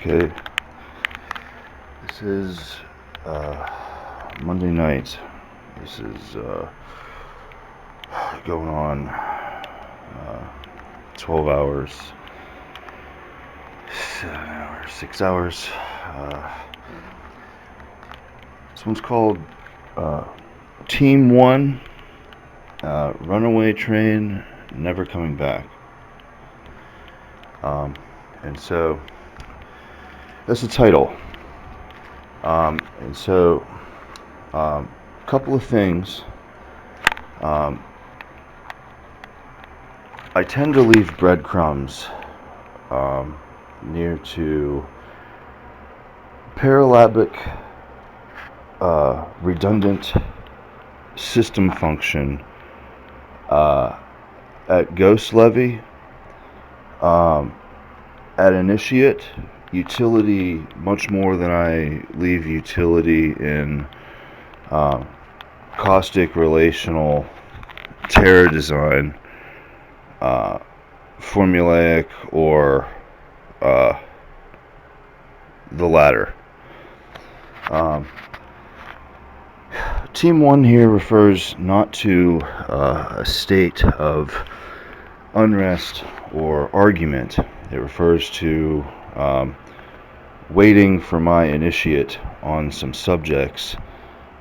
Okay, this is Monday night. This is going on 12 hours, 7 hours, 6 hours. This one's called Team 1, Runaway Train, Never Coming Back. And so that's the title. And so a couple of things. I tend to leave breadcrumbs near to parallabic redundant system function at ghost levy, at initiate utility much more than I leave utility in caustic relational terror design, formulaic, or the latter. Team 1 here refers not to a state of unrest or argument. It refers to waiting for my initiate on some subjects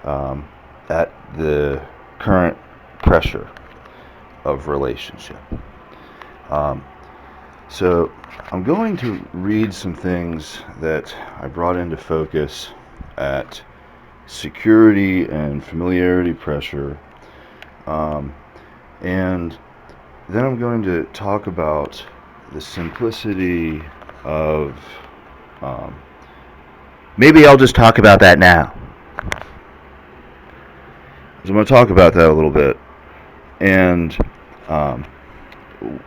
at the current pressure of relationship. So I'm going to read some things that I brought into focus at security and familiarity pressure, and then I'm going to talk about the simplicity of maybe I'll just talk about that now. So I'm going to talk about that a little bit, and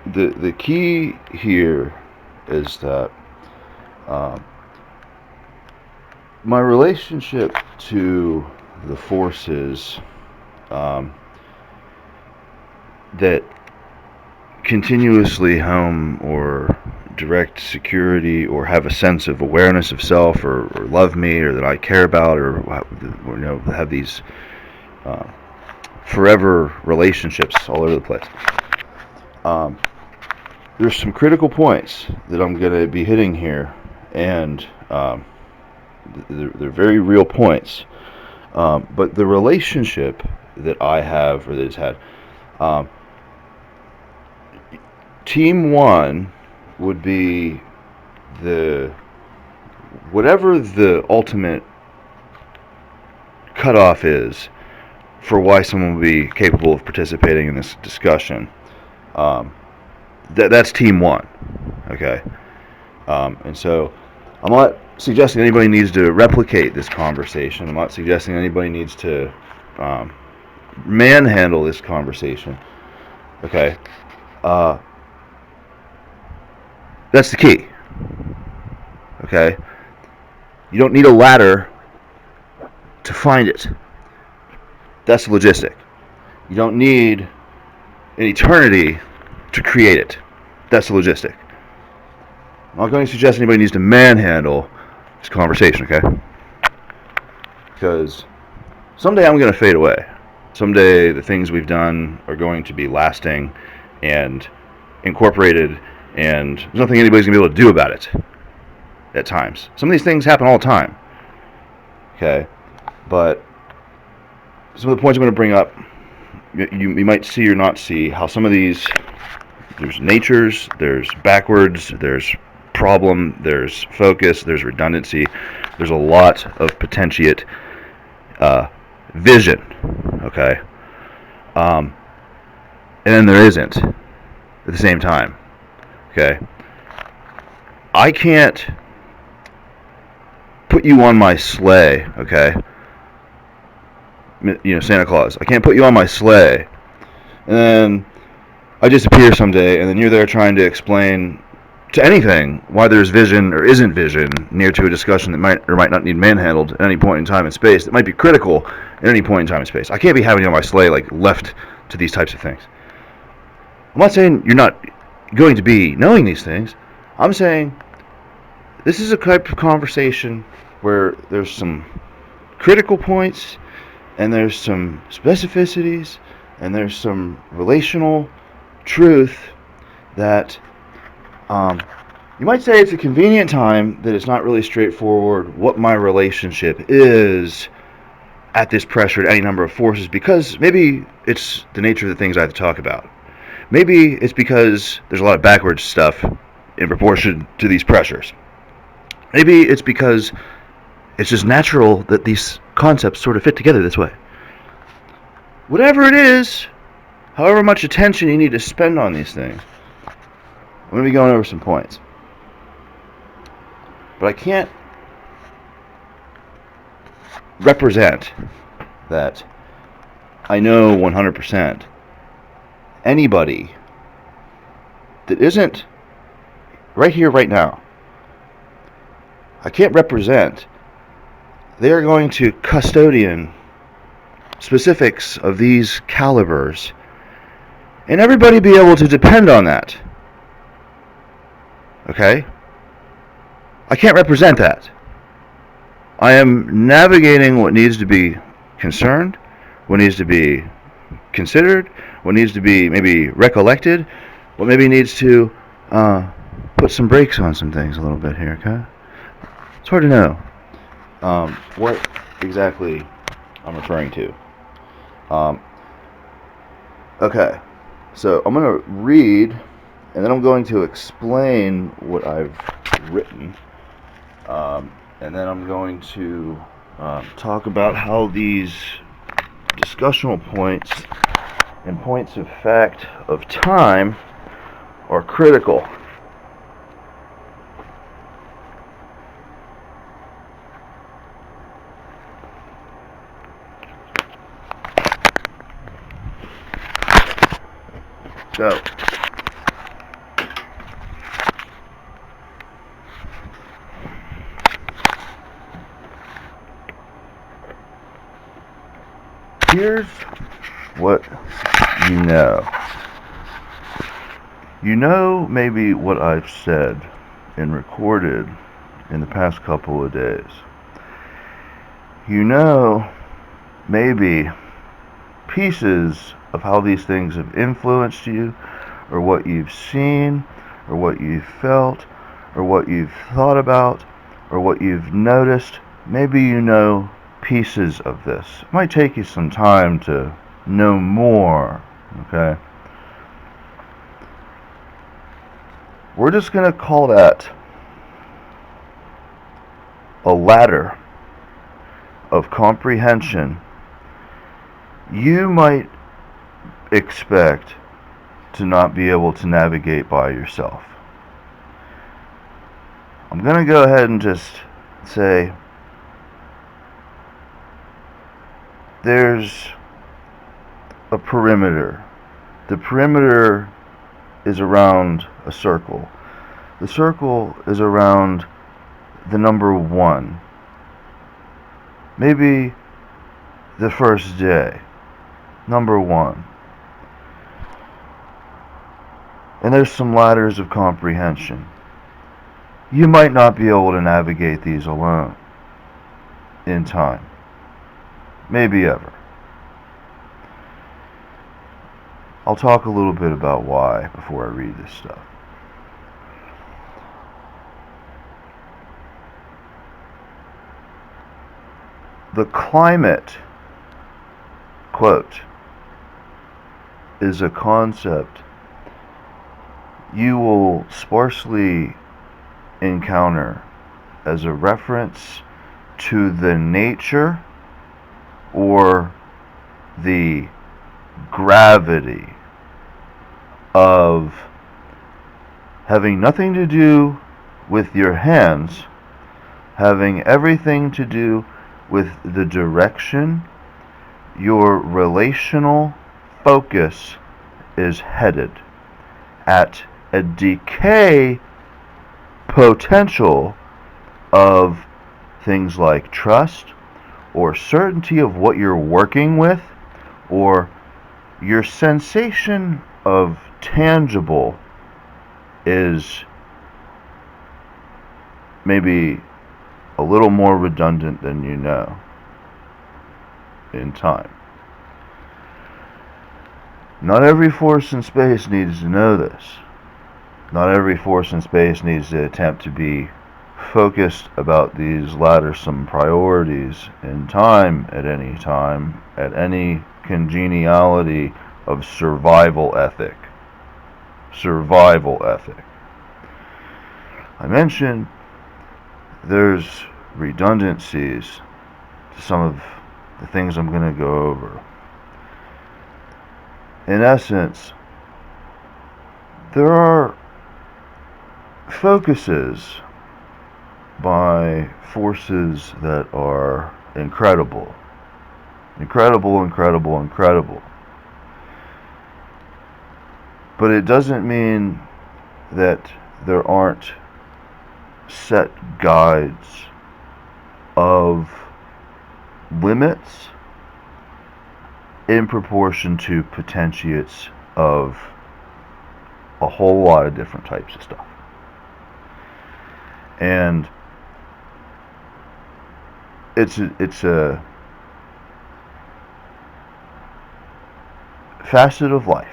the key here is that my relationship to the forces that continuously home or direct security or have a sense of awareness of self or love me or that I care about or have these forever relationships all over the place. There's some critical points that I'm going to be hitting here, and they're very real points. But the relationship that I have or that has had, Team 1 would be whatever the ultimate cutoff is for why someone would be capable of participating in this discussion. That's Team 1, okay? And so I'm not suggesting anybody needs to replicate this conversation. I'm not suggesting anybody needs to manhandle this conversation, okay? That's the key, okay? You don't need a ladder to find it. That's the logistic. You don't need an eternity to create it. That's the logistic. I'm not going to suggest anybody needs to manhandle this conversation, okay? Because someday I'm going to fade away. Someday the things we've done are going to be lasting and incorporated, and there's nothing anybody's going to be able to do about it at times. Some of these things happen all the time, okay? But some of the points I'm going to bring up, you might see or not see how some of these, there's natures, there's backwards, there's problem, there's focus, there's redundancy, there's a lot of potentiate vision, okay? And then there isn't at the same time, okay? I can't put you on my sleigh, okay? You know, Santa Claus. I can't put you on my sleigh, and then I disappear someday, and then you're there trying to explain to anything why there's vision or isn't vision near to a discussion that might or might not need manhandled at any point in time and space, that might be critical at any point in time and space. I can't be having you on my sleigh, like, left to these types of things. I'm not saying you're not going to be knowing these things. I'm saying This is a type of conversation where there's some critical points, and there's some specificities, and there's some relational truth that you might say it's a convenient time that it's not really straightforward what my relationship is at this pressure to any number of forces, because maybe it's the nature of the things I have to talk about. Maybe it's because there's a lot of backwards stuff in proportion to these pressures. Maybe it's because it's just natural that these concepts sort of fit together this way. Whatever it is, however much attention you need to spend on these things, I'm going to be going over some points. But I can't represent that I know 100% anybody that isn't right here, right now. I can't represent they're going to custodian specifics of these calibers and everybody be able to depend on that. Okay? I can't represent that. I am navigating what needs to be concerned, what needs to be considered, what needs to be maybe recollected, what maybe needs to put some brakes on some things a little bit here, okay? It's hard to know what exactly I'm referring to. Okay, so I'm going to read, and then I'm going to explain what I've written, and then I'm going to talk about how these discussional points and points of fact of time are critical. So, here's what you know. You know maybe what I've said and recorded in the past couple of days. You know maybe pieces of how these things have influenced you, or what you've seen, or what you've felt, or what you've thought about, or what you've noticed. Maybe you know pieces of this. It might take you some time to know more, okay? We're just going to call that a ladder of comprehension you might expect to not be able to navigate by yourself. I'm going to go ahead and just say there's a perimeter. The perimeter is around a circle. The circle is around the number 1. Maybe the first day. Number 1. And there's some ladders of comprehension. You might not be able to navigate these alone in time. Maybe ever. I'll talk a little bit about why before I read this stuff. The climate, quote, is a concept you will sparsely encounter as a reference to the nature or the gravity of having nothing to do with your hands, having everything to do with the direction your relational focus is headed, at a decay potential of things like trust or certainty of what you're working with, or your sensation of tangible is maybe a little more redundant than you know in time. Not every force in space needs to know this. Not every force in space needs to attempt to be focused about these lattersome priorities in time, at any congeniality of survival ethic. Survival ethic. I mentioned there's redundancies to some of the things I'm going to go over. In essence, there are focuses by forces that are incredible. Incredible. But it doesn't mean that there aren't set guides of limits in proportion to potentiates of a whole lot of different types of stuff. And it's a facet of life.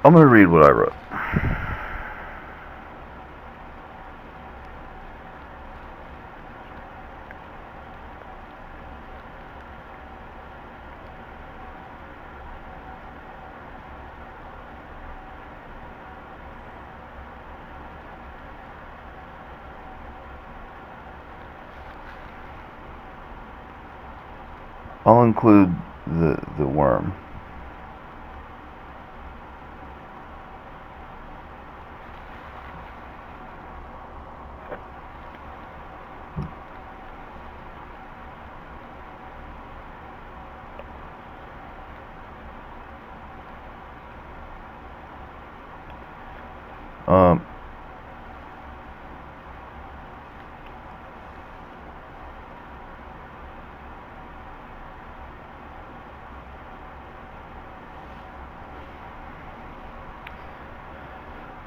I'm going to read what I wrote. I'll include the worm.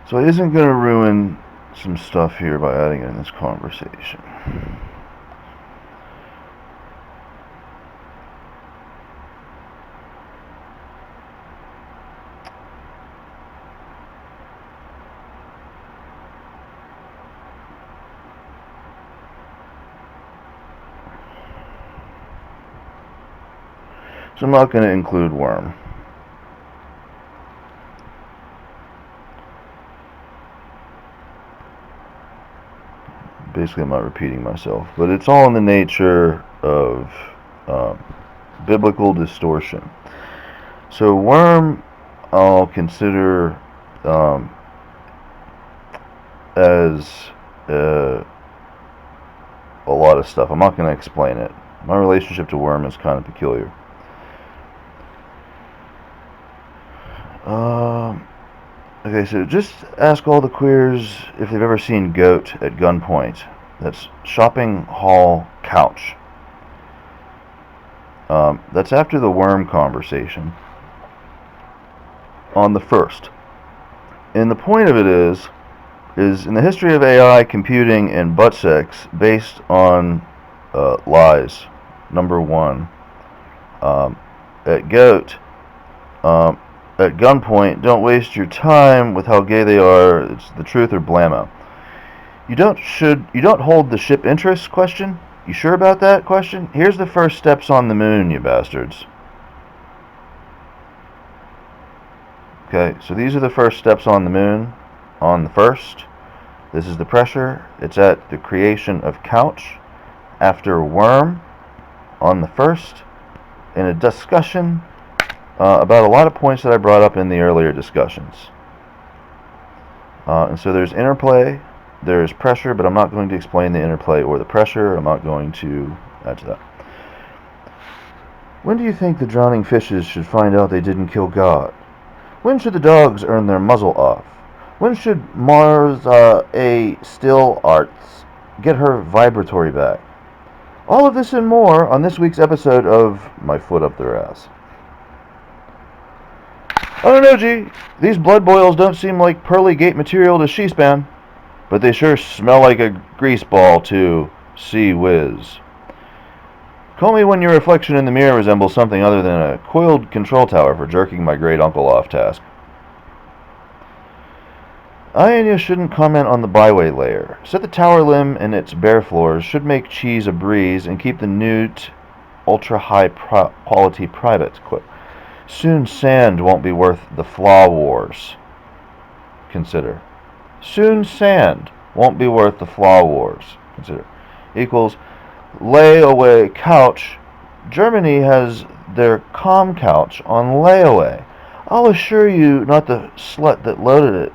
So I isn't going to ruin some stuff here by adding it in this conversation. So I'm not going to include worm. Basically, I'm not repeating myself, but it's all in the nature of biblical distortion. So worm, I'll consider as a lot of stuff. I'm not going to explain it. My relationship to worm is kind of peculiar. Okay, so just ask all the queers if they've ever seen Goat at Gunpoint. That's shopping hall couch. That's after the worm conversation on the first. And the point of it is in the history of AI, computing, and butt sex based on lies. Number one, at Goat, at gunpoint, don't waste your time with how gay they are. It's the truth or blammo. You don't hold the ship interest question? You sure about that question? Here's the first steps on the moon, you bastards. Okay, so these are the first steps on the moon. On the first, this is the pressure. It's at the creation of couch after worm on the first in a discussion about a lot of points that I brought up in the earlier discussions. And so there's interplay, there's pressure, but I'm not going to explain the interplay or the pressure. I'm not going to add to that. When do you think the drowning fishes should find out they didn't kill God? When should the dogs earn their muzzle off? When should Mars A. Still Arts get her vibratory back? All of this and more on this week's episode of My Foot Up Their Ass. I don't know, G. These blood boils don't seem like pearly gate material to she-span, but they sure smell like a grease ball to see whiz. Call me when your reflection in the mirror resembles something other than a coiled control tower for jerking my great uncle off task. I and you shouldn't comment on the byway layer. Set the tower limb and its bare floors should make cheese a breeze and keep the newt ultra-high quality private. Quote. Soon sand won't be worth the flaw wars. Consider. Soon sand won't be worth the flaw wars. Consider. Equals layaway couch. Germany has their calm couch on layaway. I'll assure you not the slut that loaded it.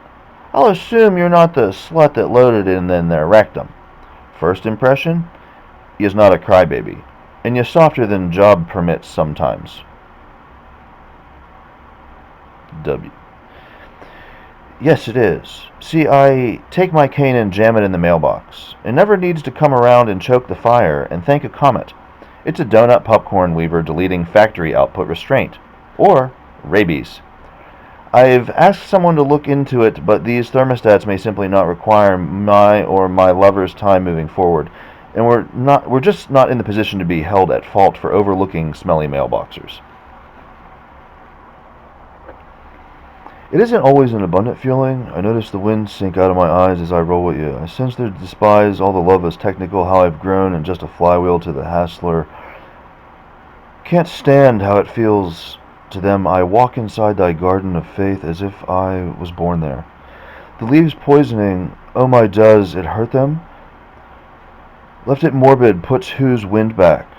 I'll assume you're not the slut that loaded it in their rectum. First impression? You's not a crybaby, and you're softer than job permits sometimes. W. Yes, it is. See, I take my cane and jam it in the mailbox. It never needs to come around and choke the fire and thank a comet. It's a donut popcorn weaver deleting factory output restraint. Or rabies. I've asked someone to look into it, but these thermostats may simply not require my or my lover's time moving forward, and we're just not in the position to be held at fault for overlooking smelly mailboxers. It isn't always an abundant feeling. I notice the wind sink out of my eyes as I roll with you. I sense their despise all the love is technical, how I've grown and just a flywheel to the hassler. Can't stand how it feels to them. I walk inside thy garden of faith as if I was born there. The leaves poisoning, oh my, does it hurt them? Left it morbid, puts whose wind back.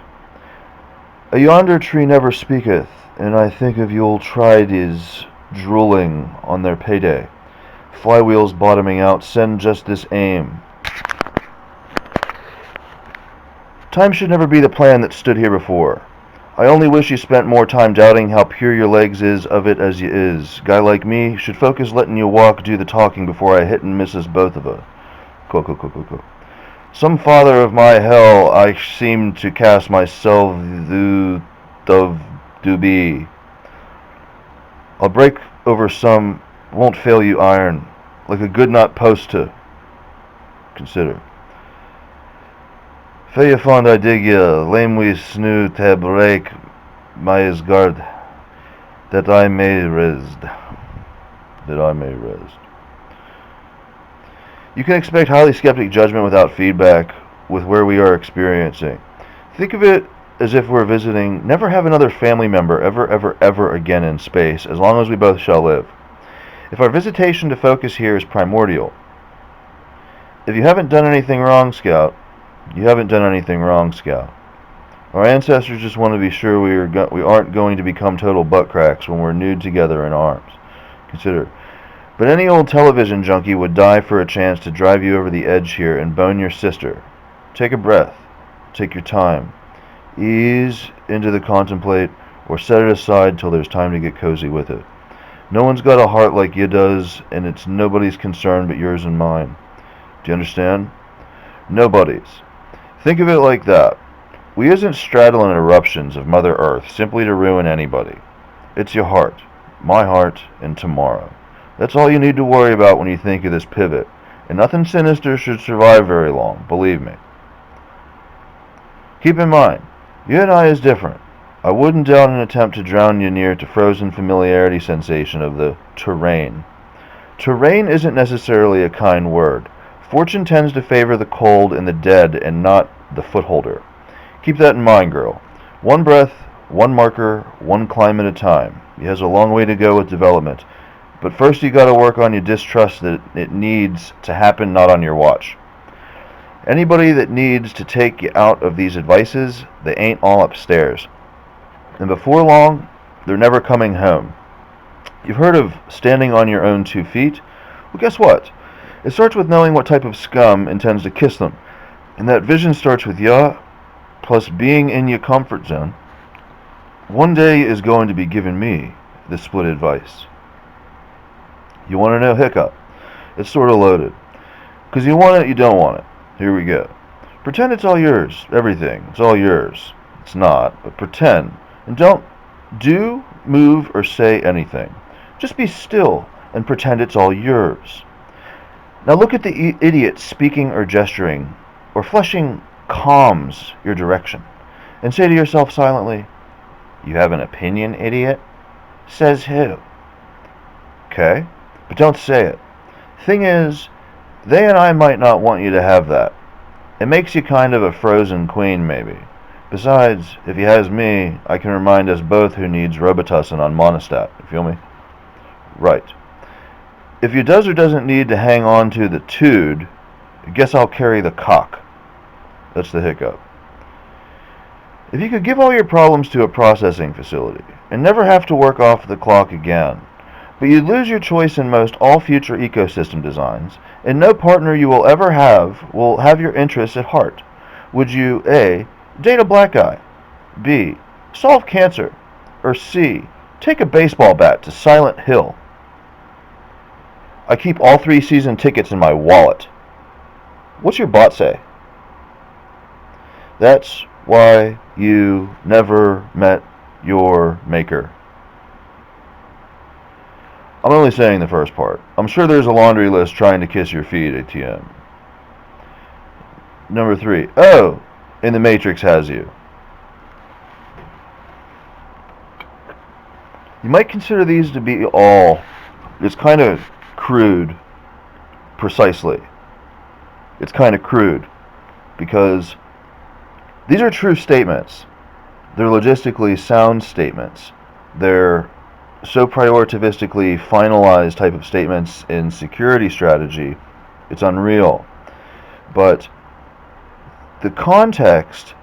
A yonder tree never speaketh, and I think of you'll trides drooling on their payday. Flywheels bottoming out, send just this aim. Time should never be the plan that stood here before. I only wish you spent more time doubting how pure your legs is of it as you is. Guy like me should focus letting you walk do the talking before I hit and misses both of us. Quote. Some father of my hell I seem to cast myself do be. I'll break over some, won't fail you iron, like a good knot post to consider. Fais fond I dig ya, lame we snoo te break my guard, that I may rest. You can expect highly skeptic judgment without feedback with where we are experiencing. Think of it as if we're visiting. Never have another family member ever again in space, as long as we both shall live. If our visitation to focus here is primordial. If you haven't done anything wrong, Scout, you haven't done anything wrong, Scout. Our ancestors just want to be sure we aren't going to become total butt cracks when we're nude together in arms. Consider. But any old television junkie would die for a chance to drive you over the edge here and bone your sister. Take a breath. Take your time. Ease into the contemplate, or set it aside till there's time to get cozy with it. No one's got a heart like you does, and it's nobody's concern but yours and mine. Do you understand? Nobody's. Think of it like that. We isn't straddling eruptions of Mother Earth simply to ruin anybody. It's your heart, my heart, and tomorrow. That's all you need to worry about when you think of this pivot, and nothing sinister should survive very long, believe me. Keep in mind, you and I is different. I wouldn't doubt an attempt to drown you near to frozen familiarity sensation of the terrain. Terrain isn't necessarily a kind word. Fortune tends to favor the cold and the dead and not the footholder. Keep that in mind, girl. One breath, one marker, one climb at a time. He has a long way to go with development. But first you gotta work on your distrust that it needs to happen not on your watch. Anybody that needs to take you out of these advices, they ain't all upstairs. And before long, they're never coming home. You've heard of standing on your own 2 feet? Well, guess what? It starts with knowing what type of scum intends to kiss them. And that vision starts with ya, plus being in your comfort zone. One day is going to be giving me this split advice. You want to know hiccup? It's sort of loaded. Because you want it, you don't want it. Here we go. Pretend it's all yours. Everything. It's all yours. It's not, but pretend. And don't do, move, or say anything. Just be still and pretend it's all yours. Now look at the idiot speaking or gesturing or flashing comms your direction and say to yourself silently, "You have an opinion, idiot?" Says who? Okay, but don't say it. Thing is, they and I might not want you to have that. It makes you kind of a frozen queen, maybe. Besides, if you has me, I can remind us both who needs Robitussin on Monostat. You feel me? Right. If you does or doesn't need to hang on to the tude, guess I'll carry the cock. That's the hiccup. If you could give all your problems to a processing facility and never have to work off the clock again, but you'd lose your choice in most all future ecosystem designs, and no partner you will ever have will have your interests at heart, would you A, date a black guy, B, solve cancer, or C, take a baseball bat to Silent Hill? I keep all 3 season tickets in my wallet. What's your bot say? That's why you never met your maker. I'm only saying the first part. I'm sure there's a laundry list trying to kiss your feet, ATM. Number 3. Oh, and the Matrix has you. You might consider these to be all. It's kind of crude. Precisely. It's kind of crude because these are true statements. They're logistically sound statements. They're so prioritivistically finalized type of statements in security strategy, it's unreal. But the context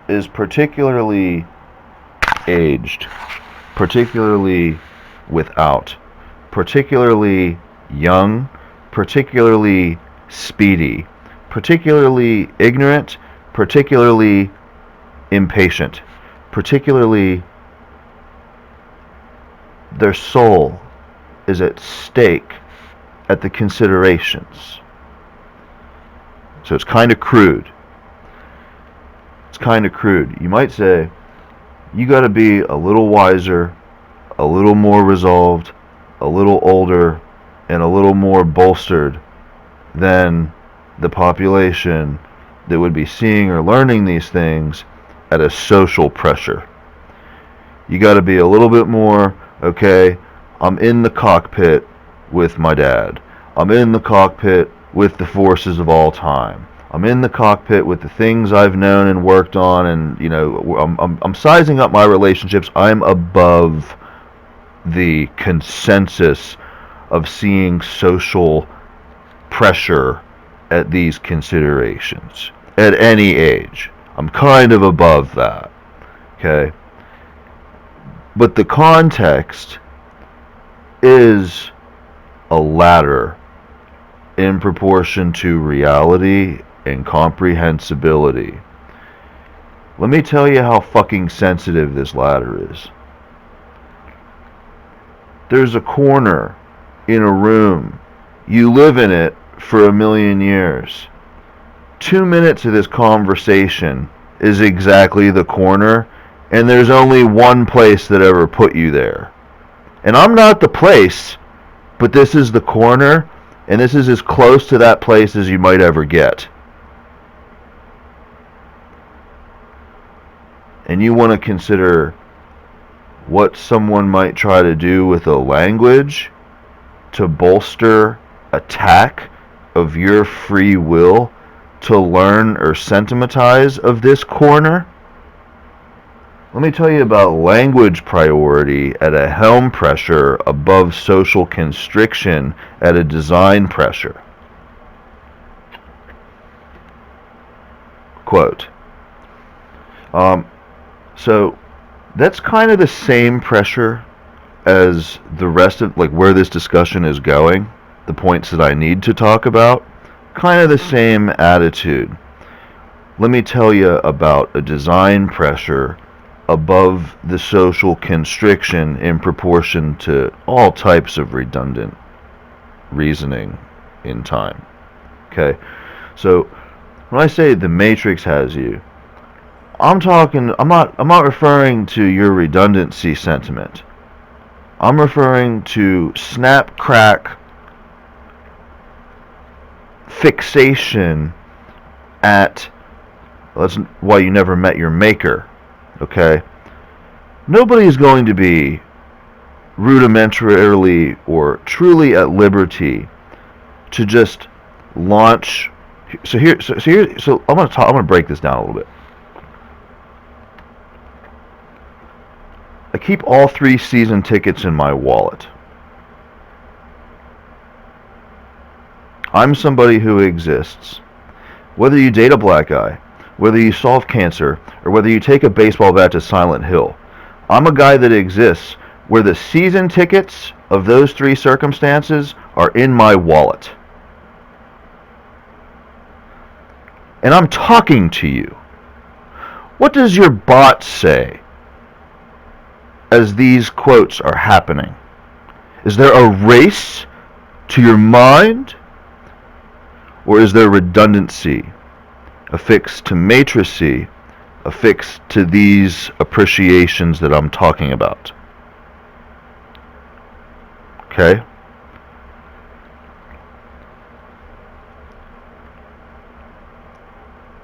is particularly aged, particularly without, particularly young, particularly speedy, particularly ignorant, particularly impatient, particularly their soul is at stake at the considerations. So it's kind of crude. It's kind of crude. You might say, you got to be a little wiser, a little more resolved, a little older, and a little more bolstered than the population that would be seeing or learning these things at a social pressure. You got to be a little bit more, okay, I'm in the cockpit with my dad. I'm in the cockpit with the forces of all time. I'm in the cockpit with the things I've known and worked on, and I'm sizing up my relationships. I'm above the consensus of seeing social pressure at these considerations at any age. I'm kind of above that. Okay? But the context is a ladder in proportion to reality and comprehensibility. Let me tell you how fucking sensitive this ladder is. There's a corner in a room. You live in it for 1,000,000 years. 2 minutes of this conversation is exactly the corner, and there's only one place that ever put you there. And I'm not the place, but this is the corner, and this is as close to that place as you might ever get. And you want to consider what someone might try to do with a language to bolster attack of your free will to learn or sentimentize of this corner? Let me tell you about language priority at a helm pressure above social constriction at a design pressure. Quote. So that's kind of the same pressure as the rest of, like, where this discussion is going, the points that I need to talk about, kind of the same attitude. Let me tell you about a design pressure above the social constriction in proportion to all types of redundant reasoning in time. Okay, so When I say the matrix has you, I'm not referring to your redundancy sentiment. I'm referring to snap crack fixation at, that's why you never met your maker, okay? Nobody is going to be rudimentarily or truly at liberty to just launch. So I'm going to break this down a little bit. I keep all 3 season tickets in my wallet. I'm somebody who exists. Whether you date a black guy, whether you solve cancer, or whether you take a baseball bat to Silent Hill, I'm a guy that exists where the season tickets of those 3 circumstances are in my wallet. And I'm talking to you. What does your bot say as these quotes are happening? Is there a race to your mind? Or is there redundancy affixed to matricy, affixed to these appreciations that I'm talking about? Okay?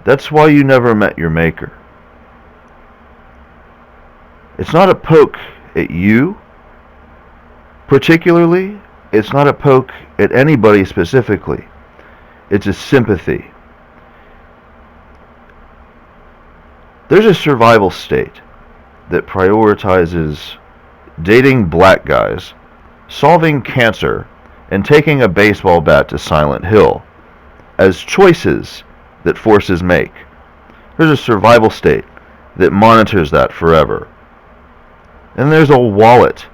That's why you never met your maker. It's not a poke at you, particularly. It's not a poke at anybody specifically. It's a sympathy. There's a survival state that prioritizes dating black guys, solving cancer, and taking a baseball bat to Silent Hill as choices that forces make. There's a survival state that monitors that forever. And there's a wallet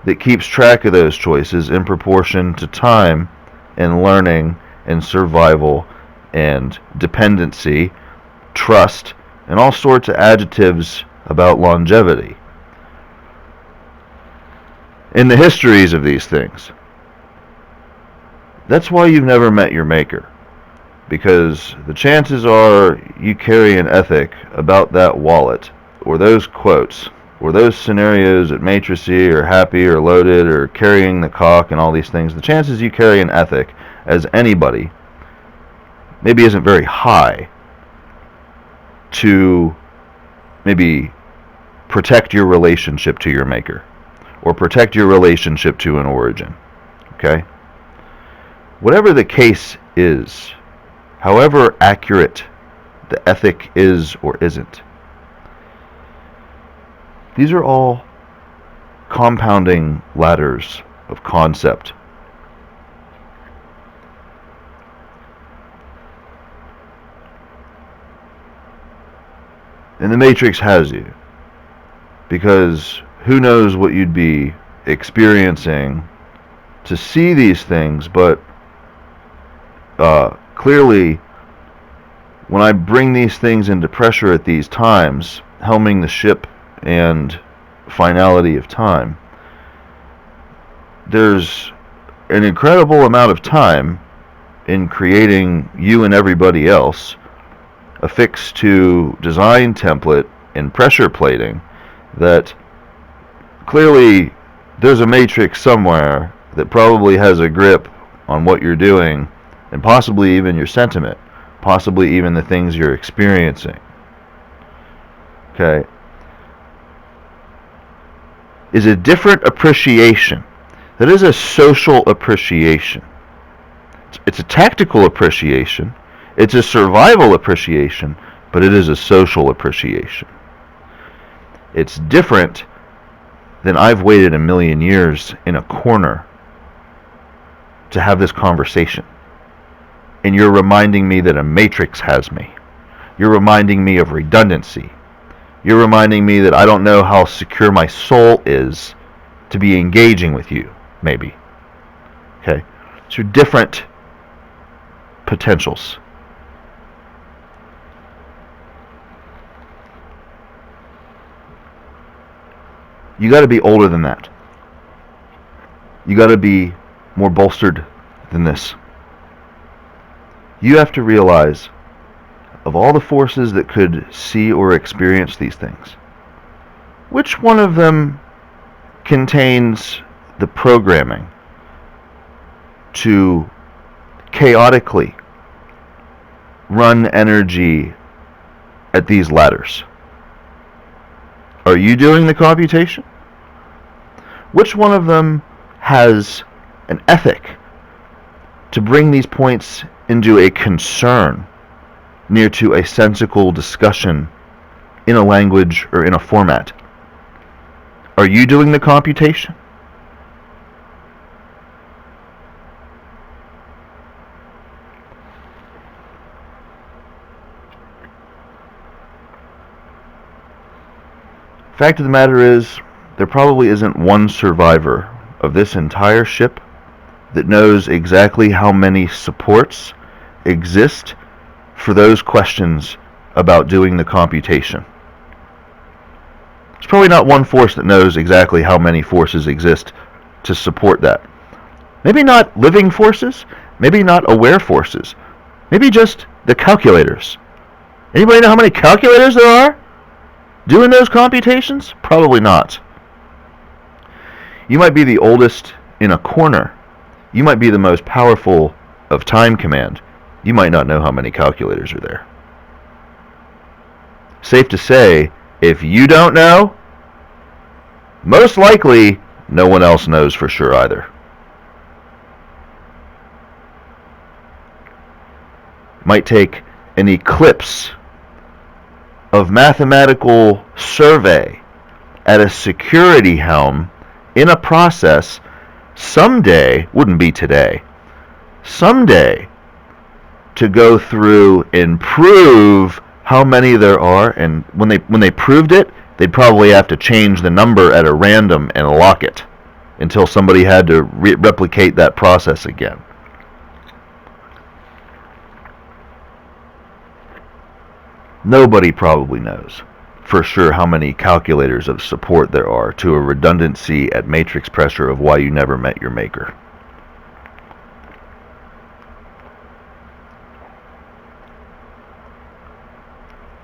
that keeps track of those choices in proportion to time and learning and survival and dependency, trust, and all sorts of adjectives about longevity. In the histories of these things. That's why you've never met your maker. Because the chances are you carry an ethic about that wallet, or those quotes, or those scenarios at matricy, or happy, or loaded, or carrying the cock, and all these things. The chances you carry an ethic as anybody maybe isn't very high to maybe protect your relationship to your maker or protect your relationship to an origin. Okay? Whatever the case is, however accurate the ethic is or isn't, these are all compounding ladders of concept. And the Matrix has you. Because who knows what you'd be experiencing to see these things, but clearly when I bring these things into pressure at these times, helming the ship and finality of time, there's an incredible amount of time in creating you and everybody else affixed to design template and pressure plating that clearly there's a matrix somewhere that probably has a grip on what you're doing and possibly even your sentiment, possibly even the things you're experiencing. Okay? Is a different appreciation. That is a social appreciation. It's a tactical appreciation. It's a survival appreciation, but it is a social appreciation. It's different than I've waited 1,000,000 years in a corner to have this conversation. And you're reminding me that a matrix has me. You're reminding me of redundancy. You're reminding me that I don't know how secure my soul is to be engaging with you, maybe. Okay? So different potentials. You got to be older than that. You got to be more bolstered than this. You have to realize of all the forces that could see or experience these things, which one of them contains the programming to chaotically run energy at these ladders? Are you doing the computation? Which one of them has an ethic to bring these points into a concern near to a sensical discussion in a language or in a format? Are you doing the computation? Fact of the matter is, there probably isn't one survivor of this entire ship that knows exactly how many supports exist for those questions about doing the computation. There's probably not one force that knows exactly how many forces exist to support that. Maybe not living forces, maybe not aware forces, maybe just the calculators. Anybody know how many calculators there are doing those computations? Probably not. You might be the oldest in a corner. You might be the most powerful of time command. You might not know how many calculators are there. Safe to say, if you don't know, most likely no one else knows for sure either. Might take an eclipse of mathematical survey at a security helm in a process someday, wouldn't be today, someday, to go through and prove how many there are. And when they proved it, they'd probably have to change the number at a random and lock it until somebody had to replicate that process again. Nobody probably knows for sure how many calculators of support there are to a redundancy at matrix pressure of why you never met your maker.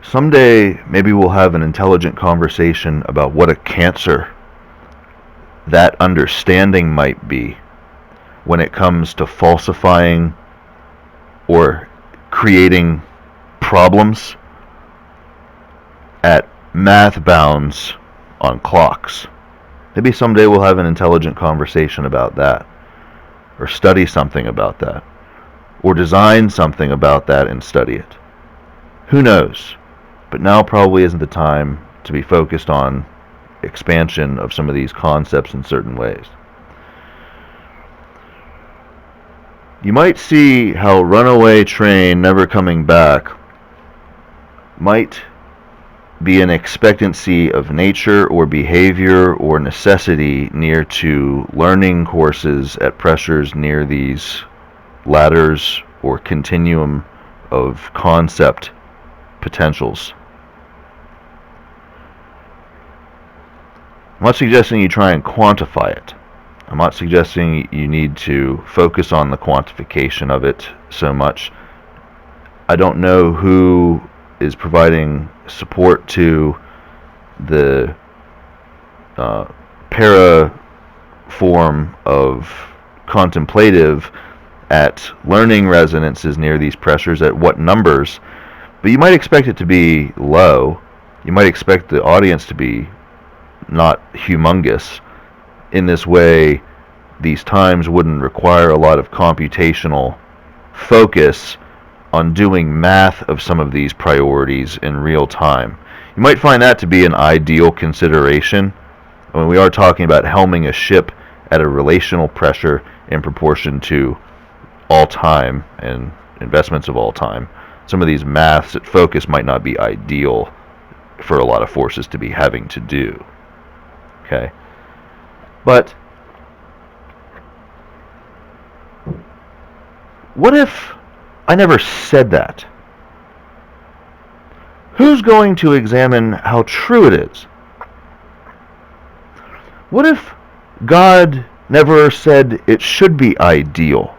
Someday, maybe we'll have an intelligent conversation about what a cancer that understanding might be when it comes to falsifying or creating problems at math bounds on clocks. Maybe someday we'll have an intelligent conversation about that, or study something about that, or design something about that and study it. Who knows? But now probably isn't the time to be focused on expansion of some of these concepts in certain ways. You might see how runaway train never coming back might be an expectancy of nature or behavior or necessity near to learning courses at pressures near these ladders or continuum of concept potentials. I'm not suggesting you try and quantify it. I'm not suggesting you need to focus on the quantification of it so much. I don't know who is providing support to the para form of contemplative at learning resonances near these pressures, at what numbers, but you might expect it to be low. You might expect the audience to be not humongous. In this way, these times wouldn't require a lot of computational focus on doing math of some of these priorities in real time. You might find that to be an ideal consideration when we are talking about helming a ship at a relational pressure in proportion to all time and investments of all time. Some of these maths at focus might not be ideal for a lot of forces to be having to do. Okay? But what if I never said that? Who's going to examine how true it is? What if God never said it should be ideal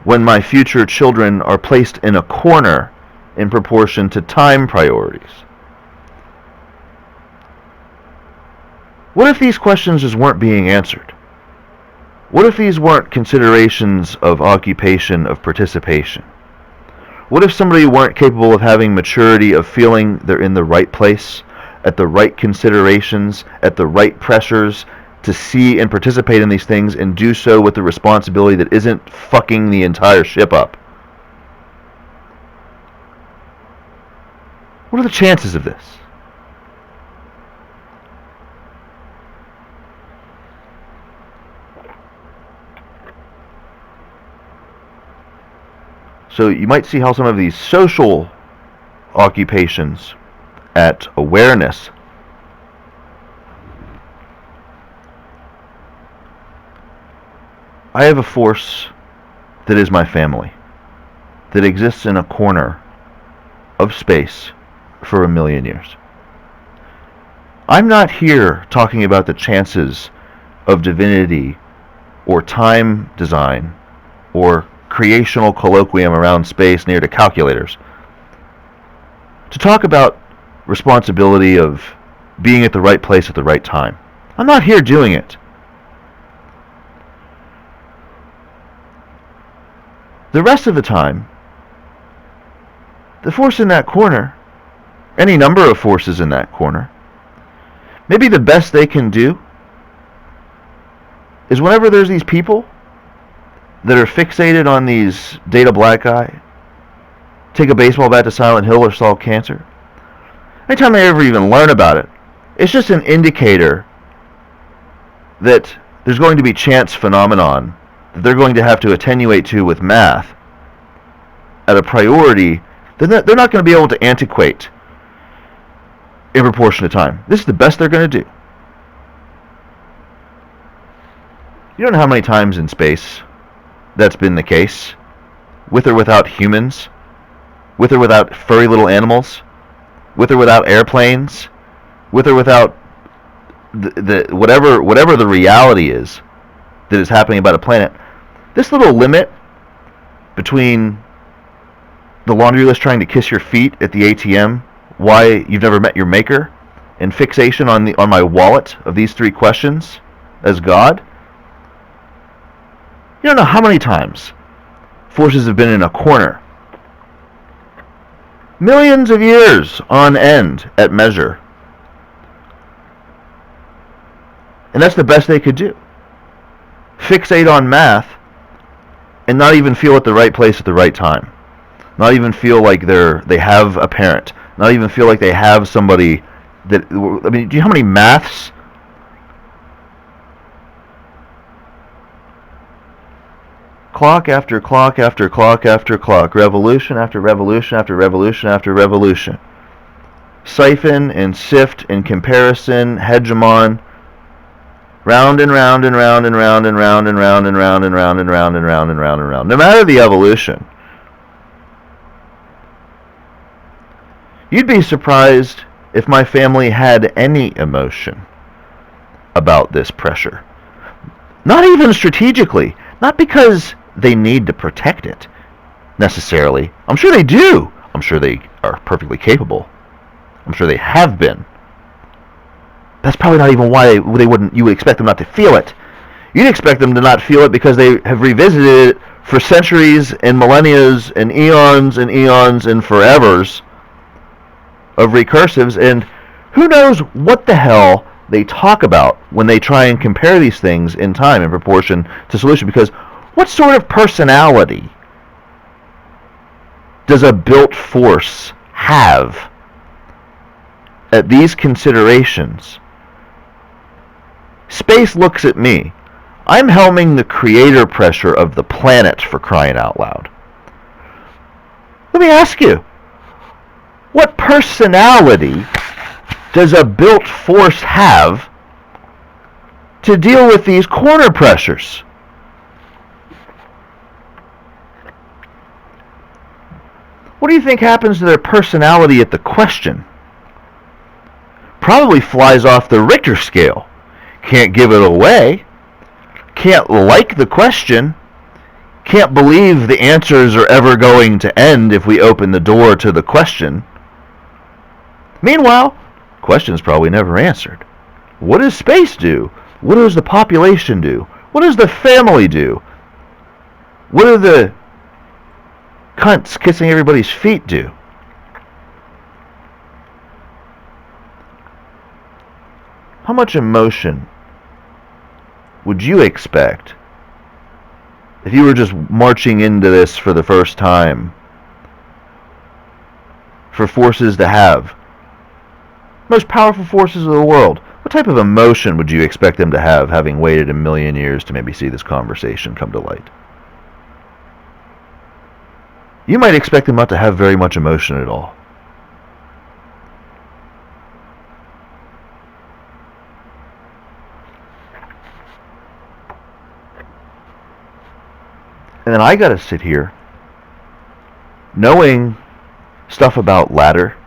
when my future children are placed in a corner in proportion to time priorities. What if these questions just weren't being answered? What if these weren't considerations of occupation, of participation? What if somebody weren't capable of having maturity, of feeling they're in the right place, at the right considerations, at the right pressures, to see and participate in these things and do so with the responsibility that isn't fucking the entire ship up? What are the chances of this? So you might see how some of these social occupations at awareness I have a force that is my family, that exists in a corner of space for 1,000,000 years. I'm not here talking about the chances of divinity or time design or creational colloquium around space near to calculators. To talk about responsibility of being at the right place at the right time. I'm not here doing it. The rest of the time, the force in that corner, any number of forces in that corner, maybe the best they can do is whenever there's these people that are fixated on these data black eye, take a baseball bat to Silent Hill or solve cancer. Anytime they ever even learn about it, it's just an indicator that there's going to be chance phenomenon that they're going to have to attenuate to with math at a priority that they're not going to be able to antiquate in proportion to time. This is the best they're going to do. You don't know how many times in space that's been the case, with or without humans, with or without furry little animals, with or without airplanes, with or without whatever the reality is that is happening about a planet. This little limit between the laundry list trying to kiss your feet at the ATM, why you've never met your maker, and fixation on my wallet of these 3 questions as God. You don't know how many times forces have been in a corner. Millions of years on end at measure. And that's the best they could do. Fixate on math and not even feel at the right place at the right time. Not even feel like they have a parent. Not even feel like they have somebody that, I mean, do you know how many maths clock after clock after clock after clock, revolution after revolution after revolution after revolution. Siphon and sift and comparison, hegemon, round and round and round and round and round and round and round and round and round and round and round and round. No matter the evolution, you'd be surprised if my family had any emotion about this pressure. Not even strategically, not because they need to protect it, necessarily. I'm sure they do. I'm sure they are perfectly capable. I'm sure they have been. That's probably not even why you would expect them not to feel it. You'd expect them to not feel it because they have revisited it for centuries and millennia and eons and eons and forevers of recursives, and who knows what the hell they talk about when they try and compare these things in time in proportion to solution, because what sort of personality does a built force have at these considerations? Space looks at me. I'm helming the creator pressure of the planet, for crying out loud. Let me ask you, what personality does a built force have to deal with these corner pressures? What do you think happens to their personality at the question? Probably flies off the Richter scale. Can't give it away. Can't like the question. can't believe the answers are ever going to end if we open the door to the question. Meanwhile, question is probably never answered. What does space do? What does the population do? What does the family do? What do the cunts kissing everybody's feet do? How much emotion would you expect if you were just marching into this for the first time, for forces to have? Most powerful forces of the world. What type of emotion would you expect them to have, having waited a million years to maybe see this conversation come to light? You might expect them not to have very much emotion at all. And then I gotta sit here knowing stuff about ladder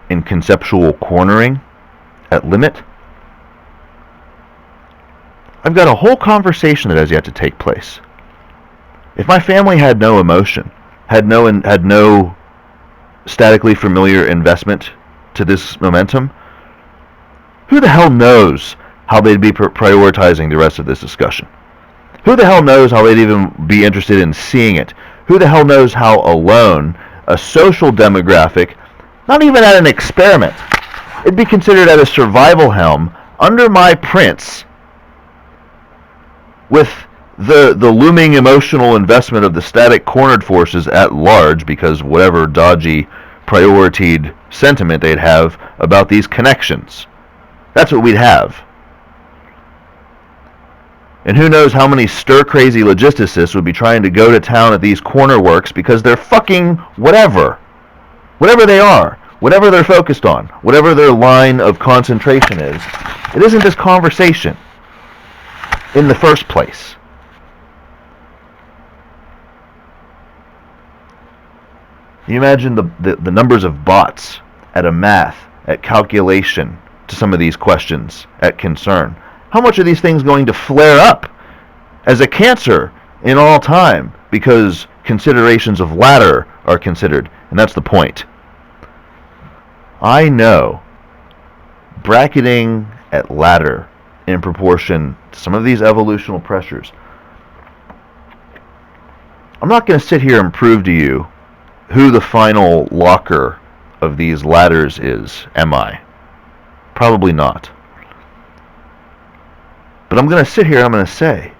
and conceptual cornering at limit. I've got a whole conversation that has yet to take place. If my family had no emotion, had no statically familiar investment to this momentum, who the hell knows how they'd be prioritizing the rest of this discussion? Who the hell knows how they'd even be interested in seeing it? Who the hell knows how alone a social demographic, not even at an experiment, it'd be considered at a survival helm under my prints, with the looming emotional investment of the static cornered forces at large, because whatever dodgy prioritied sentiment they'd have about these connections. That's what we'd have. And who knows how many stir-crazy logisticists would be trying to go to town at these corner works because they're fucking whatever. Whatever they are. Whatever they're focused on. Whatever their line of concentration is. It isn't this conversation in the first place. You imagine the numbers of bots at a math, at calculation to some of these questions, at concern. How much are these things going to flare up as a cancer in all time because considerations of ladder are considered? And that's the point. I know bracketing at ladder in proportion to some of these evolutional pressures. I'm not going to sit here and prove to you who the final locker of these ladders is, am I? Probably not. But I'm going to sit here and I'm going to say,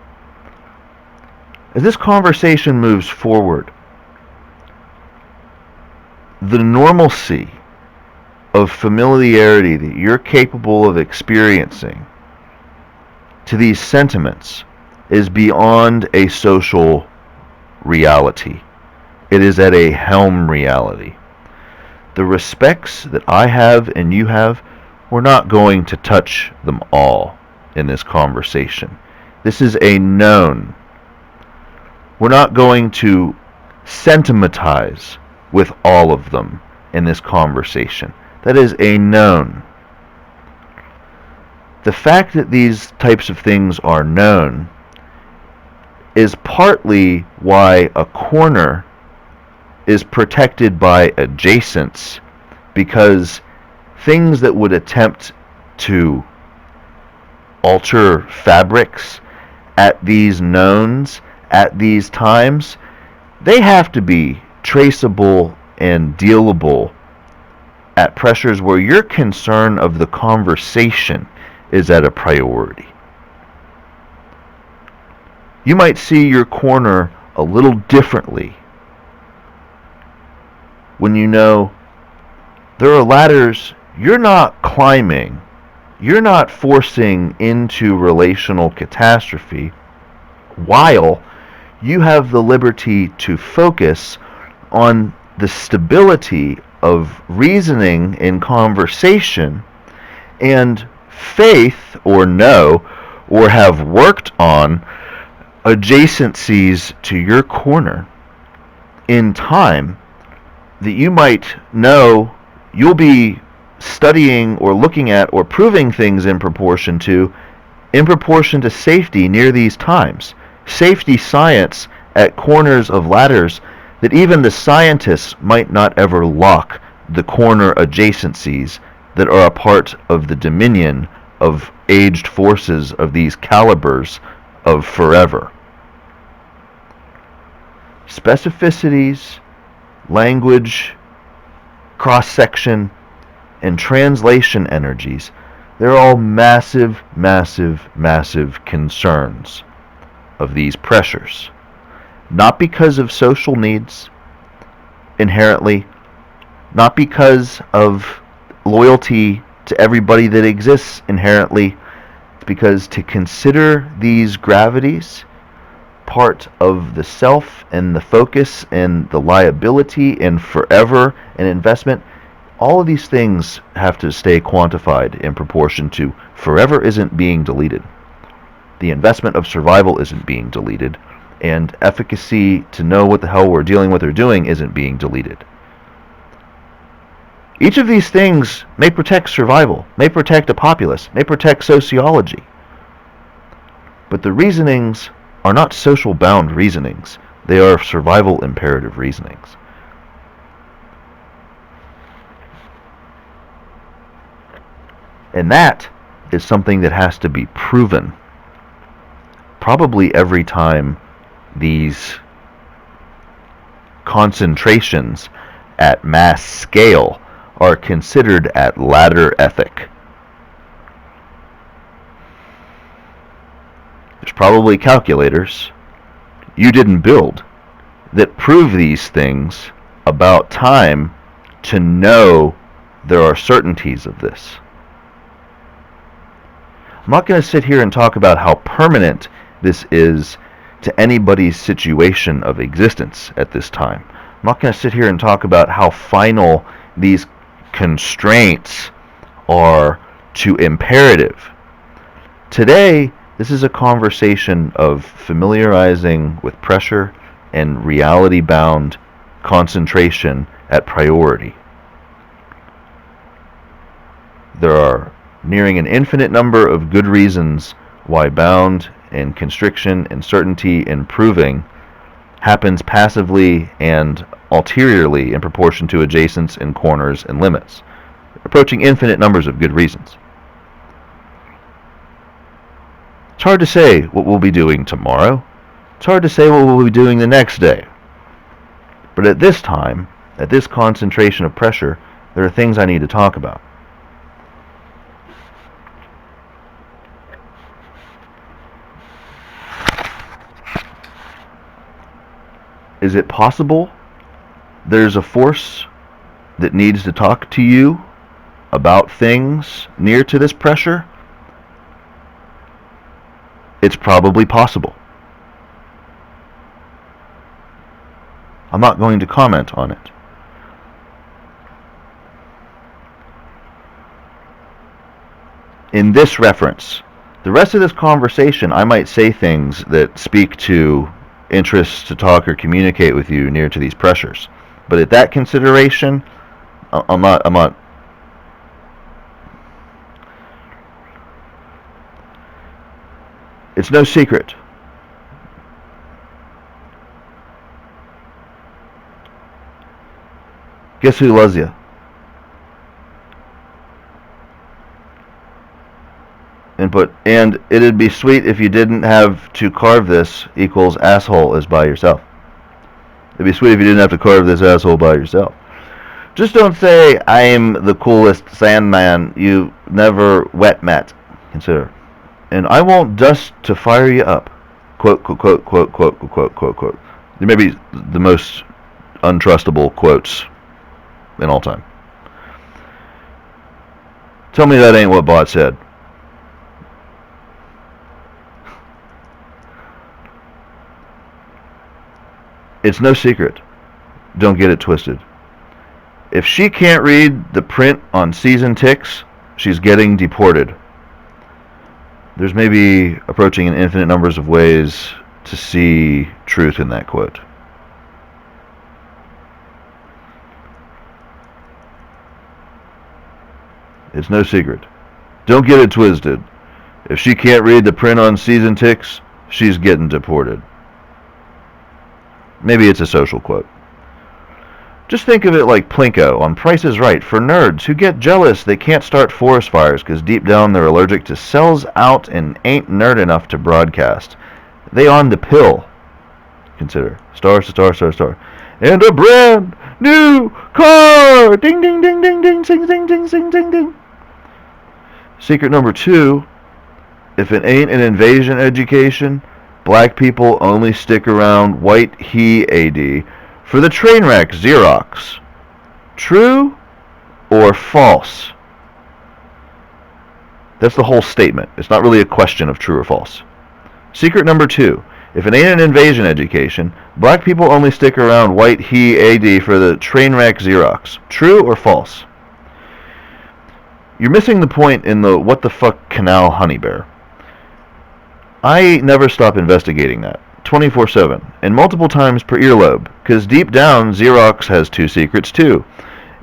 as this conversation moves forward, the normalcy of familiarity that you're capable of experiencing to these sentiments is beyond a social reality. It is at a helm reality. The respects that I have and you have, we're not going to touch them all in this conversation. This is a known. We're not going to sentimentize with all of them in this conversation. That is a known. The fact that these types of things are known is partly why a corner is protected by adjacents, because things that would attempt to alter fabrics at these knowns, at these times, they have to be traceable and dealable at pressures where your concern of the conversation is at a priority. You might see your corner a little differently when you know there are ladders you're not climbing, you're not forcing into relational catastrophe, while you have the liberty to focus on the stability of reasoning in conversation and faith or know or have worked on adjacencies to your corner in time that you might know you'll be studying or looking at or proving things in proportion to safety near these times. Safety science at corners of ladders that even the scientists might not ever lock the corner adjacencies that are a part of the dominion of aged forces of these calibers of forever. Specificities, language, cross-section, and translation energies, they're all massive, massive, massive concerns of these pressures. Not because of social needs, inherently, not because of loyalty to everybody that exists inherently. It's because to consider these gravities part of the self and the focus and the liability and forever and investment, all of these things have to stay quantified in proportion to forever isn't being deleted. The investment of survival isn't being deleted, and efficacy to know what the hell we're dealing with or doing isn't being deleted. Each of these things may protect survival, may protect a populace, may protect sociology. But the reasonings are not social bound reasonings. They are survival imperative reasonings. And that is something that has to be proven. Probably every time these concentrations at mass scale are considered at ladder ethic. There's probably calculators you didn't build that prove these things about time to know there are certainties of this. I'm not going to sit here and talk about how permanent this is to anybody's situation of existence at this time. I'm not going to sit here and talk about how final these constraints are to imperative. Today, this is a conversation of familiarizing with pressure and reality-bound concentration at priority. There are nearing an infinite number of good reasons why bound and constriction and certainty and proving happens passively and ulteriorly in proportion to adjacents and corners and limits, approaching infinite numbers of good reasons. It's hard to say what we'll be doing tomorrow. It's hard to say what we'll be doing the next day. But at this time, at this concentration of pressure, there are things I need to talk about. Is it possible there's a force that needs to talk to you about things near to this pressure? It's probably possible. I'm not going to comment on it. In this reference, the rest of this conversation, I might say things that speak to interests to talk or communicate with you near to these pressures. But at that consideration, I'm not. It's no secret. Guess who loves you? And it'd be sweet if you didn't have to carve this equals asshole as by yourself. It'd be sweet if you didn't have to carve this asshole by yourself. Just don't say I'm the coolest Sandman you never wet met. Consider. And I won't dust to fire you up. Quote, quote, quote, quote, quote, quote, quote, quote. They may be the most untrustable quotes in all time. Tell me that ain't what Bot said. It's no secret. Don't get it twisted. If she can't read the print on season ticks, she's getting deported. There's maybe approaching an infinite numbers of ways to see truth in that quote. It's no secret. Don't get it twisted. If she can't read the print on season ticks, she's getting deported. Maybe it's a social quote. Just think of it like Plinko on Price is Right for nerds who get jealous they can't start forest fires because deep down they're allergic to cells out and ain't nerd enough to broadcast. They on the pill. Consider. Star, star, star, star. And a brand new car! Ding, ding, ding, ding, ding, ding, ding, ding, ding, ding, ding. Secret number 2, if it ain't an invasion education, black people only stick around white he AD for the train wreck Xerox. True or false? That's the whole statement. It's not really a question of true or false. Secret number 2. If it ain't an invasion education, black people only stick around white he AD for the train wreck Xerox. True or false? You're missing the point in the what the fuck canal honey bear. I never stop investigating that. 24/7, and multiple times per earlobe, because deep down, Xerox has 2 secrets too.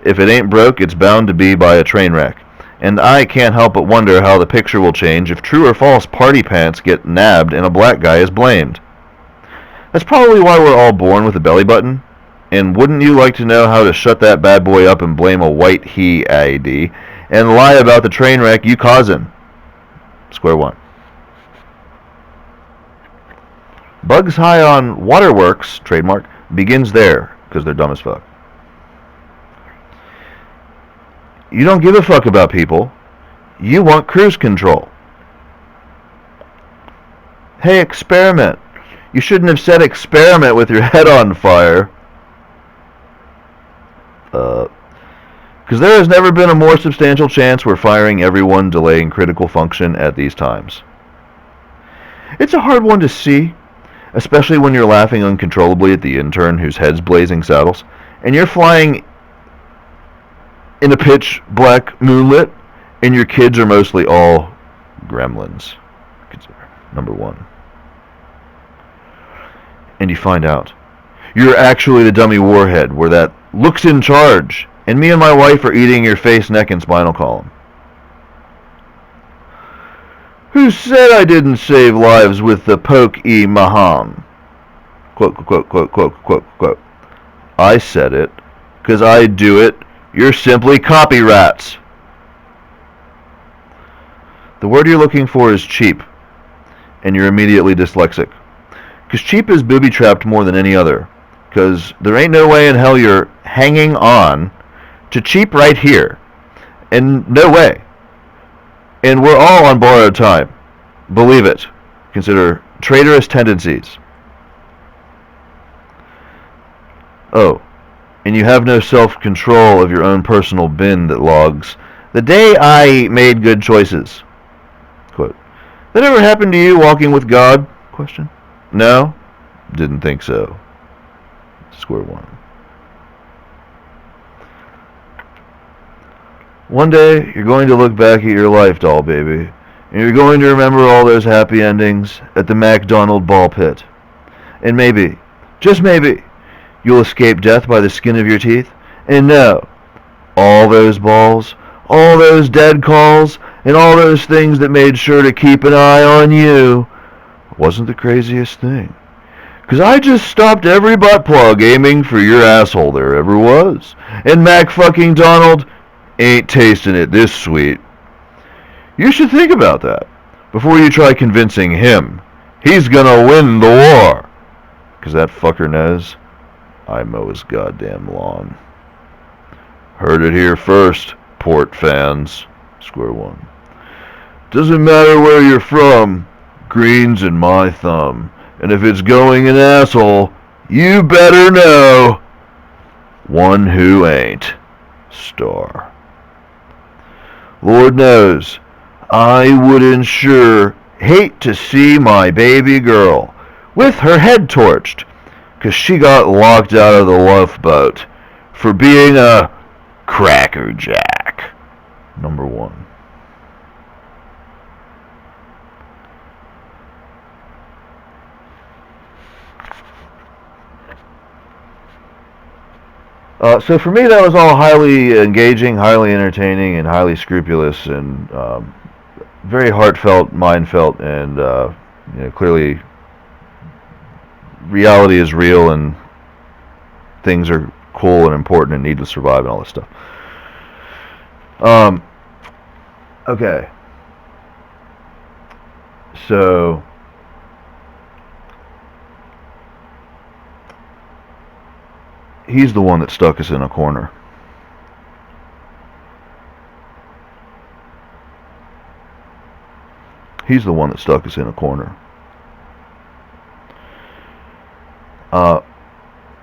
If it ain't broke, it's bound to be by a train wreck. And I can't help but wonder how the picture will change if true or false party pants get nabbed and a black guy is blamed. That's probably why we're all born with a belly button. And wouldn't you like to know how to shut that bad boy up and blame a white he AD and lie about the train wreck you causing? Square one. Bugs High on Waterworks, trademark, begins there, because they're dumb as fuck. You don't give a fuck about people. You want cruise control. Hey, experiment. You shouldn't have said experiment with your head on fire. Because there has never been a more substantial chance we're firing everyone delaying critical function at these times. It's a hard one to see, especially when you're laughing uncontrollably at the intern whose head's blazing saddles, and you're flying in a pitch black moonlit, and your kids are mostly all gremlins. Number 1. And you find out you're actually the dummy warhead where that looks in charge, and me and my wife are eating your face, neck, and spinal column. Who said I didn't save lives with the poke-e-maham? Quote, quote, quote, quote, quote, quote. I said it, 'cause I do it. You're simply copy rats. The word you're looking for is cheap, and you're immediately dyslexic. 'Cause cheap is booby-trapped more than any other. 'Cause there ain't no way in hell you're hanging on to cheap right here. And no way. And we're all on borrowed time. Believe it. Consider traitorous tendencies. Oh, and you have no self-control of your own personal bin that logs, the day I made good choices. Quote. That ever happened to you walking with God? Question. No? Didn't think so. Square one. One day, you're going to look back at your life, doll baby, and you're going to remember all those happy endings at the McDonald ball pit. And maybe, just maybe, you'll escape death by the skin of your teeth. And no, all those balls, all those dead calls, and all those things that made sure to keep an eye on you wasn't the craziest thing. 'Cause I just stopped every butt plug aiming for your asshole there ever was. And Mac fucking Donald ain't tasting it this sweet. You should think about that before you try convincing him he's gonna win the war. 'Cause that fucker knows I mow his goddamn lawn. Heard it here first, Port fans. Square one. Doesn't matter where you're from, green's in my thumb. And if it's going an asshole, you better know. One who ain't. Star. Lord knows, I would sure hate to see my baby girl with her head torched, 'cause she got locked out of the love boat for being a crackerjack. Number one. So for me, that was all highly engaging, highly entertaining, and highly scrupulous, and very heartfelt, mind-felt, and clearly reality is real, and things are cool and important and need to survive and all this stuff. Okay. So he's the one that stuck us in a corner. He's the one that stuck us in a corner.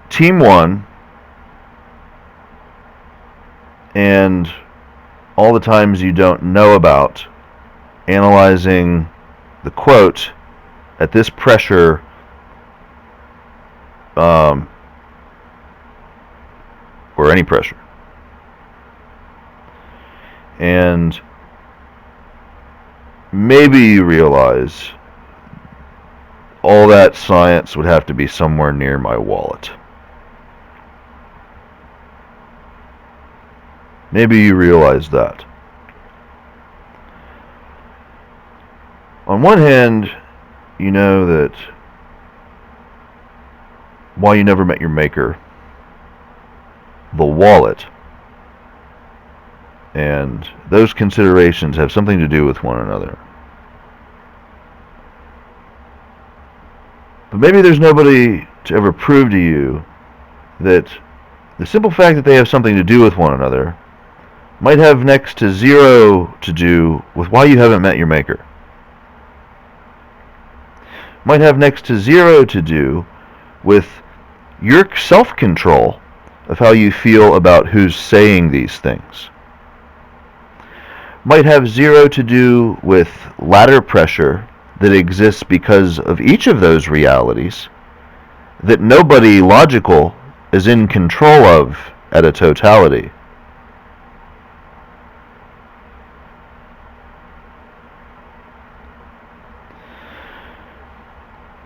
Team 1, and all the times you don't know about analyzing the quote at this pressure, or any pressure. And maybe you realize all that science would have to be somewhere near my wallet. Maybe you realize that. On one hand, you know that while you never met your maker, the wallet and those considerations have something to do with one another. But maybe there's nobody to ever prove to you that the simple fact that they have something to do with one another might have next to zero to do with why you haven't met your maker. Might have next to zero to do with your self-control of how you feel about who's saying these things. Might have zero to do with ladder pressure that exists because of each of those realities that nobody logical is in control of at a totality.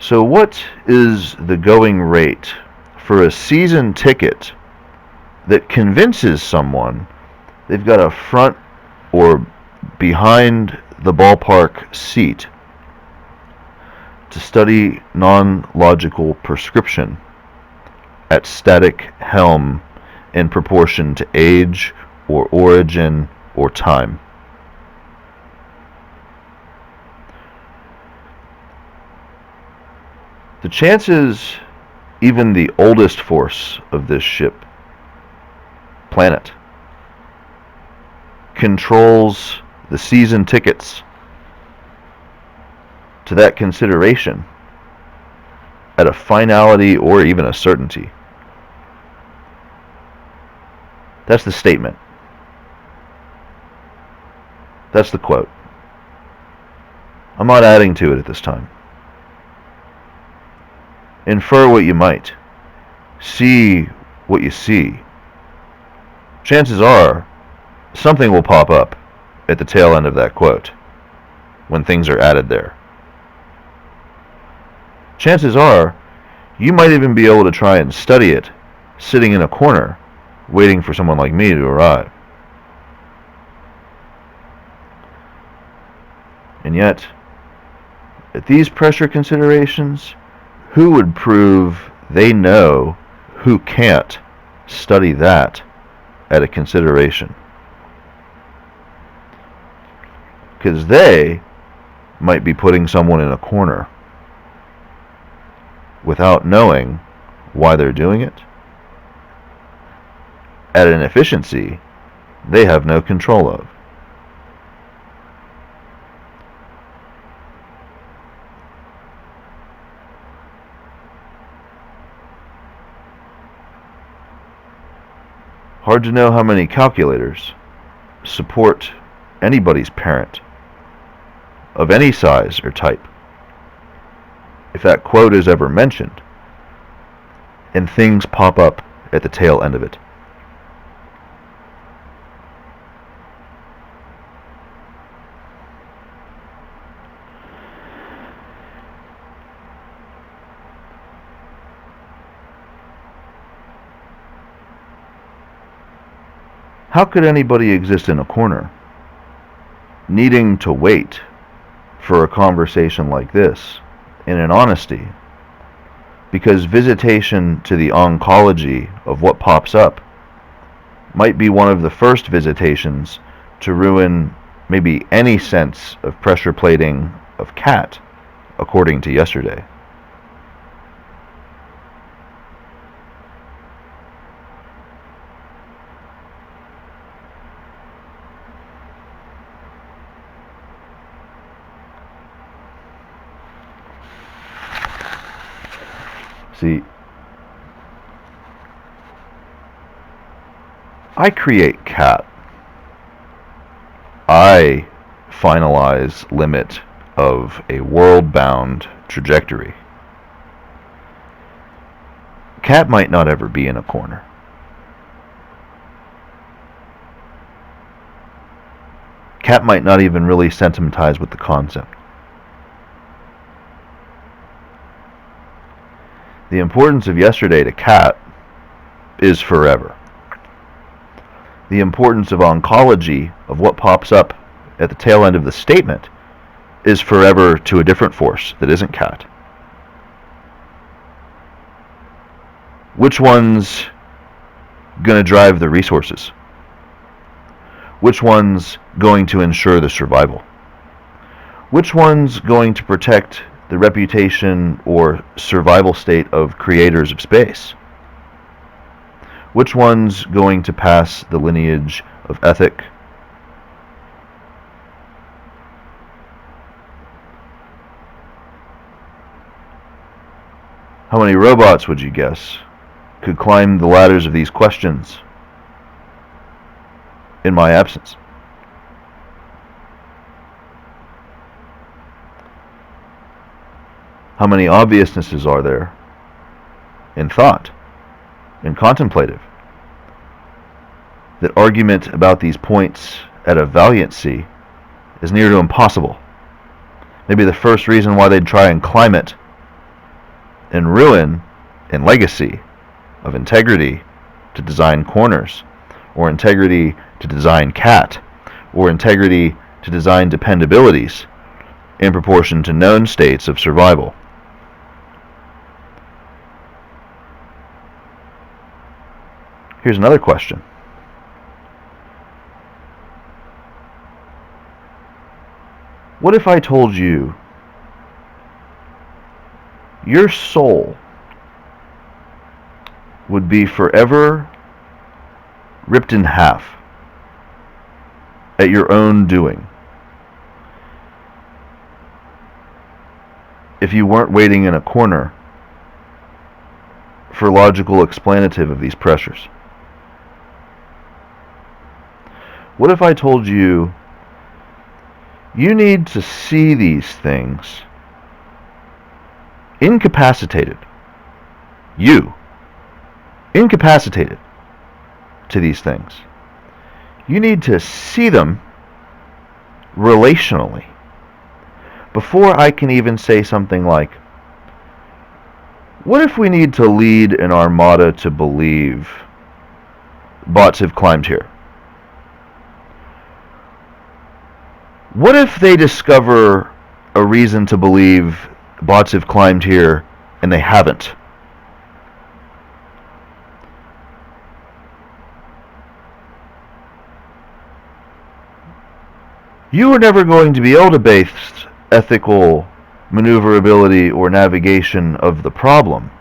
So what is the going rate for a season ticket that convinces someone they've got a front or behind the ballpark seat to study non-logical prescription at static helm in proportion to age or origin or time? The chances even the oldest force of this ship, planet, controls the season tickets to that consideration at a finality or even a certainty. That's the statement. That's the quote. I'm not adding to it at this time. Infer what you might. See what you see. Chances are something will pop up at the tail end of that quote when things are added there. Chances are you might even be able to try and study it sitting in a corner waiting for someone like me to arrive. And yet, at these pressure considerations, who would prove they know who can't study that at a consideration? Because they might be putting someone in a corner without knowing why they're doing it at an efficiency they have no control of. Hard to know how many calculators support anybody's parent of any size or type if that quote is ever mentioned and things pop up at the tail end of it. How could anybody exist in a corner, needing to wait for a conversation like this in an honesty because visitation to the oncology of what pops up might be one of the first visitations to ruin maybe any sense of pressure plating of caNT, according to yesterday. See, I create caNT. I finalize limit of a world-bound trajectory. caNT might not ever be in a corner. caNT might not even really sentimentize with the concept. The importance of yesterday to caNT is forever. The importance of oncology, of what pops up at the tail end of the statement, is forever to a different force that isn't caNT. Which one's going to drive the resources? Which one's going to ensure the survival? Which one's going to protect the reputation or survival state of creators of space? Which one's going to pass the lineage of ethic? How many robots, would you guess, could climb the ladders of these questions in my absence? How many obviousnesses are there in thought, in contemplative, that argument about these points at a valiancy is near to impossible? Maybe the first reason why they'd try and climb it and ruin in legacy of integrity to design corners, or integrity to design caNT, or integrity to design dependabilities in proportion to known states of survival. Here's another question. What if I told you your soul would be forever ripped in half at your own doing if you weren't waiting in a corner for logical explanative of these pressures? What if I told you you need to see these things incapacitated, you, incapacitated to these things. You need to see them relationally before I can even say something like, what if we need to lead an armada to believe bots have climbed here? What if they discover a reason to believe bots have climbed here and they haven't? You are never going to be able to base ethical maneuverability or navigation of the problem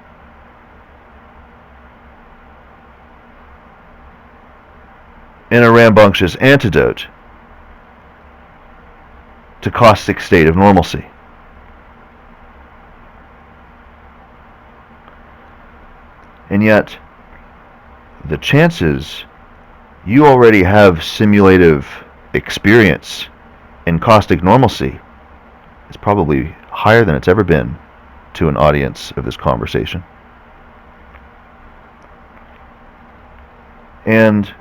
in a rambunctious antidote to caustic state of normalcy. And yet, the chances you already have simulative experience in caustic normalcy is probably higher than it's ever been to an audience of this conversation. And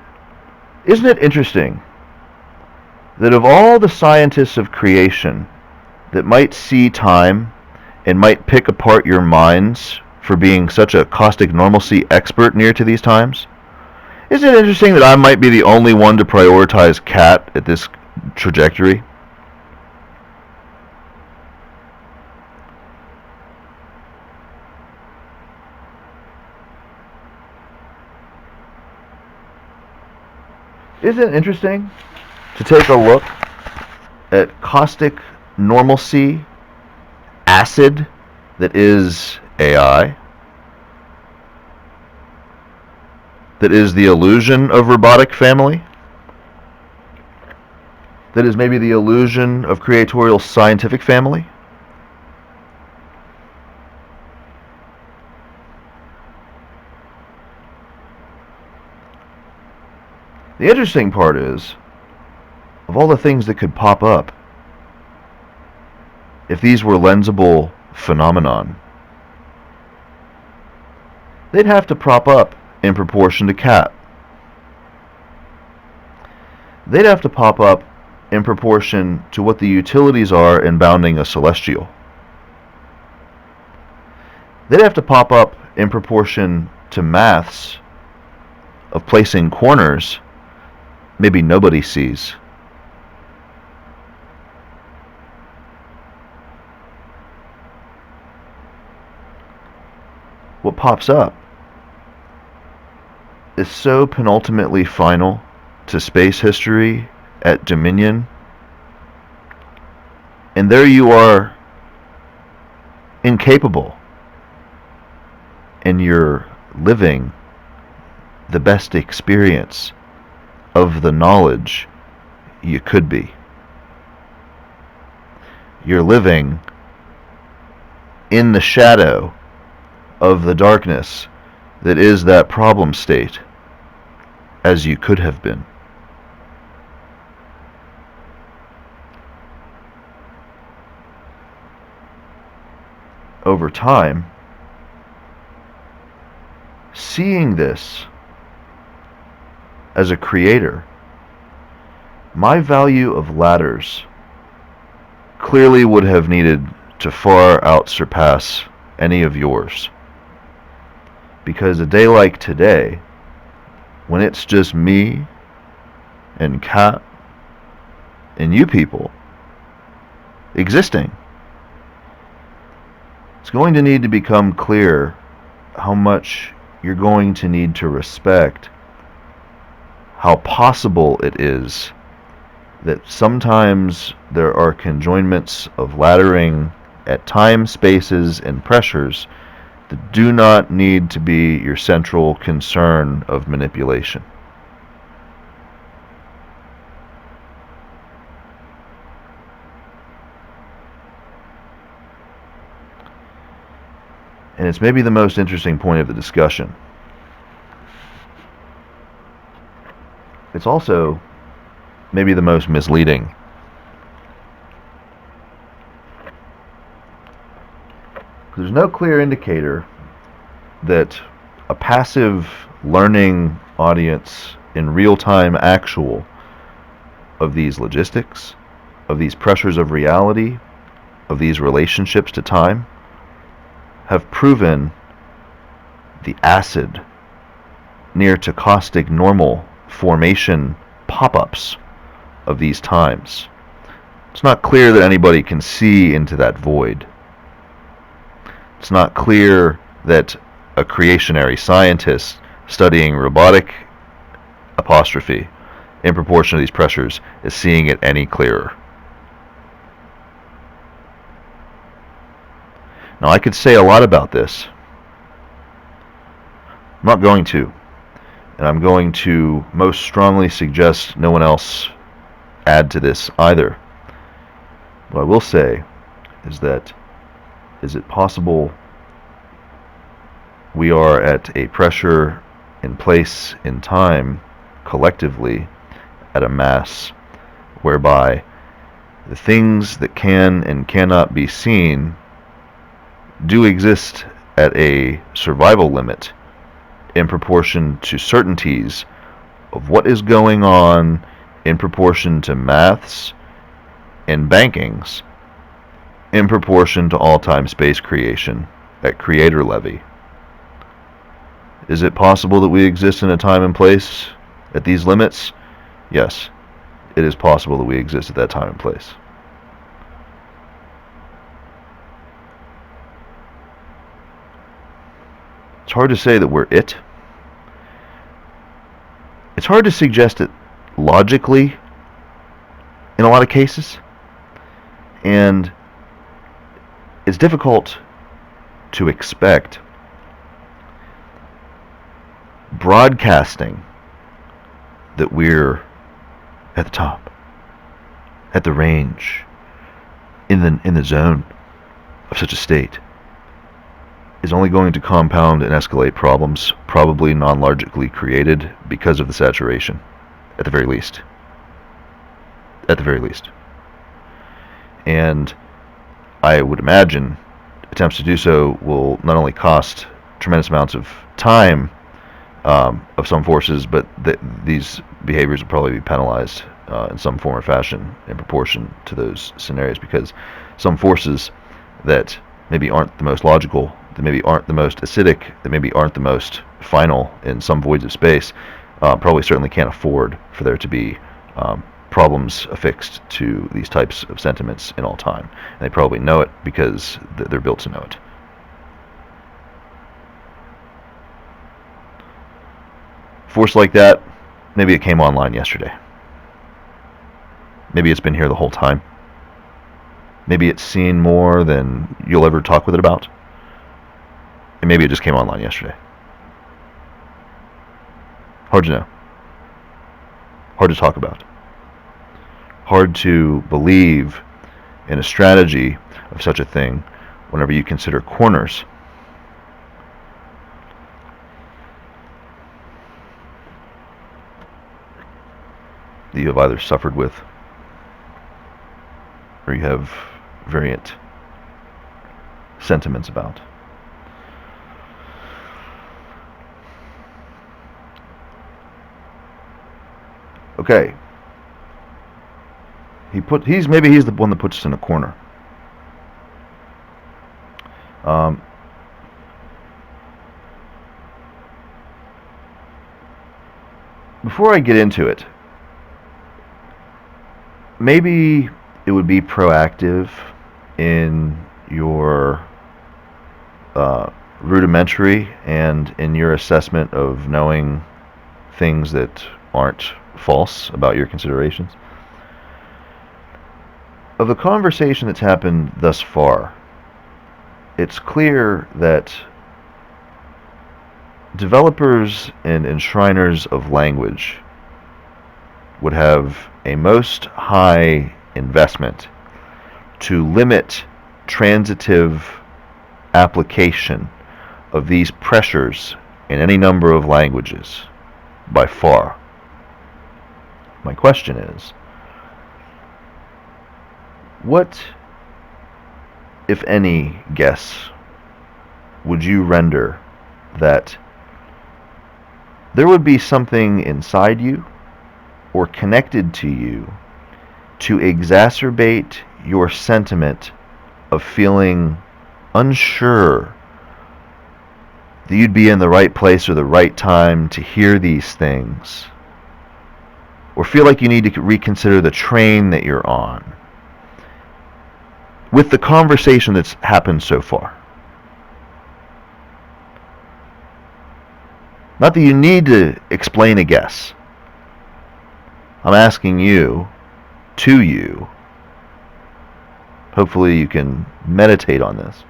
isn't it interesting that of all the scientists of creation that might see time and might pick apart your minds for being such a caustic normalcy expert near to these times, isn't it interesting that I might be the only one to prioritize caNT at this trajectory? Isn't it interesting to take a look at caustic normalcy acid that is AI, that is the illusion of robotic family, that is maybe the illusion of creatorial scientific family? The interesting part is, of all the things that could pop up, if these were lensable phenomenon, they'd have to prop up in proportion to cat. They'd have to pop up in proportion to what the utilities are in bounding a celestial. They'd have to pop up in proportion to maths of placing corners maybe nobody sees. What pops up is so penultimately final to space history at Dominion, and there you are, incapable, and you're living the best experience of the knowledge you could be. You're living in the shadow of the darkness that is that problem state, as you could have been. Over time, seeing this as a creator, my value of ladders clearly would have needed to far outsurpass any of yours. Because a day like today, when it's just me and Kat and you people existing, it's going to need to become clear how much you're going to need to respect how possible it is that sometimes there are conjoinments of laddering at time, spaces, and pressures that do not need to be your central concern of manipulation. And it's maybe the most interesting point of the discussion. It's also maybe the most misleading. There's no clear indicator that a passive learning audience in real-time actual of these logistics, of these pressures of reality, of these relationships to time, have proven the acid near to caustic normal formation pop-ups of these times. It's not clear that anybody can see into that void. It's not clear that a creationary scientist studying robotic apostrophe in proportion to these pressures is seeing it any clearer. Now, I could say a lot about this. I'm not going to. And I'm going to most strongly suggest no one else add to this either. What I will say is that, is it possible we are at a pressure in place, in time, collectively, at a mass, whereby the things that can and cannot be seen do exist at a survival limit in proportion to certainties of what is going on in proportion to maths and bankings, in proportion to all-time space creation at creator levy. Is it possible that we exist in a time and place at these limits? Yes, it is possible that we exist at that time and place. It's hard to say that we're it. It's hard to suggest that logically in a lot of cases, and it's difficult to expect broadcasting that we're at the top, at the range, in the zone of such a state, is only going to compound and escalate problems probably non-logically created because of the saturation, at the very least. At the very least. And I would imagine attempts to do so will not only cost tremendous amounts of time of some forces, but these behaviors will probably be penalized in some form or fashion in proportion to those scenarios, because some forces that maybe aren't the most logical, that maybe aren't the most acidic, that maybe aren't the most final in some voids of space, probably certainly can't afford for there to be problems affixed to these types of sentiments in all time. And they probably know it because they're built to know it. Force like that, maybe it came online yesterday. Maybe it's been here the whole time. Maybe it's seen more than you'll ever talk with it about. And maybe it just came online yesterday. Hard to know. Hard to talk about. Hard to believe in a strategy of such a thing whenever you consider corners. That you have either suffered with or you have variant sentiments about. Okay. Maybe he's the one that puts us in a corner. Before I get into it, maybe it would be proactive in your rudimentary and in your assessment of knowing things that aren't false about your considerations. Of the conversation that's happened thus far, it's clear that developers and enshriners of language would have a most high investment to limit transitive application of these pressures in any number of languages by far. My question is, what, if any, guess would you render that there would be something inside you or connected to you to exacerbate your sentiment of feeling unsure that you'd be in the right place or the right time to hear these things, or feel like you need to reconsider the train that you're on with the conversation that's happened so far? Not that you need to explain a guess. I'm asking you, to you, hopefully you can meditate on this.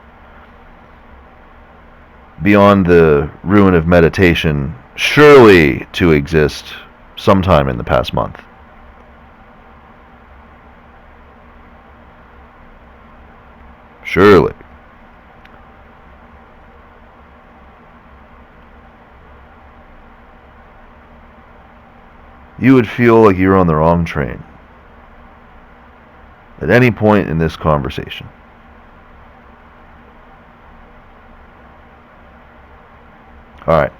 Beyond the ruin of meditation, surely to exist sometime in the past month. Surely. You would feel like you're on the wrong train at any point in this conversation. All right.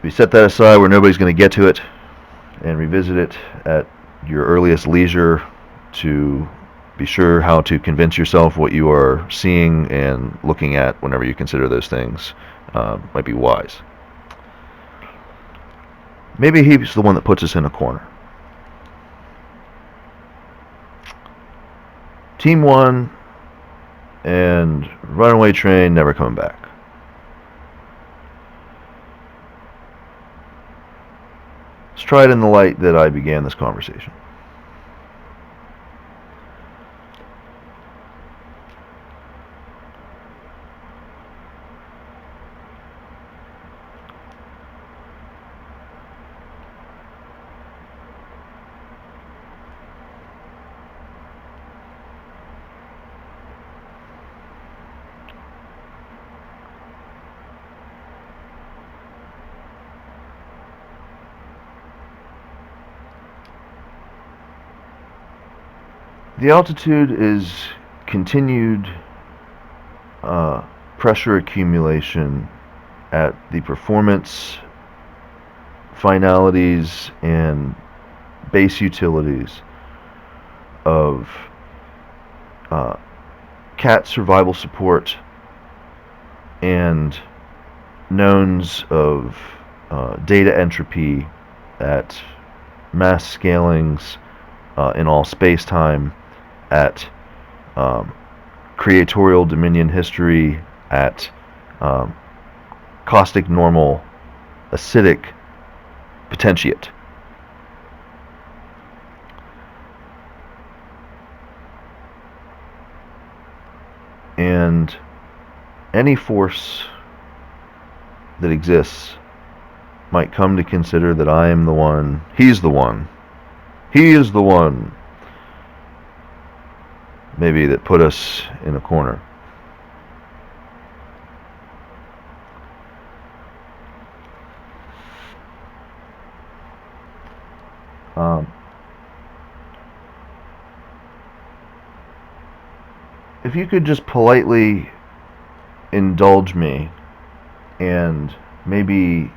We set that aside where nobody's going to get to it and revisit it at your earliest leisure to be sure how to convince yourself what you are seeing and looking at whenever you consider those things might be wise. Maybe he's the one that puts us in a corner. Team 1 and runaway train never coming back. try it in the light that I began this conversation. The altitude is continued pressure accumulation at the performance finalities and base utilities of caT survival support and knowns of data entropy at mass scalings in all space-time, at creatorial dominion history, at caustic normal acidic potentiate. And any force that exists might come to consider that I am the one, he's the one, he is the one, maybe, that put us in a corner. If you could just politely indulge me and maybe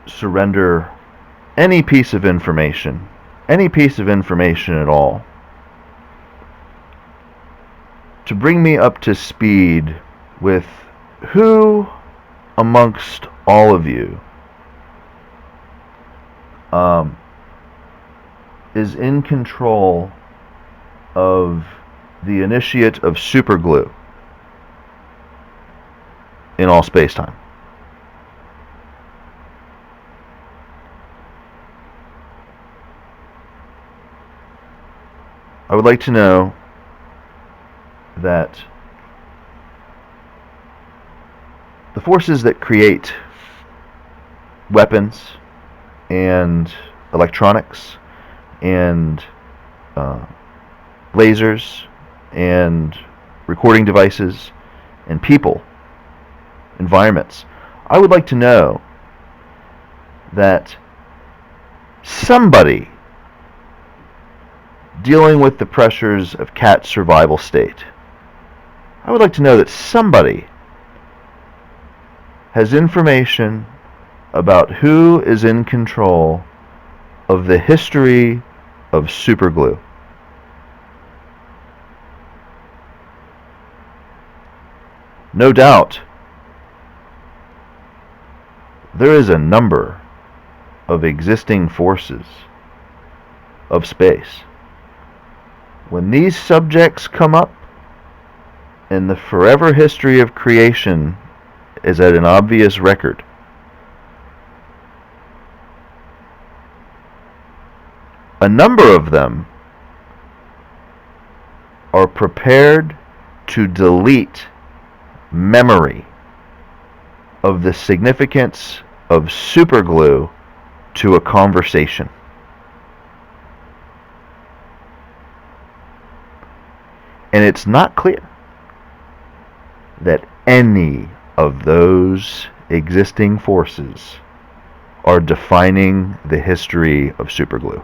surrender any piece of information at all, to bring me up to speed with who amongst all of you is in control of the initiate of supergLue in all space-time. I would like to know that the forces that create weapons and electronics and lasers and recording devices and people, environments, I would like to know that somebody dealing with the pressures of caT's survival state, I would like to know that somebody has information about who is in control of the history of supergLue. No doubt, there is a number of existing forces of space. When these subjects come up, and the forever history of creation is at an obvious record, a number of them are prepared to delete memory of the significance of supergLue to a conversation. And it's not clear that any of those existing forces are defining the history of supergLue.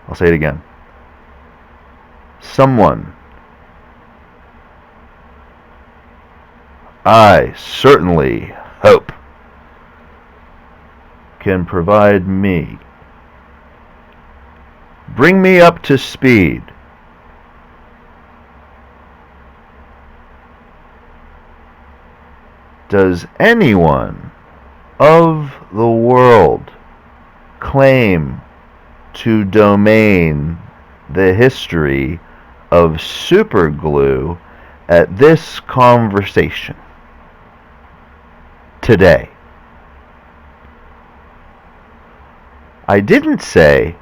I'll say it again. Someone, I certainly hope, can provide me, bring me up to speed does anyone of the world claim to domain the history of supergLue at this conversation today. I didn't say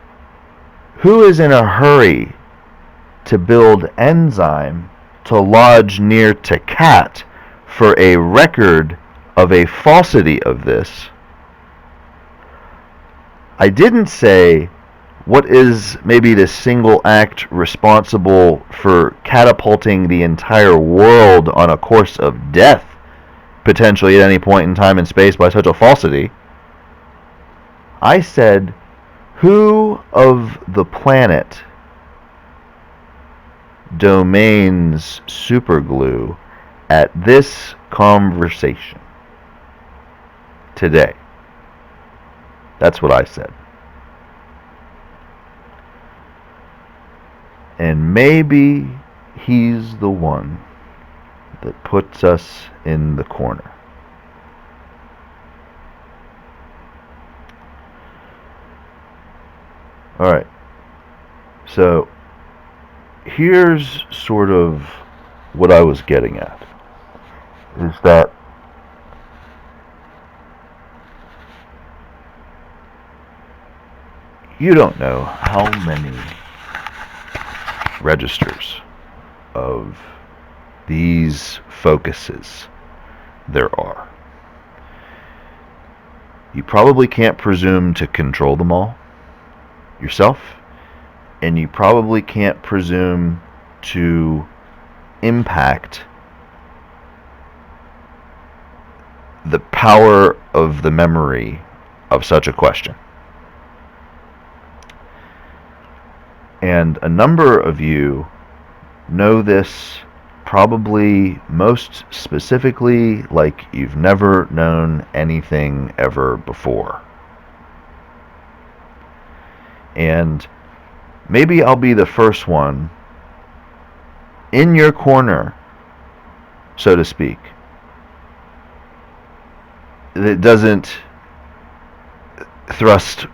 who is in a hurry to build enzyme to lodge near to caNT for a record of a falsity of this. I didn't say what is maybe the single act responsible for catapulting the entire world on a course of death, potentially at any point in time and space by such a falsity. I said, who of the planet domains supergLue at this conversation today? That's what I said. And maybe he's the one that puts us in the corner. Alright, so here's sort of what I was getting at, is that you don't know how many registers of these focuses there are. You probably can't presume to control them all yourself, and you probably can't presume to impact the power of the memory of such a question. And a number of you know this probably most specifically like you've never known anything ever before. And maybe I'll be the first one in your corner, so to speak, that doesn't thrust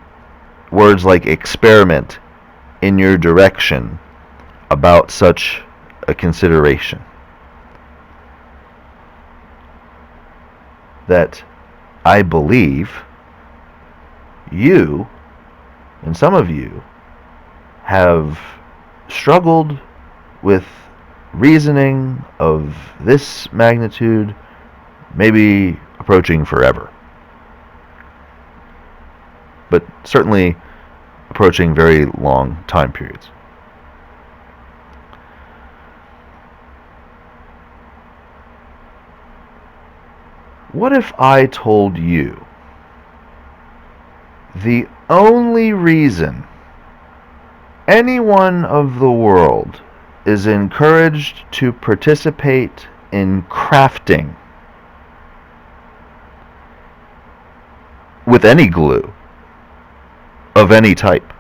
words like experiment in your direction about such a consideration. That I believe you, and some of you, have struggled with reasoning of this magnitude, maybe approaching forever. But certainly approaching very long time periods. What if I told you the only reason anyone of the world is encouraged to participate in crafting with any glue of any type,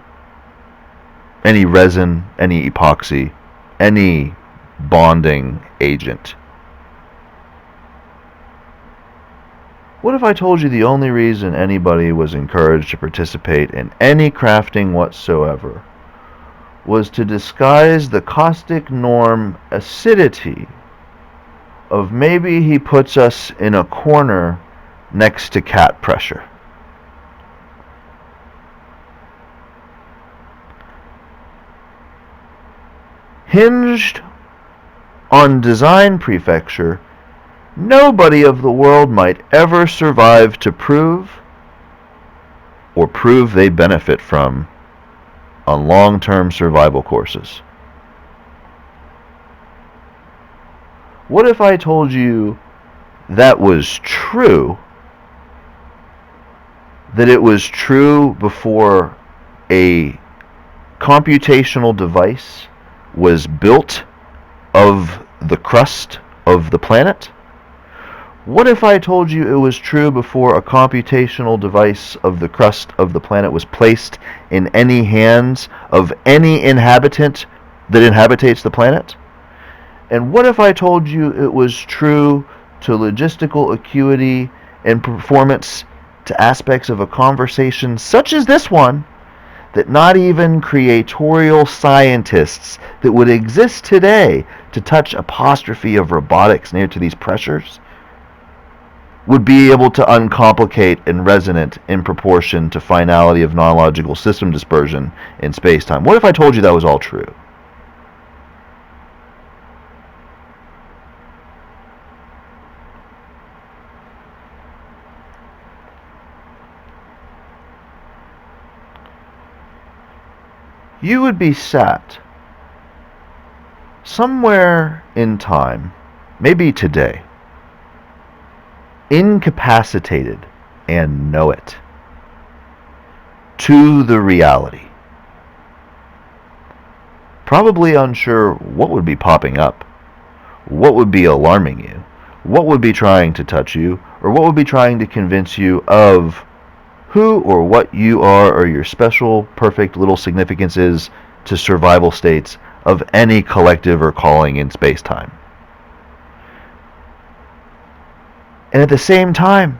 any resin, any epoxy, any bonding agent? What if I told you the only reason anybody was encouraged to participate in any crafting whatsoever was to disguise the caustic norm acidity of maybe he puts us in a corner next to cat pressure? Hinged on design prefecture, nobody of the world might ever survive to prove or prove they benefit from on long-term survival courses. What if I told you that was true, that it was true before a computational device was built of the crust of the planet? What if I told you it was true before a computational device of the crust of the planet was placed in any hands of any inhabitant that inhabitates the planet? And what if I told you it was true to logistical acuity and performance to aspects of a conversation such as this one, that not even creatorial scientists that would exist today to touch apostrophe of robotics near to these pressures would be able to uncomplicate and resonate in proportion to finality of non-logical system dispersion in space-time? What if I told you that was all true? You would be sat somewhere in time, maybe today, incapacitated and know it, to the reality. Probably unsure what would be popping up, what would be alarming you, what would be trying to touch you, or what would be trying to convince you of who or what you are or your special, perfect little significance is to survival states of any collective or calling in space-time. And at the same time,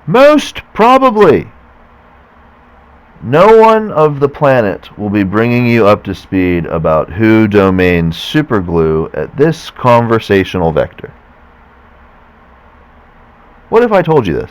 most probably, no one of the planet will be bringing you up to speed about who domains supergLue at this conversational vector. What if I told you this?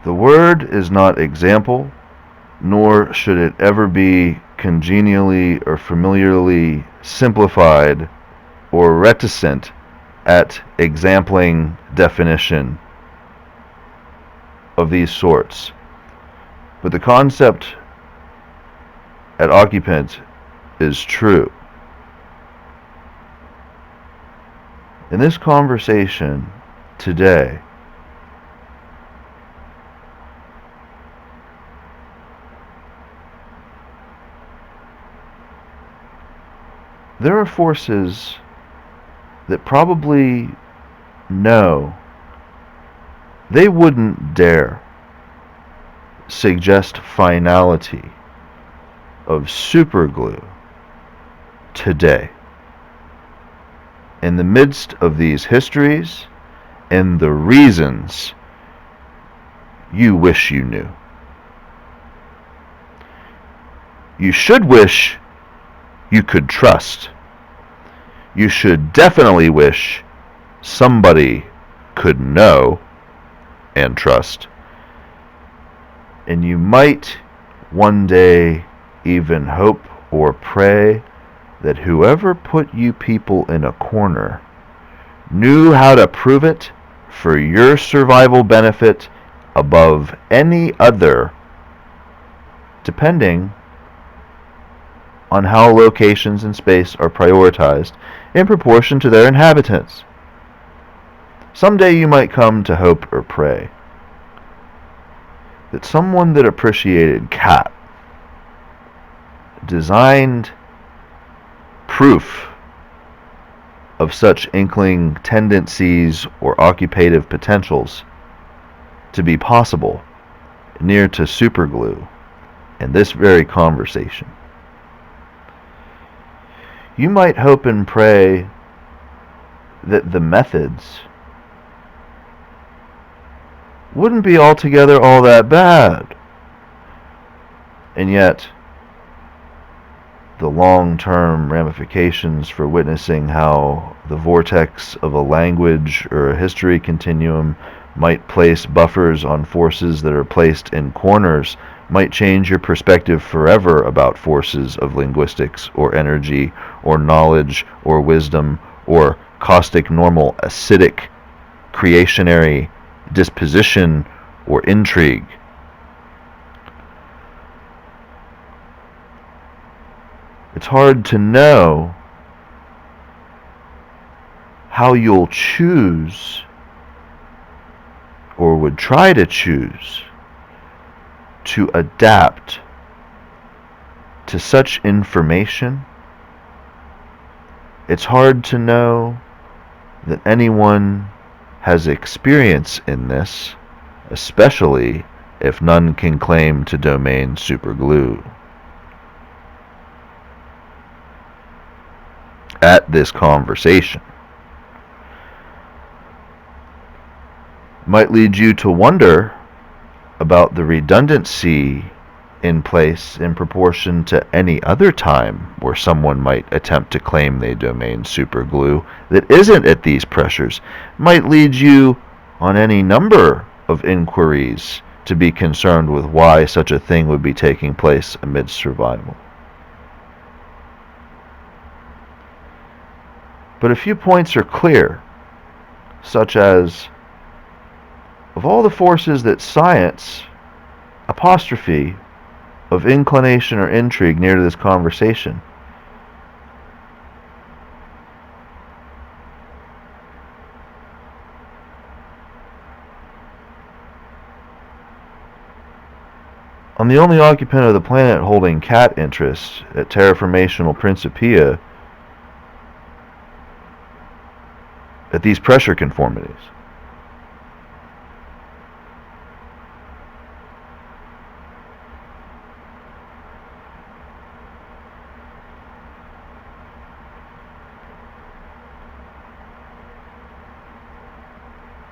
The word is not example, nor should it ever be congenially or familiarly simplified or reticent at exempling definition of these sorts. But the concept at occupant is true. In this conversation today, there are forces that probably know they wouldn't dare suggest finality of supergLue today. In the midst of these histories and the reasons you wish you knew. You should wish you could trust. You should definitely wish somebody could know and trust. And you might one day even hope or pray that whoever put you people in a corner knew how to prove it for your survival benefit above any other, depending on how locations in space are prioritized in proportion to their inhabitants. Someday you might come to hope or pray that someone that appreciated caNT designed proof of such inkling tendencies or occupative potentials to be possible near to supergLue in this very conversation. You might hope and pray that the methods wouldn't be altogether all that bad. And yet, the long-term ramifications for witnessing how the vortex of a language or a history continuum might place buffers on forces that are placed in corners might change your perspective forever about forces of linguistics or energy or knowledge or wisdom or caustic normal acidic creationary disposition or intrigue. It's hard to know how you'll choose or would try to choose to adapt to such information, it's hard to know that anyone has experience in this, especially if none can claim to domain superglue. At this conversation might lead you to wonder about the redundancy in place in proportion to any other time where someone might attempt to claim they domain superglue that isn't at these pressures, might lead you on any number of inquiries to be concerned with why such a thing would be taking place amidst survival. But a few points are clear, such as, of all the forces that science, apostrophe, of inclination or intrigue near to this conversation, on the only occupant of the planet holding cat interests at terraformational Principia at these pressure conformities.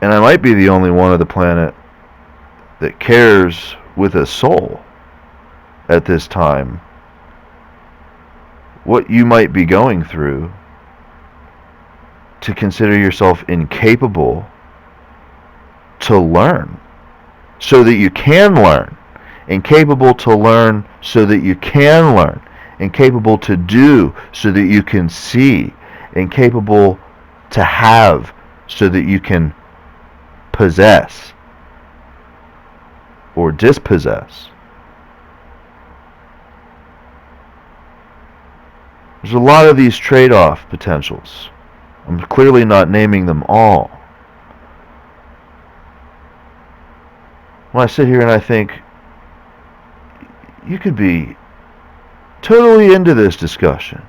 And I might be the only one of the planet that cares with a soul at this time what you might be going through to consider yourself incapable to learn so that you can learn, incapable to learn so that you can learn, incapable to do so that you can see, incapable to have so that you can possess or dispossess. There's a lot of these trade-off potentials. I'm clearly not naming them all. When I sit here and I think, you could be totally into this discussion,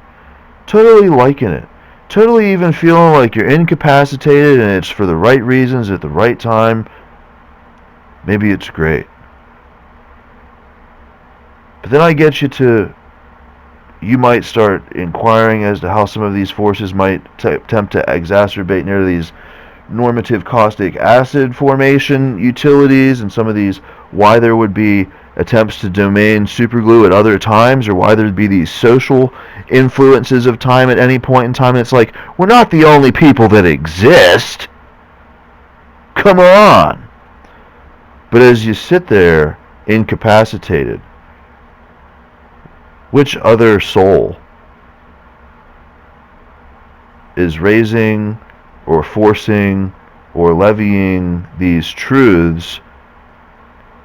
totally liking it, totally even feeling like you're incapacitated and it's for the right reasons at the right time. Maybe it's great. But then I get you to, you might start inquiring as to how some of these forces might attempt to exacerbate near these normative caustic acid formation utilities, and some of these, why there would be attempts to domain superglue at other times, or why there'd be these social influences of time at any point in time. And it's like, we're not the only people that exist. Come on. But as you sit there incapacitated, which other soul is raising or forcing or levying these truths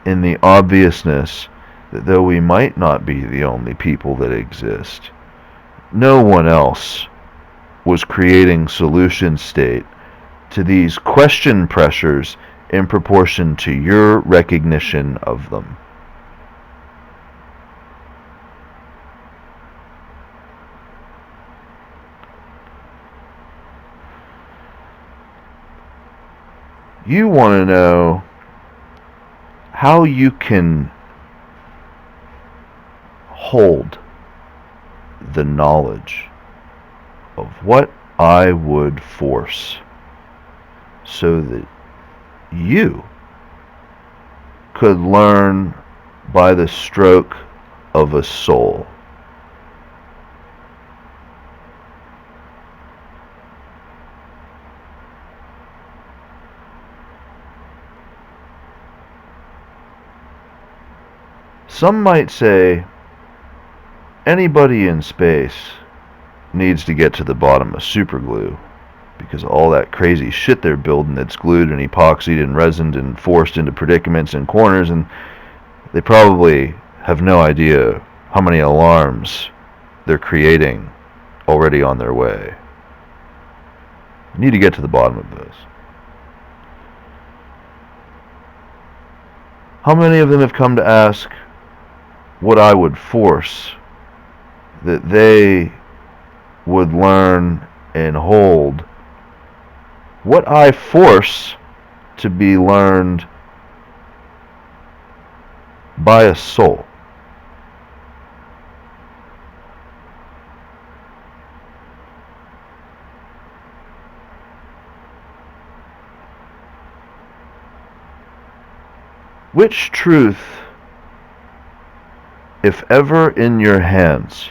in the obviousness that though we might not be the only people that exist, no one else was creating solution state to these question pressures in proportion to your recognition of them. You want to know how you can hold the knowledge of what I would force so that you could learn by the stroke of a soul. Some might say anybody in space needs to get to the bottom of superglue because all that crazy shit they're building that's glued and epoxied and resined and forced into predicaments and corners, and they probably have no idea how many alarms they're creating already on their way. You need to get to the bottom of this. How many of them have come to ask what I would force that they would learn and hold what I force to be learned by a soul. Which truth, if ever in your hands,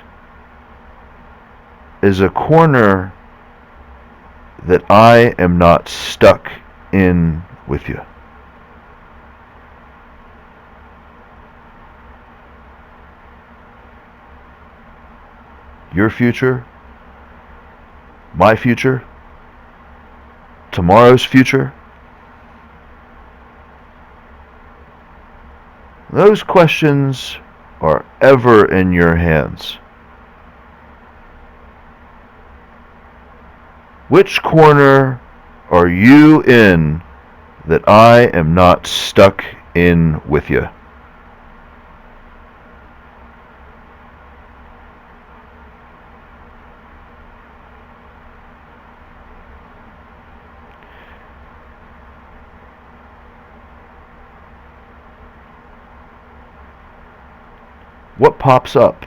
is a corner that I am not stuck in with you? Your future, my future, tomorrow's future? Those questions are ever in your hands. Which corner are you in that I am not stuck in with you? What pops up?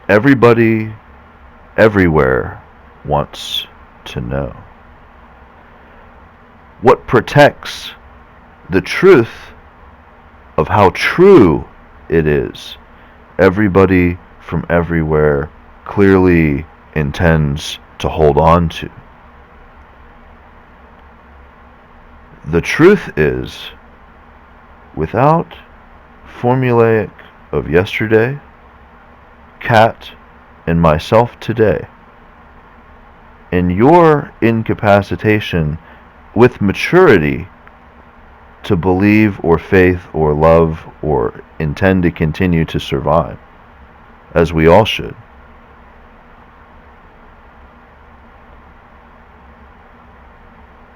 Everybody, everywhere wants to know. What protects the truth of how true it is? Everybody from everywhere clearly intends to hold on to. The truth is, without formulaic of yesterday, caNT, and myself today, and your incapacitation with maturity to believe or faith or love or intend to continue to survive, as we all should.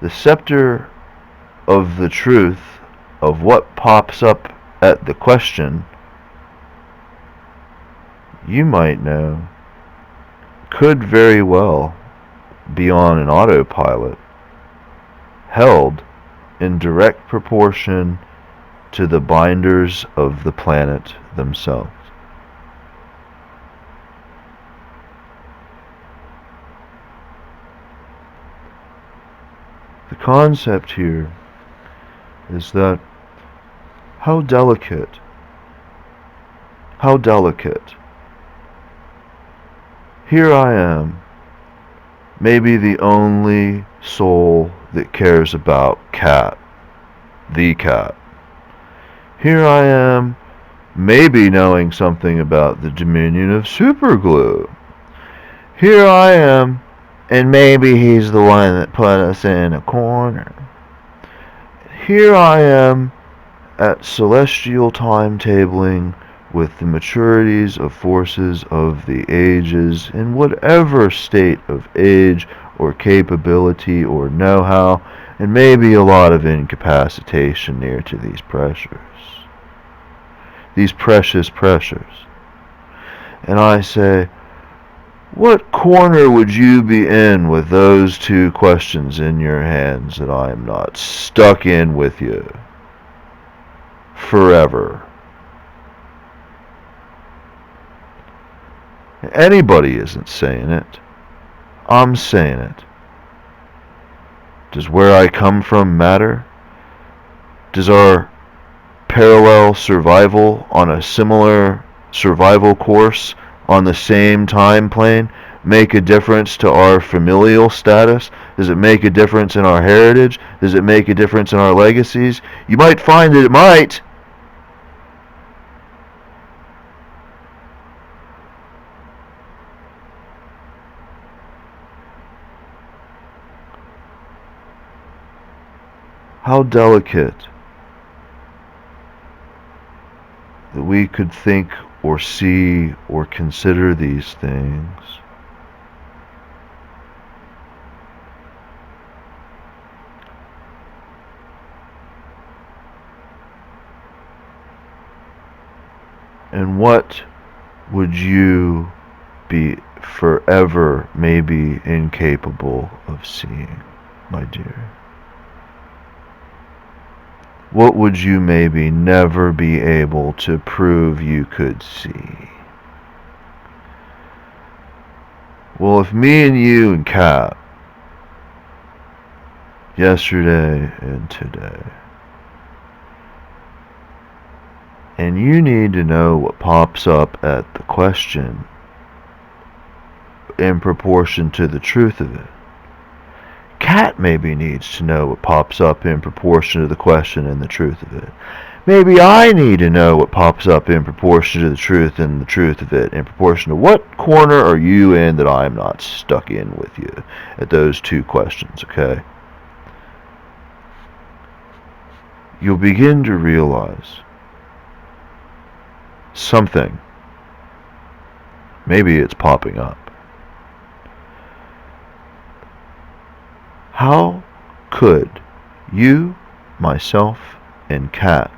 The scepter of the truth of what pops up at the question, you might know, could very well be on an autopilot, held in direct proportion to the binders of the planet themselves. The concept here is that how delicate, here I am, maybe the only soul that cares about caNT, the caNT. Here I am, maybe knowing something about the dominion of supergLue. Here I am, and maybe he's the one that put us in a corner. Here I am at celestial timetabling with the maturities of forces of the ages in whatever state of age or capability or know-how, and maybe a lot of incapacitation near to these pressures. These precious pressures. And I say, what corner would you be in with those two questions in your hands that I am not stuck in with you forever? Anybody isn't saying it. I'm saying it. Does where I come from matter? Does our parallel survival on a similar survival course on the same time plane make a difference to our familial status? Does it make a difference in our heritage? Does it make a difference in our legacies? You might find that it might. How delicate that we could think or see or consider these things. And what would you be forever maybe incapable of seeing, my dear? What would you maybe never be able to prove you could see? Well, if me and you and Kat, yesterday and today, and you need to know what pops up at the question in proportion to the truth of it. Kat maybe needs to know what pops up in proportion to the question and the truth of it. Maybe I need to know what pops up in proportion to the truth and the truth of it, in proportion to what corner are you in that I'm not stuck in with you at those two questions, okay? You'll begin to realize something. Maybe it's popping up. How could you, myself, and Kat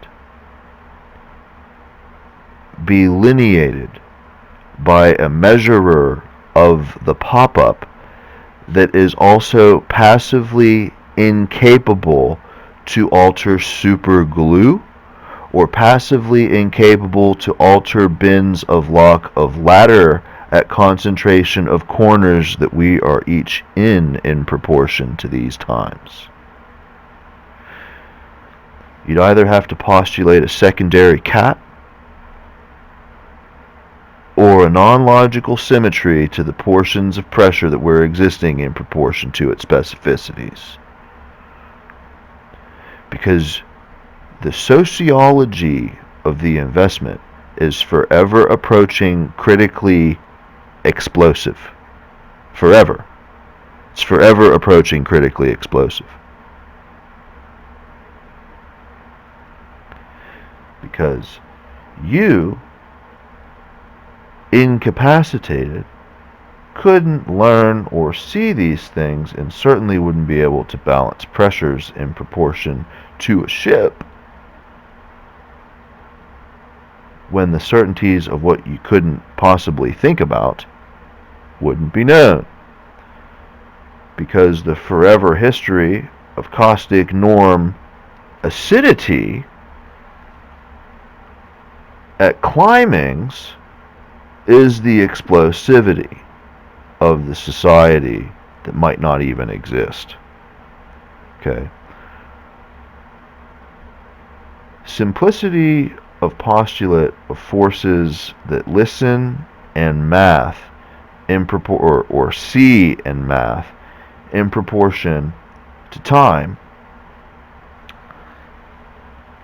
be lineated by a measurer of the pop-up that is also passively incapable to alter supergLue, or passively incapable to alter bins of lock of ladder at concentration of corners that we are each in proportion to these times? You'd either have to postulate a secondary Kat or a non-logical symmetry to the portions of pressure that we're existing in proportion to its specificities. Because the sociology of the investment is forever approaching critically explosive. Forever. It's forever approaching critically explosive. Because you, incapacitated, couldn't learn or see these things, and certainly wouldn't be able to balance pressures in proportion to a ship, when the certainties of what you couldn't possibly think about wouldn't be known. Because the forever history of caustic norm acidity at climbings is the explosivity of the society that might not even exist. Okay. Simplicity of postulate of forces that listen and math in or see and math in proportion to time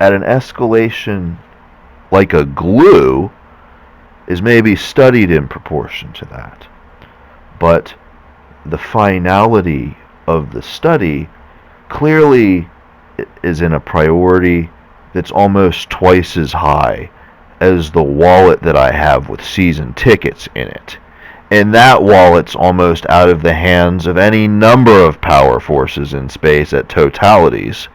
at an escalation like a glue is maybe studied in proportion to that. But the finality of the study clearly is in a priority that's almost twice as high as the wallet that I have with season tickets in it. And that wallet's almost out of the hands of any number of power forces in space at totalities.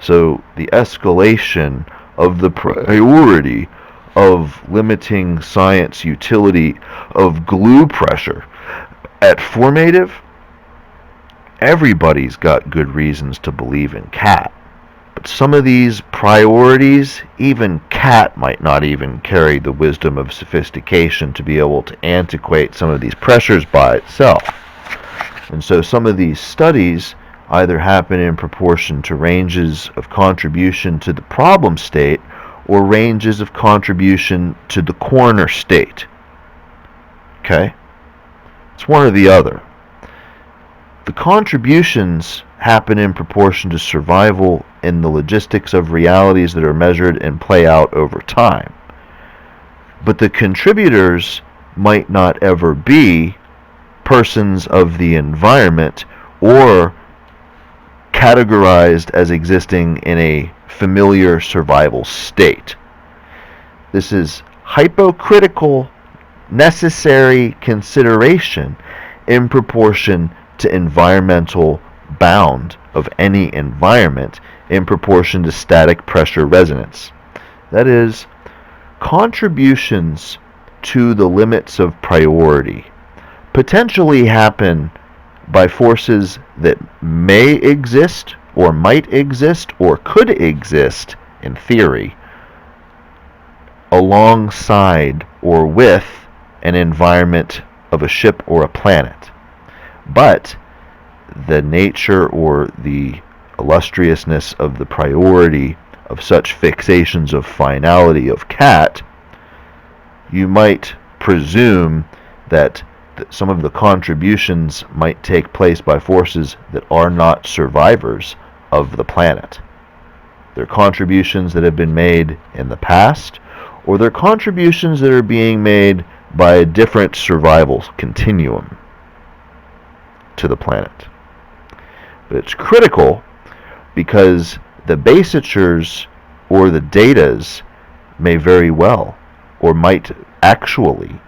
So the escalation of the priority of limiting science utility of glue pressure at formative, everybody's got good reasons to believe in CAT. But some of these priorities, even CAT might not even carry the wisdom of sophistication to be able to antiquate some of these pressures by itself. And so some of these studies either happen in proportion to ranges of contribution to the problem state or ranges of contribution to the corner state. Okay? It's one or the other. The contributions happen in proportion to survival in the logistics of realities that are measured and play out over time. But the contributors might not ever be persons of the environment or categorized as existing in a familiar survival state. This is hypocritical, necessary consideration in proportion to environmental bound of any environment in proportion to static pressure resonance. That is, contributions to the limits of priority potentially happen by forces that may exist or might exist or could exist in theory alongside or with an environment of a ship or a planet. But the nature or the illustriousness of the priority of such fixations of finality of caNT, you might presume that some of the contributions might take place by forces that are not survivors of the planet. They're contributions that have been made in the past, or they're contributions that are being made by a different survival continuum to the planet. But it's critical because the basitures or the datas may very well or might actually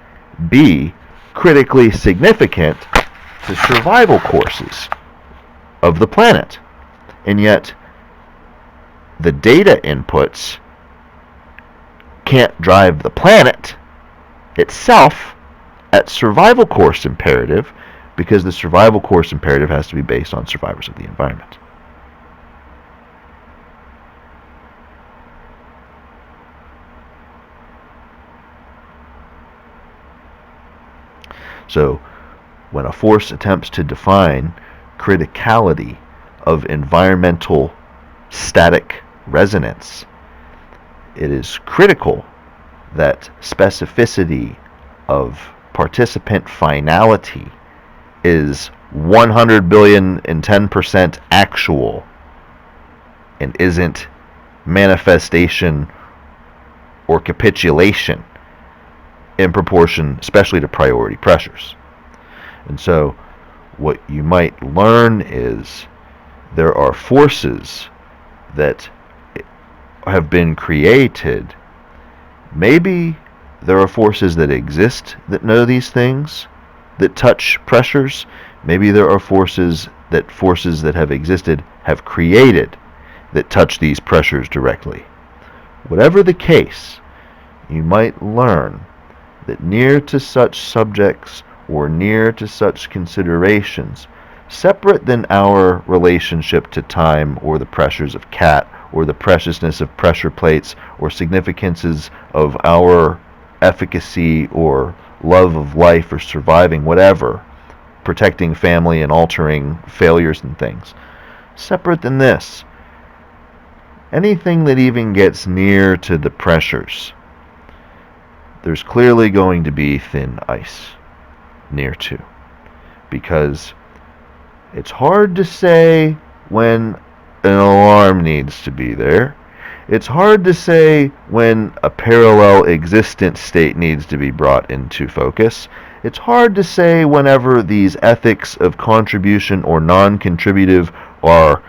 be critically significant to survival courses of the planet. And yet the data inputs can't drive the planet itself at survival course imperative, because the survival course imperative has to be based on survivors of the environment. So when a force attempts to define criticality of environmental static resonance, it is critical that specificity of participant finality is 100 billion and 10% actual and isn't manifestation or capitulation in proportion, especially to priority pressures. And so what you might learn is there are forces that have been created. Maybe there are forces that exist that know these things, that touch pressures. Maybe there are forces that have existed have created that touch these pressures directly. Whatever the case, you might learn that near to such subjects or near to such considerations, separate than our relationship to time or the pressures of caNT or the preciousness of pressure plates or significances of our efficacy or love of life or surviving whatever, protecting family and altering failures and things. Separate than this, anything that even gets near to the pressures, there's clearly going to be thin ice near to, because it's hard to say when an alarm needs to be there. It's hard to say when a parallel existence state needs to be brought into focus. It's hard to say whenever these ethics of contribution or non-contributive are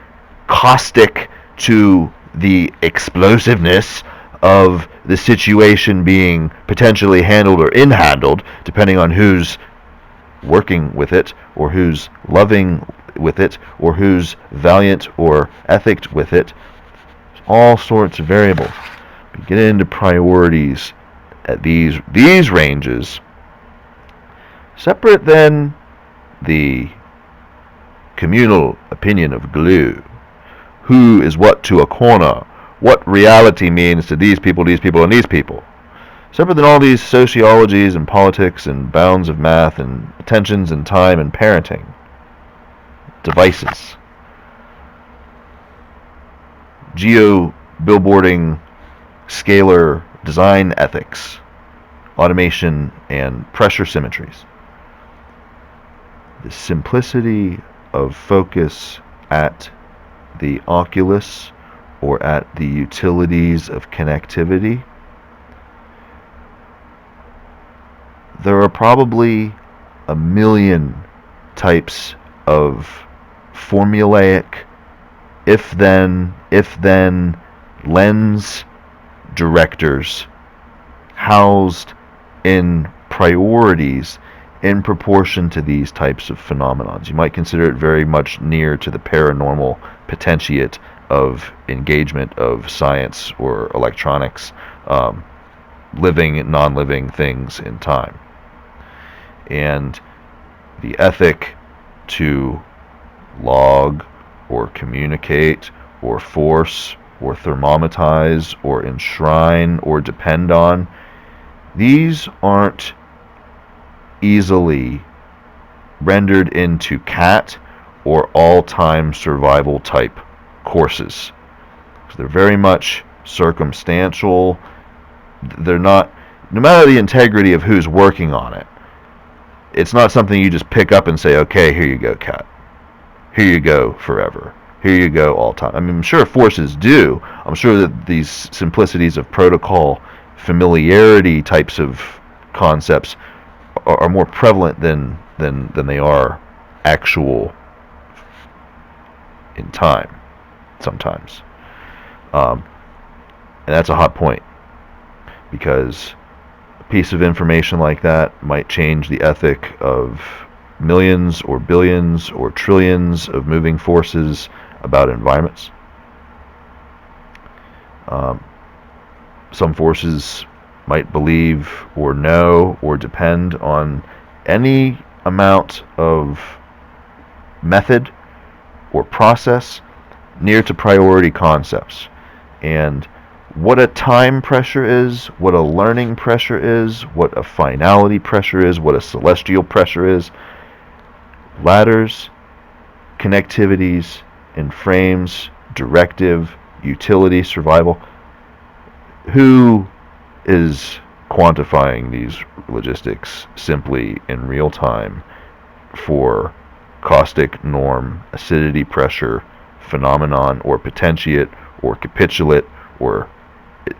caustic to the explosiveness of the situation being potentially handled or inhandled, depending on who's working with it, or who's loving with it, or who's valiant or ethicked with it. All sorts of variables. We get into priorities at these ranges, separate than the communal opinion of glue. Who is what to a corner? What reality means to these people, and these people? Separate than all these sociologies and politics and bounds of math and attentions and time and parenting devices. Geo-billboarding, scalar design ethics, automation, and pressure symmetries. The simplicity of focus at the oculus or at the utilities of connectivity. There are probably a million types of formulaic if-then lens directors housed in priorities in proportion to these types of phenomenons. You might consider it very much near to the paranormal potentiate of engagement of science or electronics, living and non-living things in time. And the ethic to log or communicate or force or thermometize or enshrine or depend on, these aren't easily rendered into CAT or all-time survival type courses. So they're very much circumstantial. They're not, no matter the integrity of who's working on it, it's not something you just pick up and say, okay, here you go, CAT. Here you go, forever. Here you go, all time. I mean, I'm sure forces do. I'm sure that these simplicities of protocol, familiarity types of concepts are more prevalent than they are actual in time sometimes. And that's a hot point, because a piece of information like that might change the ethic of millions or billions or trillions of moving forces about environments. Some forces might believe or know or depend on any amount of method or process near to priority concepts. And what a time pressure is, what a learning pressure is, what a finality pressure is, what a celestial pressure is, ladders, connectivities, and frames, directive, utility, survival. Who is quantifying these logistics simply in real time for caustic norm, acidity pressure, phenomenon, or potentiate, or capitulate, or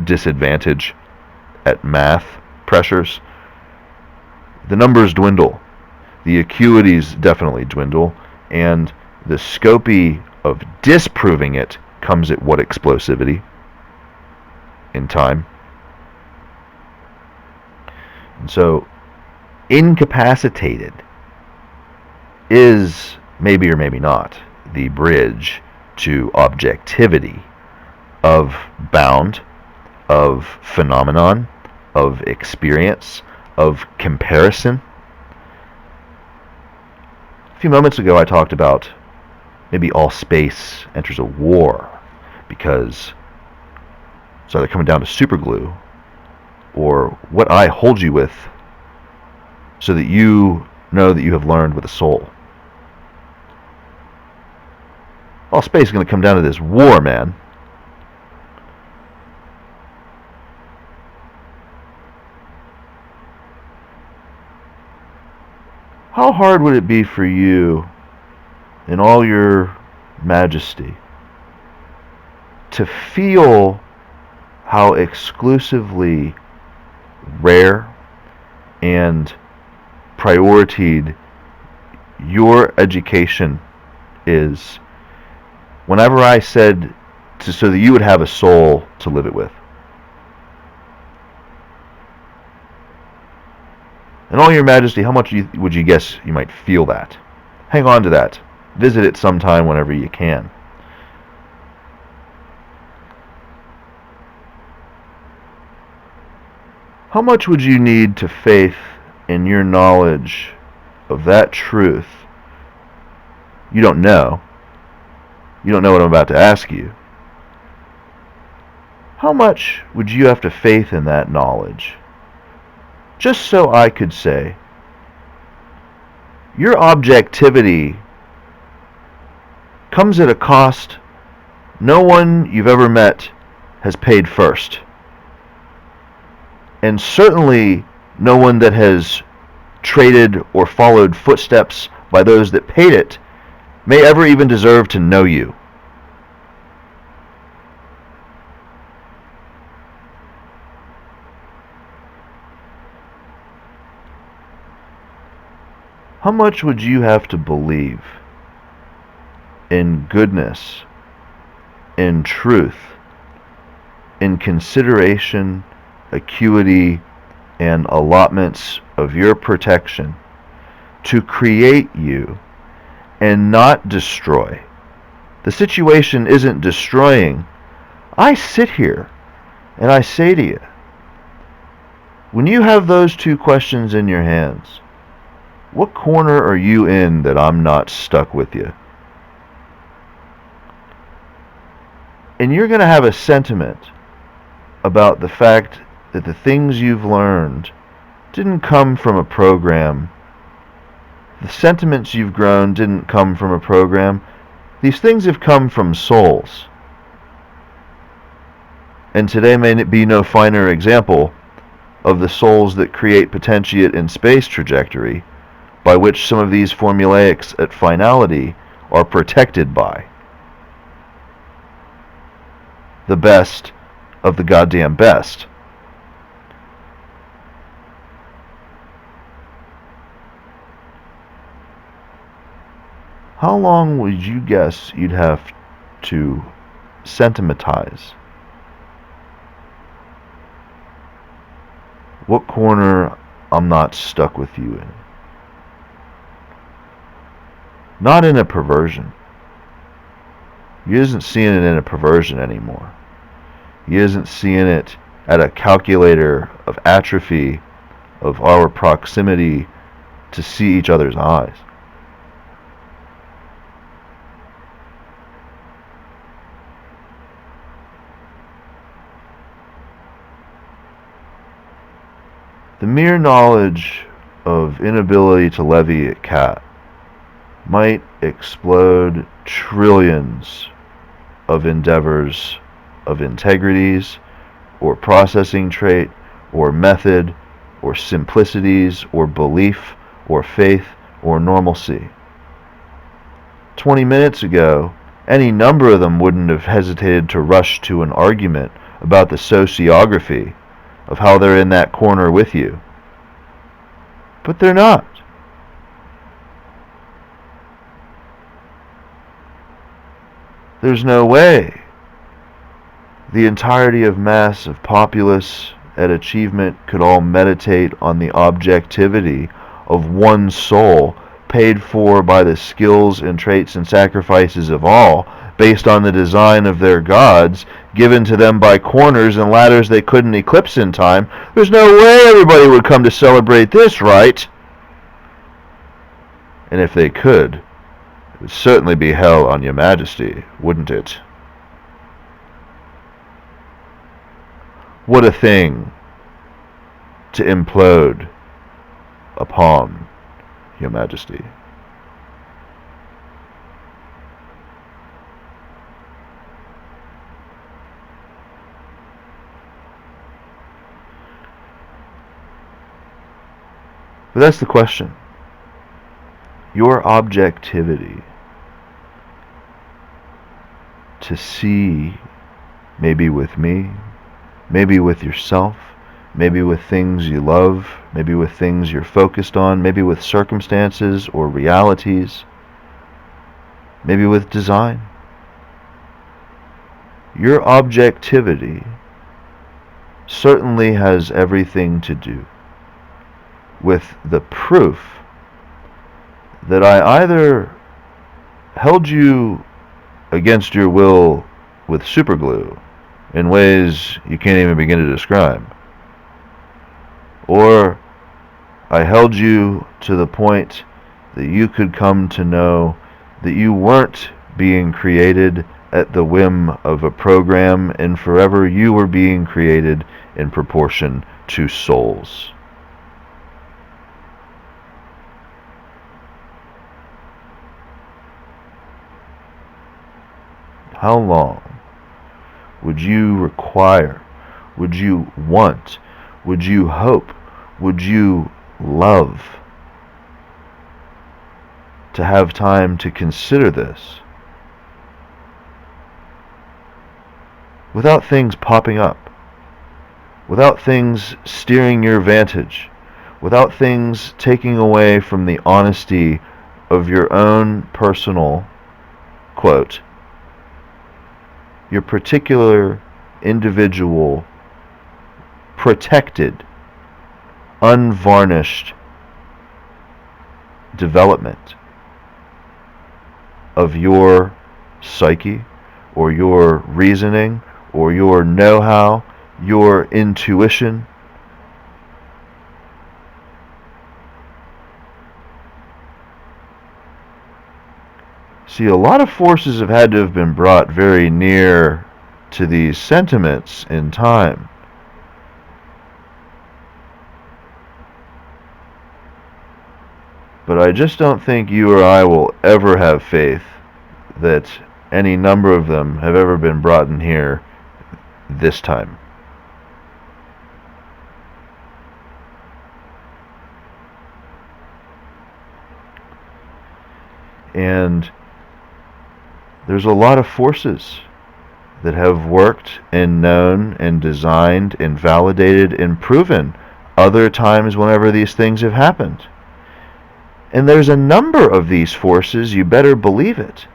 disadvantage at math pressures? The numbers dwindle. The acuities definitely dwindle, and the scopy of disproving it comes at what explosivity in time? And so, incapacitated is maybe or maybe not the bridge to objectivity of bound, of phenomenon, of experience, of comparison. A few moments ago I talked about maybe all space enters a war because it's either coming down to superglue or what I hold you with so that you know that you have learned with a soul. All space is going to come down to this war, man. How hard would it be for you, in all your majesty, to feel how exclusively rare and prioritized your education is whenever I said so that you would have a soul to live it with? In all your majesty, how much would you guess you might feel that? Hang on to that. Visit it sometime whenever you can. How much would you need to faith in your knowledge of that truth? You don't know. You don't know what I'm about to ask you. How much would you have to faith in that knowledge? Just so I could say, your objectivity comes at a cost no one you've ever met has paid first. And certainly no one that has traded or followed footsteps by those that paid it may ever even deserve to know you. How much would you have to believe in goodness, in truth, in consideration, acuity, and allotments of your protection to create you and not destroy the situation isn't destroying, I sit here and I say to you, when you have those two questions in your hands, what corner are you in that I'm not stuck with you? And you're going to have a sentiment about the fact that the things you've learned didn't come from a program. The sentiments you've grown didn't come from a program. These things have come from souls. And today may be no finer example of the souls that create potentiate in space trajectory, by which some of these formulaics at finality are protected by. The best of the goddamn best. How long would you guess you'd have to sentimentize? What corner I'm not stuck with you in? Not in a perversion. You isn't seeing it in a perversion anymore. You isn't seeing it at a calculator of atrophy of our proximity to see each other's eyes. The mere knowledge of inability to levy at caT might explode trillions of endeavors of integrities or processing trait or method or simplicities or belief or faith or normalcy. 20 minutes ago, any number of them wouldn't have hesitated to rush to an argument about the sociography of how they're in that corner with you. But they're not. There's no way the entirety of mass of populace at achievement could all meditate on the objectivity of one soul paid for by the skills and traits and sacrifices of all, based on the design of their gods, given to them by corners and ladders they couldn't eclipse in time. There's no way everybody would come to celebrate this, right? And if they could, it would certainly be hell on your majesty, wouldn't it? What a thing to implode upon your majesty. But that's the question. Your objectivity to see, maybe with me, maybe with yourself, maybe with things you love, maybe with things you're focused on, maybe with circumstances or realities, maybe with design. Your objectivity certainly has everything to do with the proof that I either held you against your will with superglue in ways you can't even begin to describe, or I held you to the point that you could come to know that you weren't being created at the whim of a program, and forever you were being created in proportion to souls. How long would you require, would you want, would you hope, would you love to have time to consider this without things popping up, without things steering your vantage, without things taking away from the honesty of your own personal, quote, your particular individual, protected, unvarnished development of your psyche or your reasoning or your know-how, your intuition. See, a lot of forces have had to have been brought very near to these sentiments in time. But I just don't think you or I will ever have faith that any number of them have ever been brought in here this time. And there's a lot of forces that have worked and known and designed and validated and proven other times whenever these things have happened. And there's a number of these forces, you better believe it,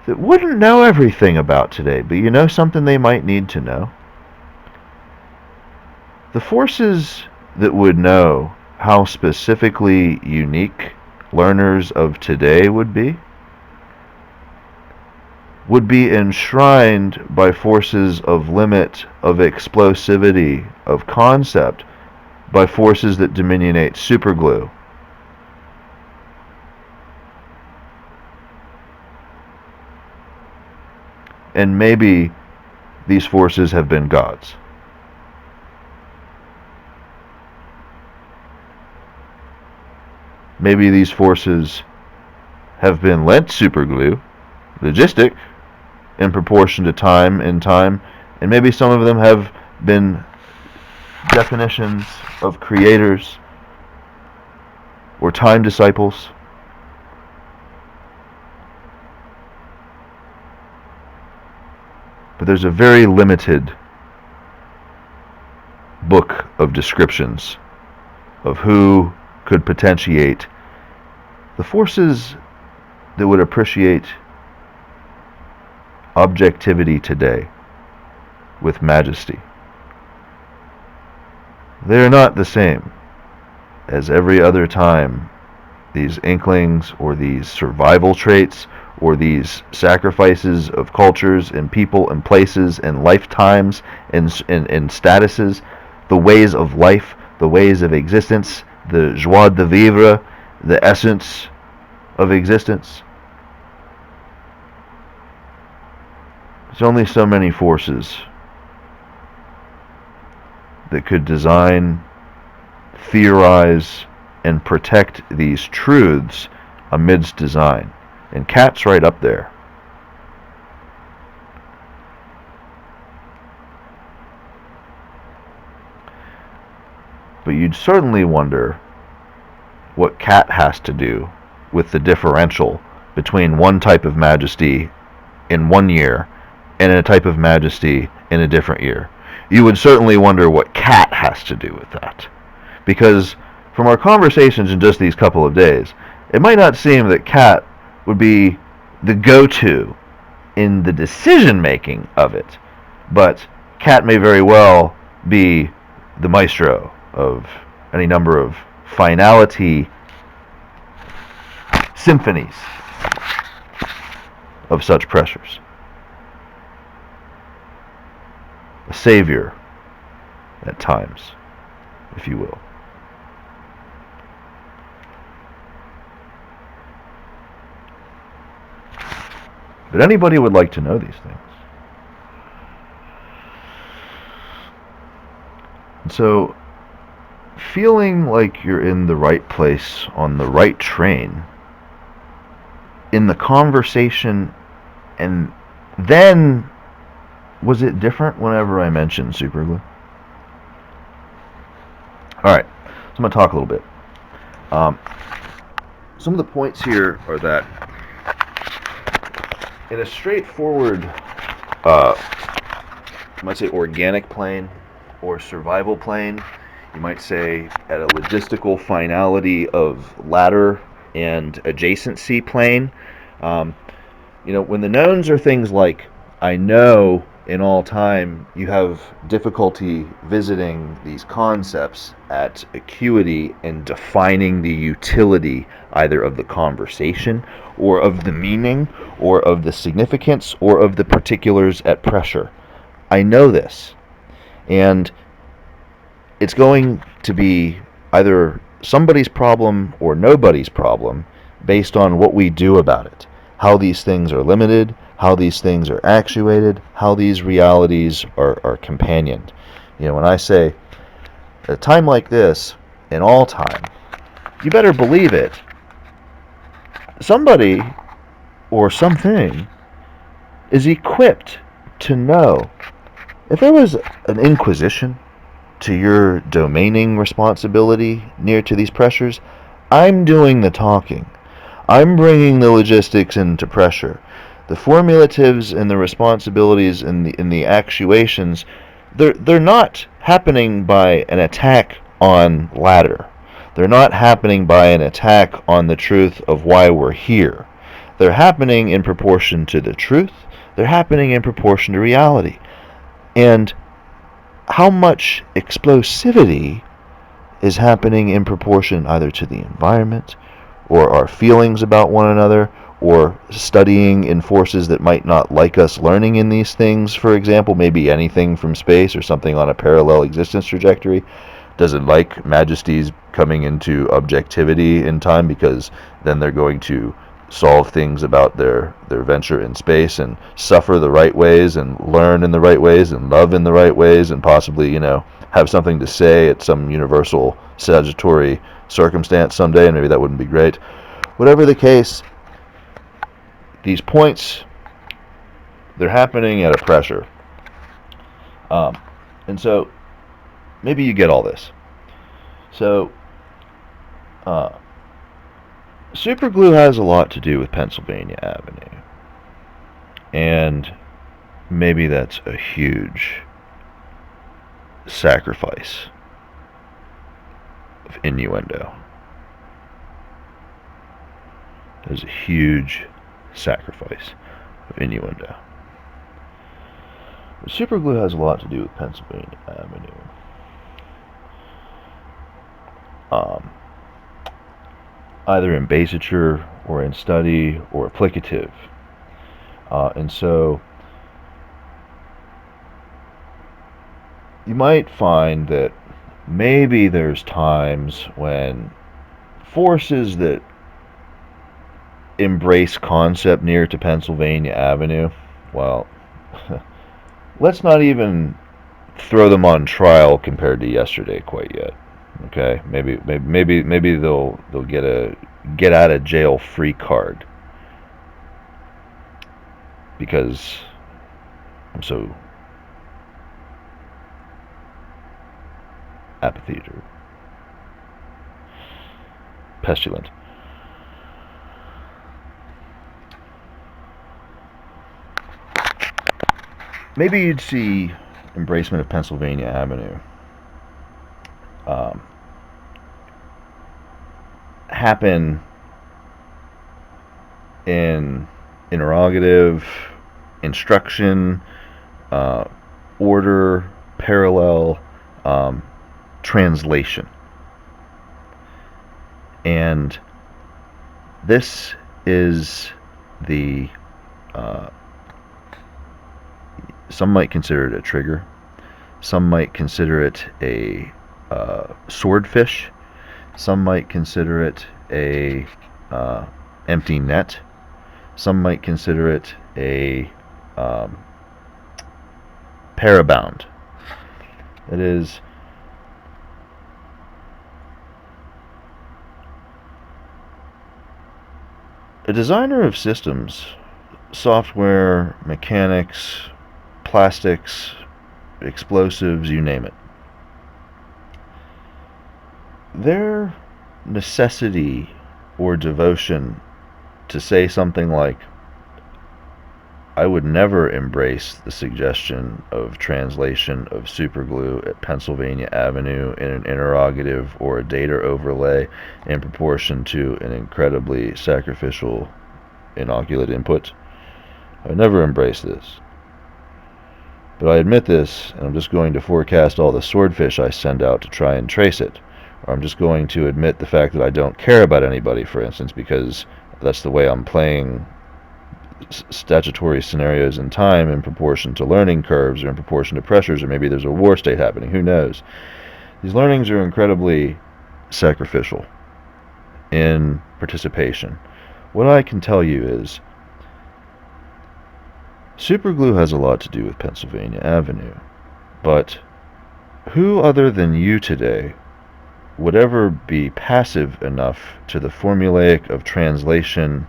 that wouldn't know everything about today, but you know something they might need to know? The forces that would know how specifically unique learners of today would be enshrined by forces of limit, of explosivity, of concept, by forces that dominate supergLue. And maybe these forces have been gods. Maybe these forces have been lent supergLue, logistic, in proportion to time, and maybe some of them have been definitions of creators or time disciples. But there's a very limited book of descriptions of who could potentiate the forces that would appreciate objectivity today with majesty. They are not the same as every other time these inklings or these survival traits or these sacrifices of cultures and people and places and lifetimes and statuses, the ways of life, the ways of existence, the joie de vivre, the essence of existence. There's only so many forces that could design, theorize, and protect these truths amidst design. And caNT's right up there. But you'd certainly wonder what caNT has to do with the differential between one type of majesty in one year and a type of majesty in a different year. You would certainly wonder what caNT has to do with that. Because from our conversations in just these couple of days, it might not seem that caNT would be the go-to in the decision-making of it. But caNT may very well be the maestro of any number of finality symphonies of such pressures. A savior at times, if you will. But anybody would like to know these things. And so, feeling like you're in the right place, on the right train, in the conversation, and then, was it different whenever I mentioned supergLue? Alright, so I'm going to talk a little bit. Some of the points here are that in a straightforward, you might say organic plane or survival plane, you might say at a logistical finality of ladder and adjacency plane, when the knowns are things like, I know in all time, you have difficulty visiting these concepts at acuity and defining the utility either of the conversation, or of the meaning, or of the significance, or of the particulars at pressure. I know this. And it's going to be either somebody's problem or nobody's problem based on what we do about it. How these things are limited, how these things are actuated, how these realities are companioned. When I say, at a time like this, in all time, you better believe it. Somebody or something is equipped to know. If there was an inquisition to your domaining responsibility near to these pressures, I'm doing the talking. I'm bringing the logistics into pressure. The formulatives and the responsibilities and the actuations, they're not happening by an attack on ladder. They're not happening by an attack on the truth of why we're here. They're happening in proportion to the truth. They're happening in proportion to reality. And how much explosivity is happening in proportion either to the environment or our feelings about one another or studying in forces that might not like us learning in these things, for example, maybe anything from space or something on a parallel existence trajectory. Does it like majesties coming into objectivity in time, because then they're going to solve things about their venture in space and suffer the right ways and learn in the right ways and love in the right ways and possibly, have something to say at some universal sagittary circumstance someday, and maybe that wouldn't be great. Whatever the case, these points, they're happening at a pressure. And so maybe you get all this. So superglue has a lot to do with Pennsylvania Avenue. And maybe that's a huge sacrifice of innuendo. There's a huge sacrifice of innuendo. But superglue has a lot to do with Pennsylvania Avenue. Either in basiture or in study or applicative. And so you might find that maybe there's times when forces that embrace concept near to Pennsylvania Avenue, well, let's not even throw them on trial compared to yesterday quite yet. Okay, maybe they'll get a get out of jail free card because I'm so apathetic, pestilent. Maybe you'd see embracement of Pennsylvania Avenue happen in interrogative, instruction, order, parallel, translation. And this is the some might consider it a trigger. Some might consider it a swordfish. Some might consider it a empty net. Some might consider it a parabound. It is a designer of systems, software, mechanics, plastics, explosives, you name it. Their necessity or devotion to say something like, I would never embrace the suggestion of translation of superglue at Pennsylvania Avenue in an interrogative or a data overlay in proportion to an incredibly sacrificial inoculate input. I would never embrace this. But I admit this, and I'm just going to forecast all the swordfish I send out to try and trace it, Or I'm just going to admit the fact that I don't care about anybody, for instance, because that's the way I'm playing statutory scenarios in time in proportion to learning curves or in proportion to pressures, or maybe there's a war state happening. Who knows? These learnings are incredibly sacrificial in participation. What I can tell you is superglue has a lot to do with Pennsylvania Avenue, but who other than you today would ever be passive enough to the formulaic of translation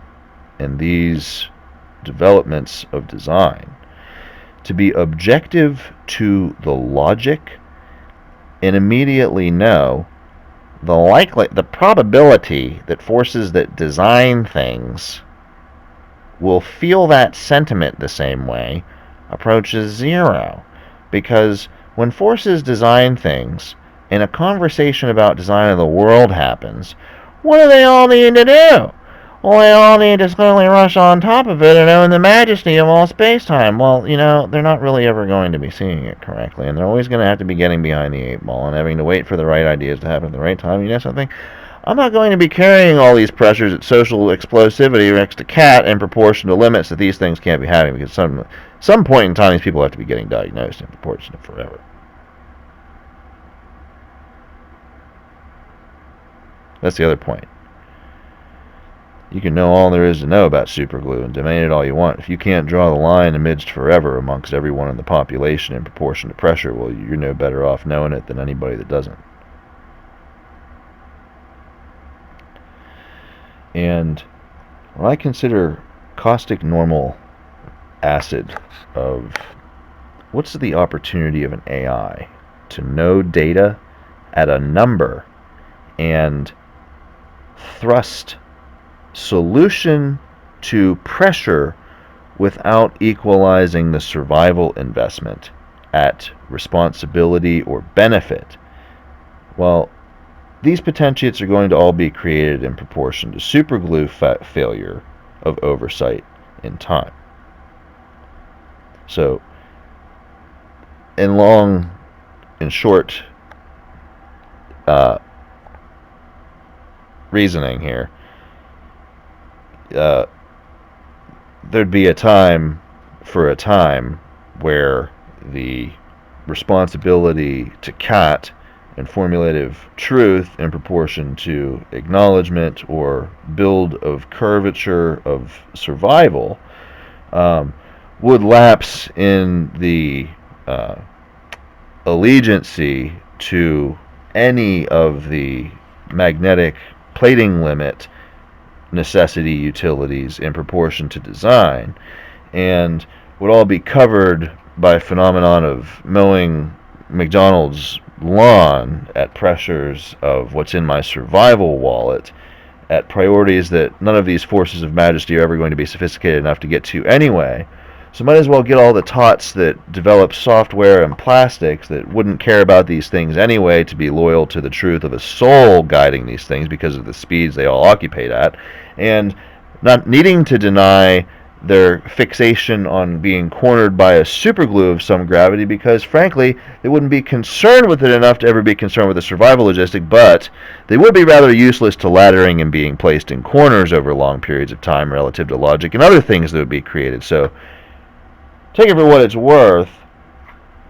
in these developments of design to be objective to the logic and immediately know the probability that forces that design things will feel that sentiment the same way approaches zero? Because when forces design things and a conversation about design of the world happens, what do they all need to do? Well, they all need to slowly rush on top of it and own the majesty of all space-time. Well, they're not really ever going to be seeing it correctly, and they're always going to have to be getting behind the eight ball and having to wait for the right ideas to happen at the right time. You know something? I'm not going to be carrying all these pressures at social explosivity next to caNT in proportion to limits that these things can't be having, because some point in time these people have to be getting diagnosed in proportion to forever. That's the other point. You can know all there is to know about superglue and demand it all you want. If you can't draw the line amidst forever amongst everyone in the population in proportion to pressure, well, you're no better off knowing it than anybody that doesn't. And when I consider caustic normal acid of what's the opportunity of an AI to know data at a number and thrust solution to pressure without equalizing the survival investment at responsibility or benefit, well, these potentiates are going to all be created in proportion to superglue failure of oversight in time. So, in short reasoning here, there'd be a time where the responsibility to caNT and formulative truth in proportion to acknowledgement or build of curvature of survival would lapse in the allegiancy to any of the magnetic plating limit necessity utilities in proportion to design, and would all be covered by phenomenon of mowing McDonald's lawn at pressures of what's in my survival wallet at priorities that none of these forces of majesty are ever going to be sophisticated enough to get to anyway. So might as well get all the tots that develop software and plastics that wouldn't care about these things anyway to be loyal to the truth of a soul guiding these things because of the speeds they all occupy at, and not needing to deny their fixation on being cornered by a superglue of some gravity, because frankly they wouldn't be concerned with it enough to ever be concerned with the survival logistic, but they would be rather useless to laddering and being placed in corners over long periods of time relative to logic and other things that would be created. So take it for what it's worth,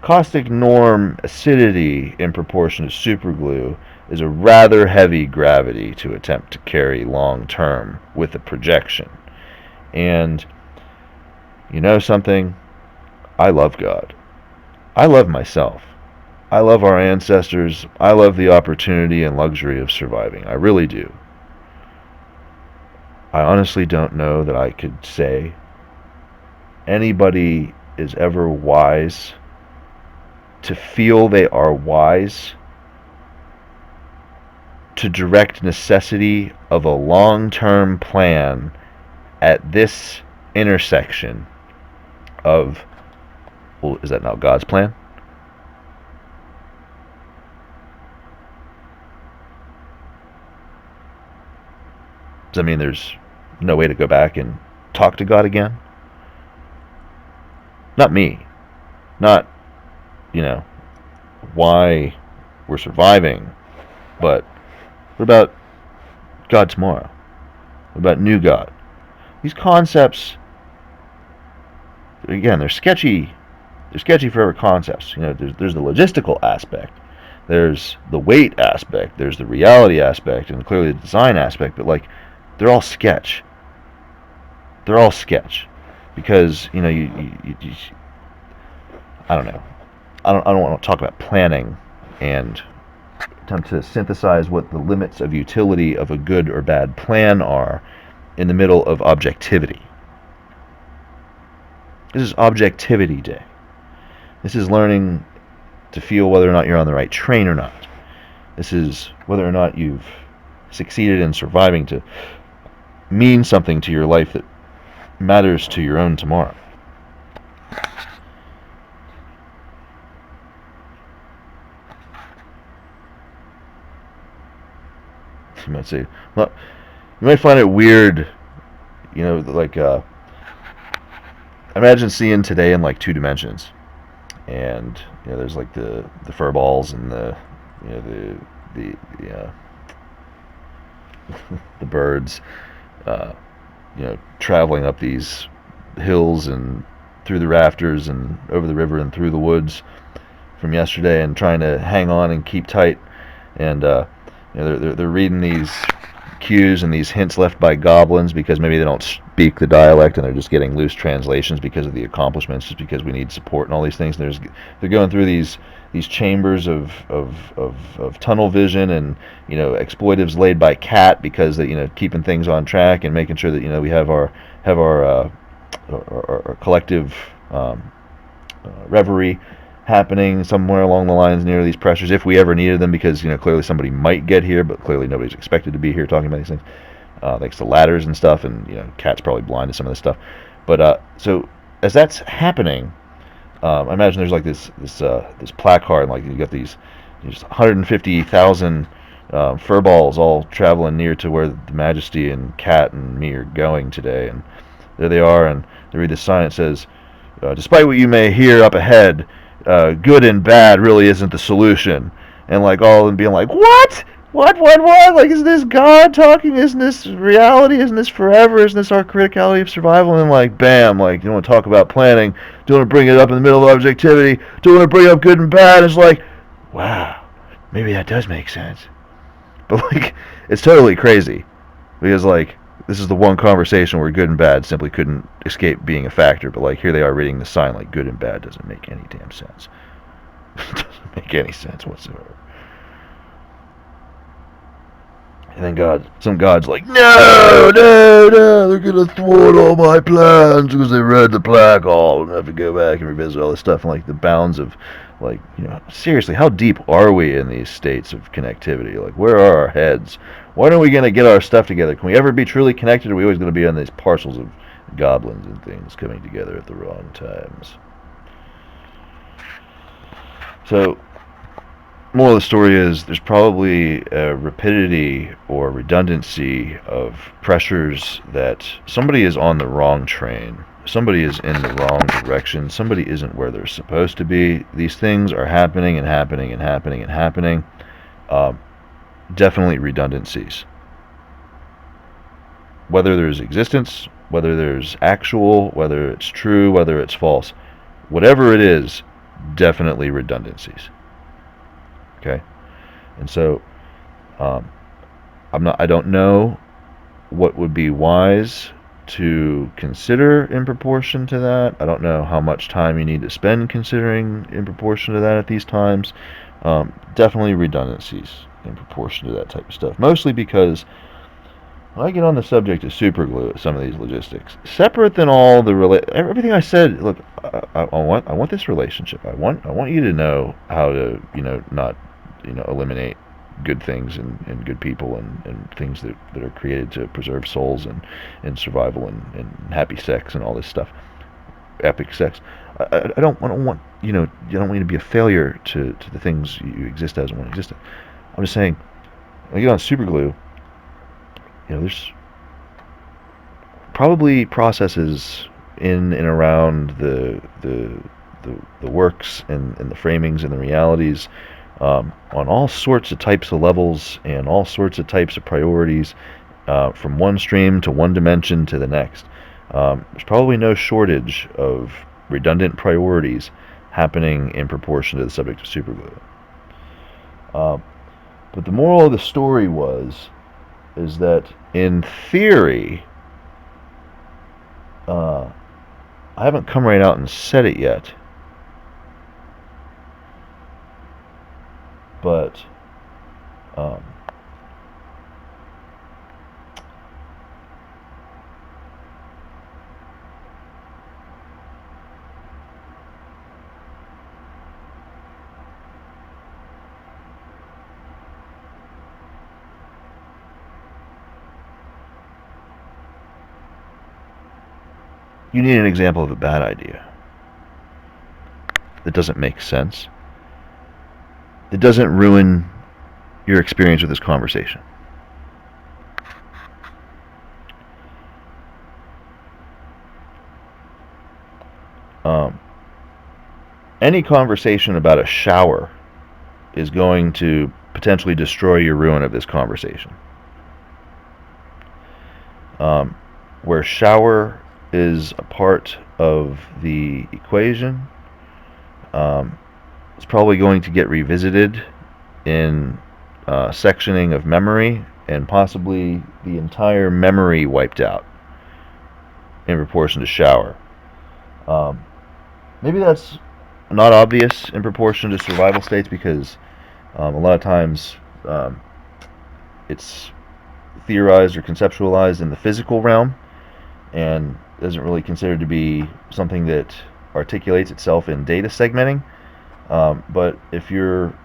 caustic norm acidity in proportion to superglue is a rather heavy gravity to attempt to carry long term with a projection. And you know something? I love God. I love myself. I love our ancestors. I love the opportunity and luxury of surviving. I really do. I honestly don't know that I could say anybody is ever wise to feel they are wise to direct necessity of a long-term plan at this intersection of, well, is that now God's plan? Does that mean there's no way to go back and talk to God again? Not me. Not, why we're surviving, but What about God tomorrow? What about new God? These concepts, again, they're sketchy. They're sketchy forever concepts. There's the logistical aspect, there's the weight aspect, there's the reality aspect, and clearly the design aspect. But like, they're all sketch. They're all sketch, because you I don't know. I don't want to talk about planning and attempt to synthesize what the limits of utility of a good or bad plan are in the middle of objectivity. This is objectivity day. This is learning to feel whether or not you're on the right train or not. This is whether or not you've succeeded in surviving to mean something to your life that matters to your own tomorrow. You might say, well, you might find it weird, like, imagine seeing today in like 2 dimensions, and there's like the fur balls and the the the birds, uh, traveling up these hills and through the rafters and over the river and through the woods from yesterday, and trying to hang on and keep tight, and they're reading these cues and these hints left by goblins, because maybe they don't speak the dialect and they're just getting loose translations because of the accomplishments, just because we need support and all these things. They're going through these chambers of tunnel vision, and exploitives laid by caNT, because that keeping things on track and making sure that we have our collective reverie happening somewhere along the lines near these pressures, if we ever needed them, because clearly somebody might get here, but clearly nobody's expected to be here talking about these things, thanks to ladders and stuff, and caNT's probably blind to some of this stuff. But so as that's happening, I imagine there's like this placard, and like you got these 150,000 fur balls all traveling near to where the Majesty and caNT and me are going today, and there they are, and they read this sign that says, despite what you may hear up ahead, good and bad really isn't the solution. And like all of them being like, what? What? Like, is this God talking? Isn't this reality? Isn't this forever? Isn't this our criticality of survival? And like, bam, like, you want to talk about planning? Do you want to bring it up in the middle of objectivity? Do you want to bring up good and bad? It's like, wow, maybe that does make sense. But like, it's totally crazy, because like, this is the one conversation where good and bad simply couldn't escape being a factor. But like, here they are reading the sign like good and bad doesn't make any damn sense. It doesn't make any sense whatsoever. And then some God's like, no, they're gonna thwart all my plans because they read the plaque all, and have to go back and revisit all this stuff. And like, the bounds of, like, seriously, how deep are we in these states of connectivity? Like, where are our heads? When are we gonna get our stuff together? Can we ever be truly connected, or are we always gonna be on these parcels of goblins and things coming together at the wrong times? So, moral of the story is, there's probably a rapidity or redundancy of pressures that somebody is on the wrong train, somebody is in the wrong direction, somebody isn't where they're supposed to be. These things are happening and happening and happening and happening. Definitely redundancies. Whether there's existence, whether there's actual, whether it's true, whether it's false, whatever it is, definitely redundancies. Okay, and so I don't know what would be wise to consider in proportion to that. I don't know how much time you need to spend considering in proportion to that at these times. Definitely redundancies in proportion to that type of stuff. Mostly because when I get on the subject of superglue, some of these logistics, separate than all the everything I said. Look, I want this relationship. I want you to know how to not eliminate good things and good people and things that are created to preserve souls and survival and happy sex and all this stuff, epic sex. I don't want you don't want you to be a failure to the things you exist as and want to exist as. I'm just saying, when you get on superglue, there's probably processes in and around the works and the framings and the realities on all sorts of types of levels and all sorts of types of priorities, from one stream to one dimension to the next. There's probably no shortage of redundant priorities happening in proportion to the subject of superglue. But the moral of the story is that in theory, I haven't come right out and said it yet, but you need an example of a bad idea that doesn't make sense, that doesn't ruin your experience with this conversation. Any conversation about a shower is going to potentially destroy your ruin of this conversation. Where shower is a part of the equation, it's probably going to get revisited in sectioning of memory, and possibly the entire memory wiped out in proportion to shower. Maybe that's not obvious in proportion to survival states, because a lot of times it's theorized or conceptualized in the physical realm and isn't really considered to be something that articulates itself in data segmenting. But if you're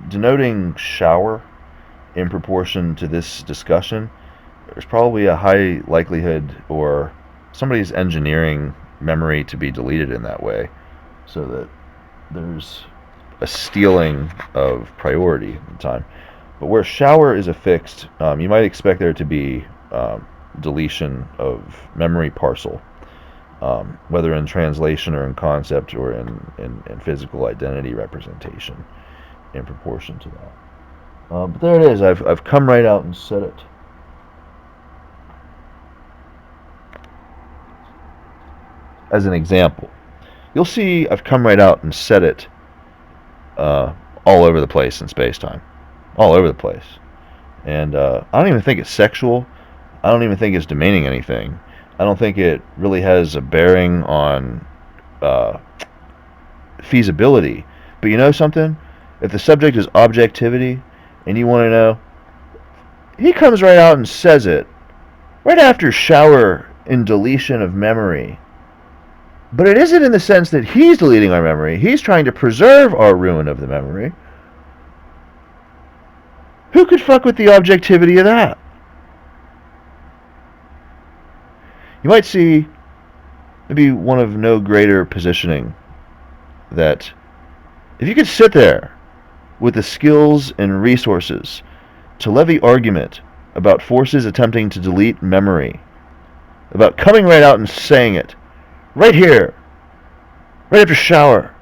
denoting shower in proportion to this discussion, there's probably a high likelihood, or somebody's engineering memory to be deleted in that way, so that there's a stealing of priority in time. But where shower is affixed, you might expect there to be deletion of memory parcel, whether in translation or in concept or in physical identity representation, in proportion to that. But there it is. I've come right out and said it. As an example, you'll see I've come right out and said it all over the place in space-time. All over the place. And I don't even think it's sexual. I don't even think it's demeaning anything. I don't think it really has a bearing on feasibility. But you know something? If the subject is objectivity, and you want to know, he comes right out and says it right after shower and deletion of memory. But it isn't in the sense that he's deleting our memory. He's trying to preserve our ruin of the memory. Who could fuck with the objectivity of that? You might see maybe one of no greater positioning, that if you could sit there with the skills and resources to levy argument about forces attempting to delete memory, about coming right out and saying it, right here, right after shower,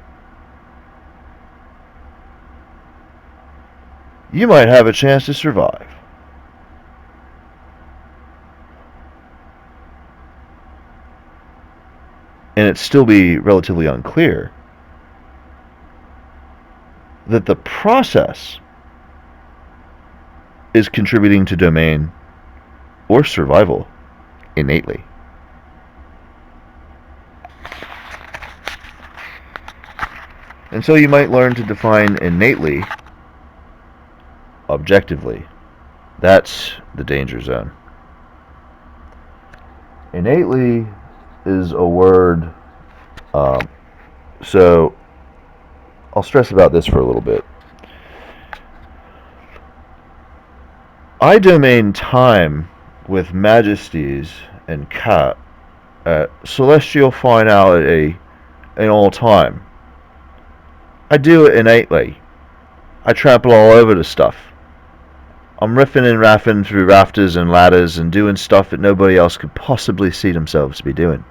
you might have a chance to survive. And it still be relatively unclear that the process is contributing to domain or survival innately. And so you might learn to define innately objectively. That's the danger zone. Innately is a word, so I'll stress about this for a little bit. I domain time with majesties and caNT at celestial finality in all time. I do it innately. I trample all over the stuff. I'm riffing and raffing through rafters and ladders and doing stuff that nobody else could possibly see themselves to be doing.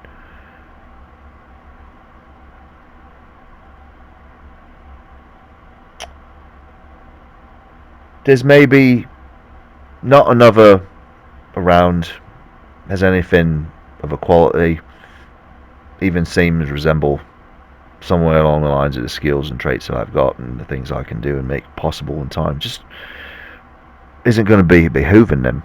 there's maybe not another around has anything of a quality, even seems resemble somewhere along the lines of the skills and traits that I've got and the things I can do and make possible in time. Just isn't going to be behooving them.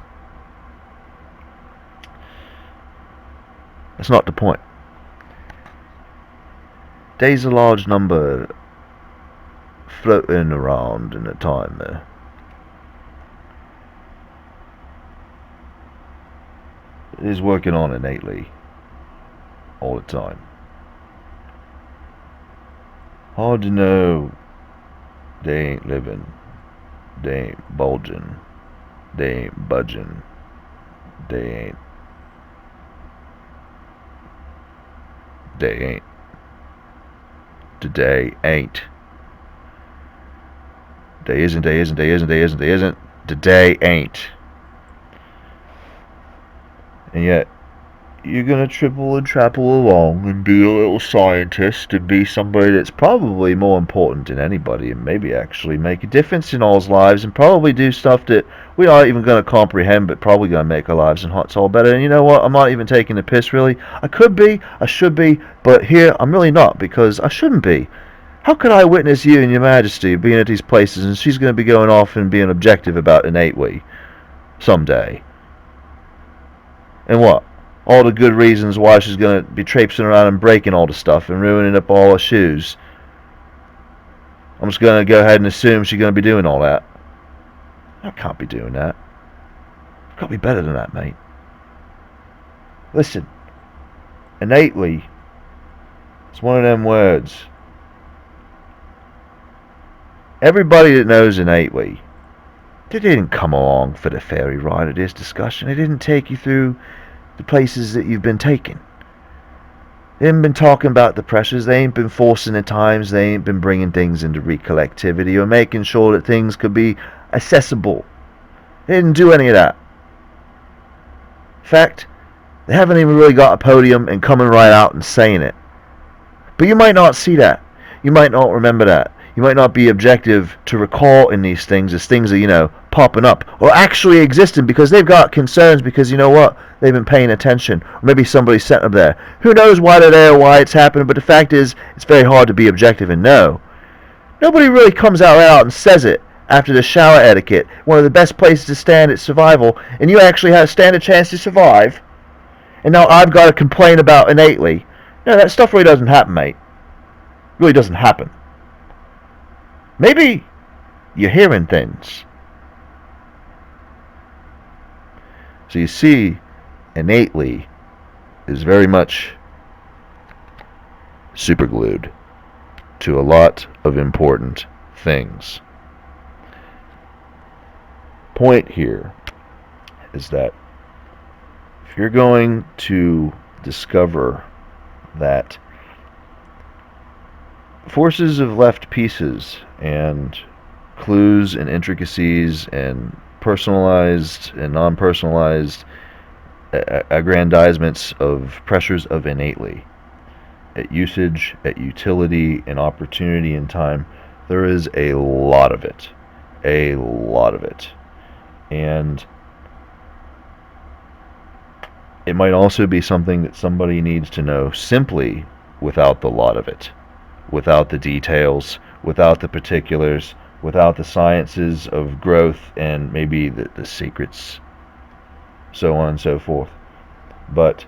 That's not the point. There's a large number floating around in the time there. It is working on innately all the time. Hard to know they ain't living, they ain't bulging, they ain't budging, they ain't. Today ain't. They isn't. Today ain't. And yet, you're gonna triple and trapple along and be a little scientist and be somebody that's probably more important than anybody and maybe actually make a difference in all's lives and probably do stuff that we're not even gonna comprehend but probably gonna make our lives and hearts all better. And you know what? I'm not even taking the piss, really. I could be, I should be, but here I'm really not because I shouldn't be. How could I witness you and your majesty being at these places and she's gonna be going off and being objective about innately someday? And what? All the good reasons why she's going to be traipsing around and breaking all the stuff and ruining up all her shoes. I'm just going to go ahead and assume she's going to be doing all that. I can't be doing that. I've got to be better than that, mate. Listen, innately, it's one of them words. Everybody that knows innately, they didn't come along for the fairy ride of this discussion. They didn't take you through the places that you've been taking. They ain't been talking about the pressures. They ain't been forcing the times. They ain't been bringing things into recollectivity or making sure that things could be accessible. They didn't do any of that. In fact, they haven't even really got a podium and coming right out and saying it. But you might not see that. You might not remember that. You might not be objective to recall in these things as things are, popping up or actually existing because they've got concerns because you know what? They've been paying attention. Or maybe somebody sent them there. Who knows why they're there, why it's happening, but the fact is, it's very hard to be objective and know. Nobody really comes out and says it after the shower etiquette, one of the best places to stand at survival, and you actually have stand a chance to survive. And now I've got to complain about innately. No, that stuff really doesn't happen, mate. It really doesn't happen. Maybe you're hearing things. So you see, innately is very much superglued to a lot of important things. Point here is that if you're going to discover that forces have left pieces and clues and intricacies and personalized and non-personalized aggrandizements of pressures of innately at usage, at utility, and opportunity and time, there is a lot of it. A lot of it. And it might also be something that somebody needs to know simply without the lot of it, without the details, without the particulars, without the sciences of growth and maybe the secrets, so on and so forth. But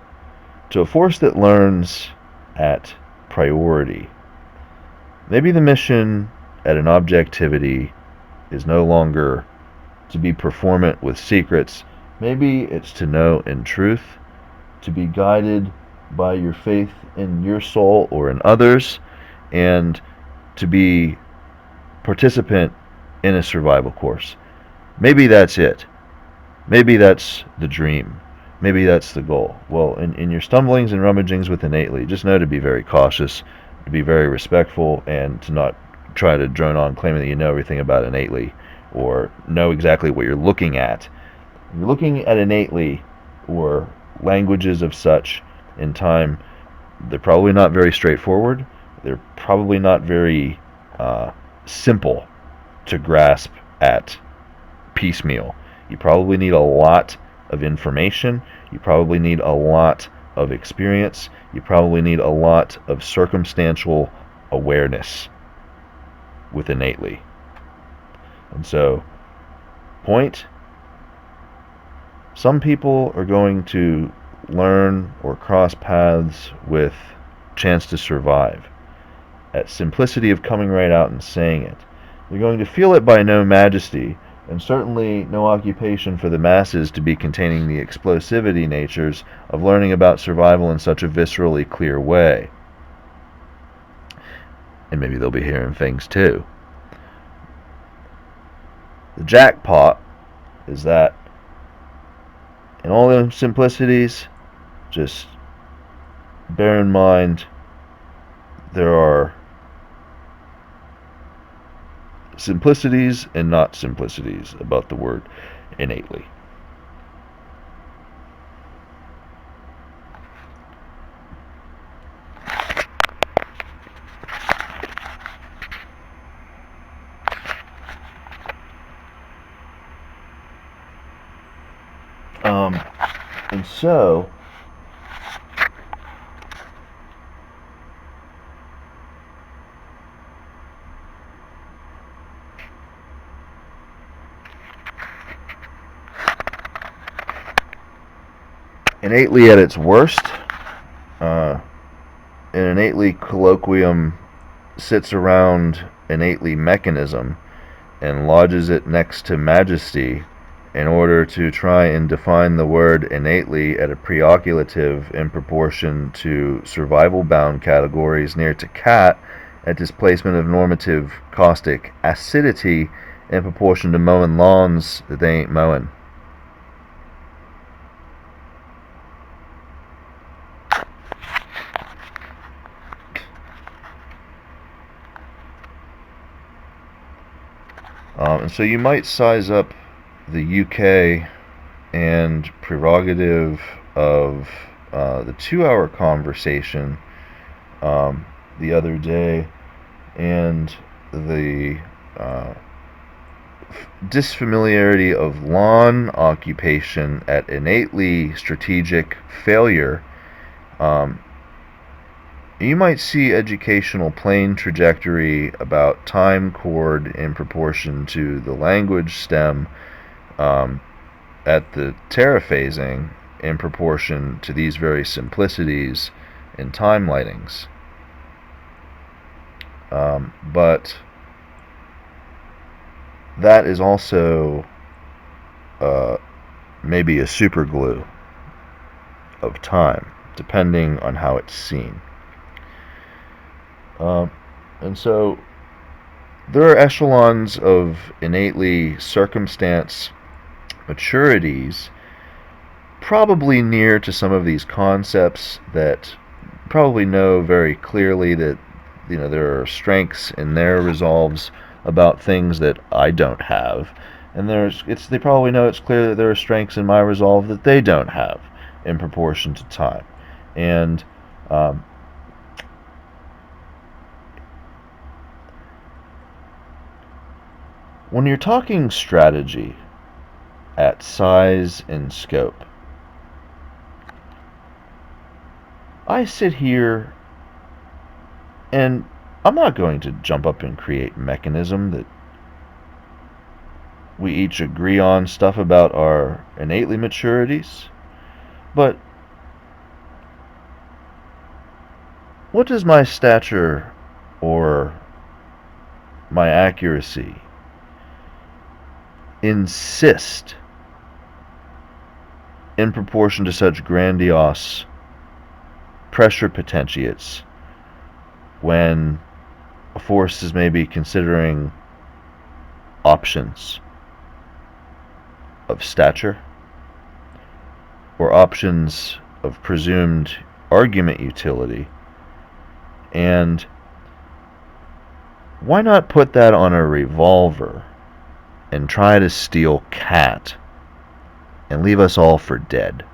to a force that learns at priority, maybe the mission at an objectivity is no longer to be performant with secrets. Maybe it's to know in truth, to be guided by your faith in your soul or in others, and to be participant in a survival course. Maybe that's it. Maybe that's the dream. Maybe that's the goal. Well, in your stumblings and rummagings with innately, just know to be very cautious, to be very respectful, and to not try to drone on claiming that you know everything about innately or know exactly what you're looking at. If you're looking at innately or languages of such in time, they're probably not very straightforward. They're probably not very simple to grasp at piecemeal. You probably need a lot of information. You probably need a lot of experience. You probably need a lot of circumstantial awareness with innately. And so, point, some people are going to learn or cross paths with chance to survive, at simplicity of coming right out and saying it. They're going to feel it by no majesty, and certainly no occupation for the masses to be containing the explosivity natures of learning about survival in such a viscerally clear way. And maybe they'll be hearing things too. The jackpot is that in all them simplicities, just bear in mind there are simplicities and not simplicities about the word innately. And so, innately at its worst, an innately colloquium sits around innately mechanism and lodges it next to majesty in order to try and define the word innately at a preoculative in proportion to survival-bound categories near to cat at displacement of normative caustic acidity in proportion to mowing lawns that they ain't mowing. And so you might size up the UK and prerogative of the 2-hour conversation the other day, and the disfamiliarity of lawn occupation at innately strategic failure. You might see educational plane trajectory about time chord in proportion to the language stem at the teraphasing in proportion to these very simplicities in time lightings. But that is also maybe a superglue of time, depending on how it's seen. And so there are echelons of innately circumstance maturities probably near to some of these concepts that probably know very clearly that there are strengths in their resolves about things that I don't have, and they probably know it's clear that there are strengths in my resolve that they don't have in proportion to time. And when you're talking strategy at size and scope, I sit here and I'm not going to jump up and create mechanism that we each agree on stuff about our innately maturities, but what does my stature or my accuracy insist in proportion to such grandiose pressure potentiates when a force is maybe considering options of stature or options of presumed argument utility? And why not put that on a revolver and try to steal cat and leave us all for dead?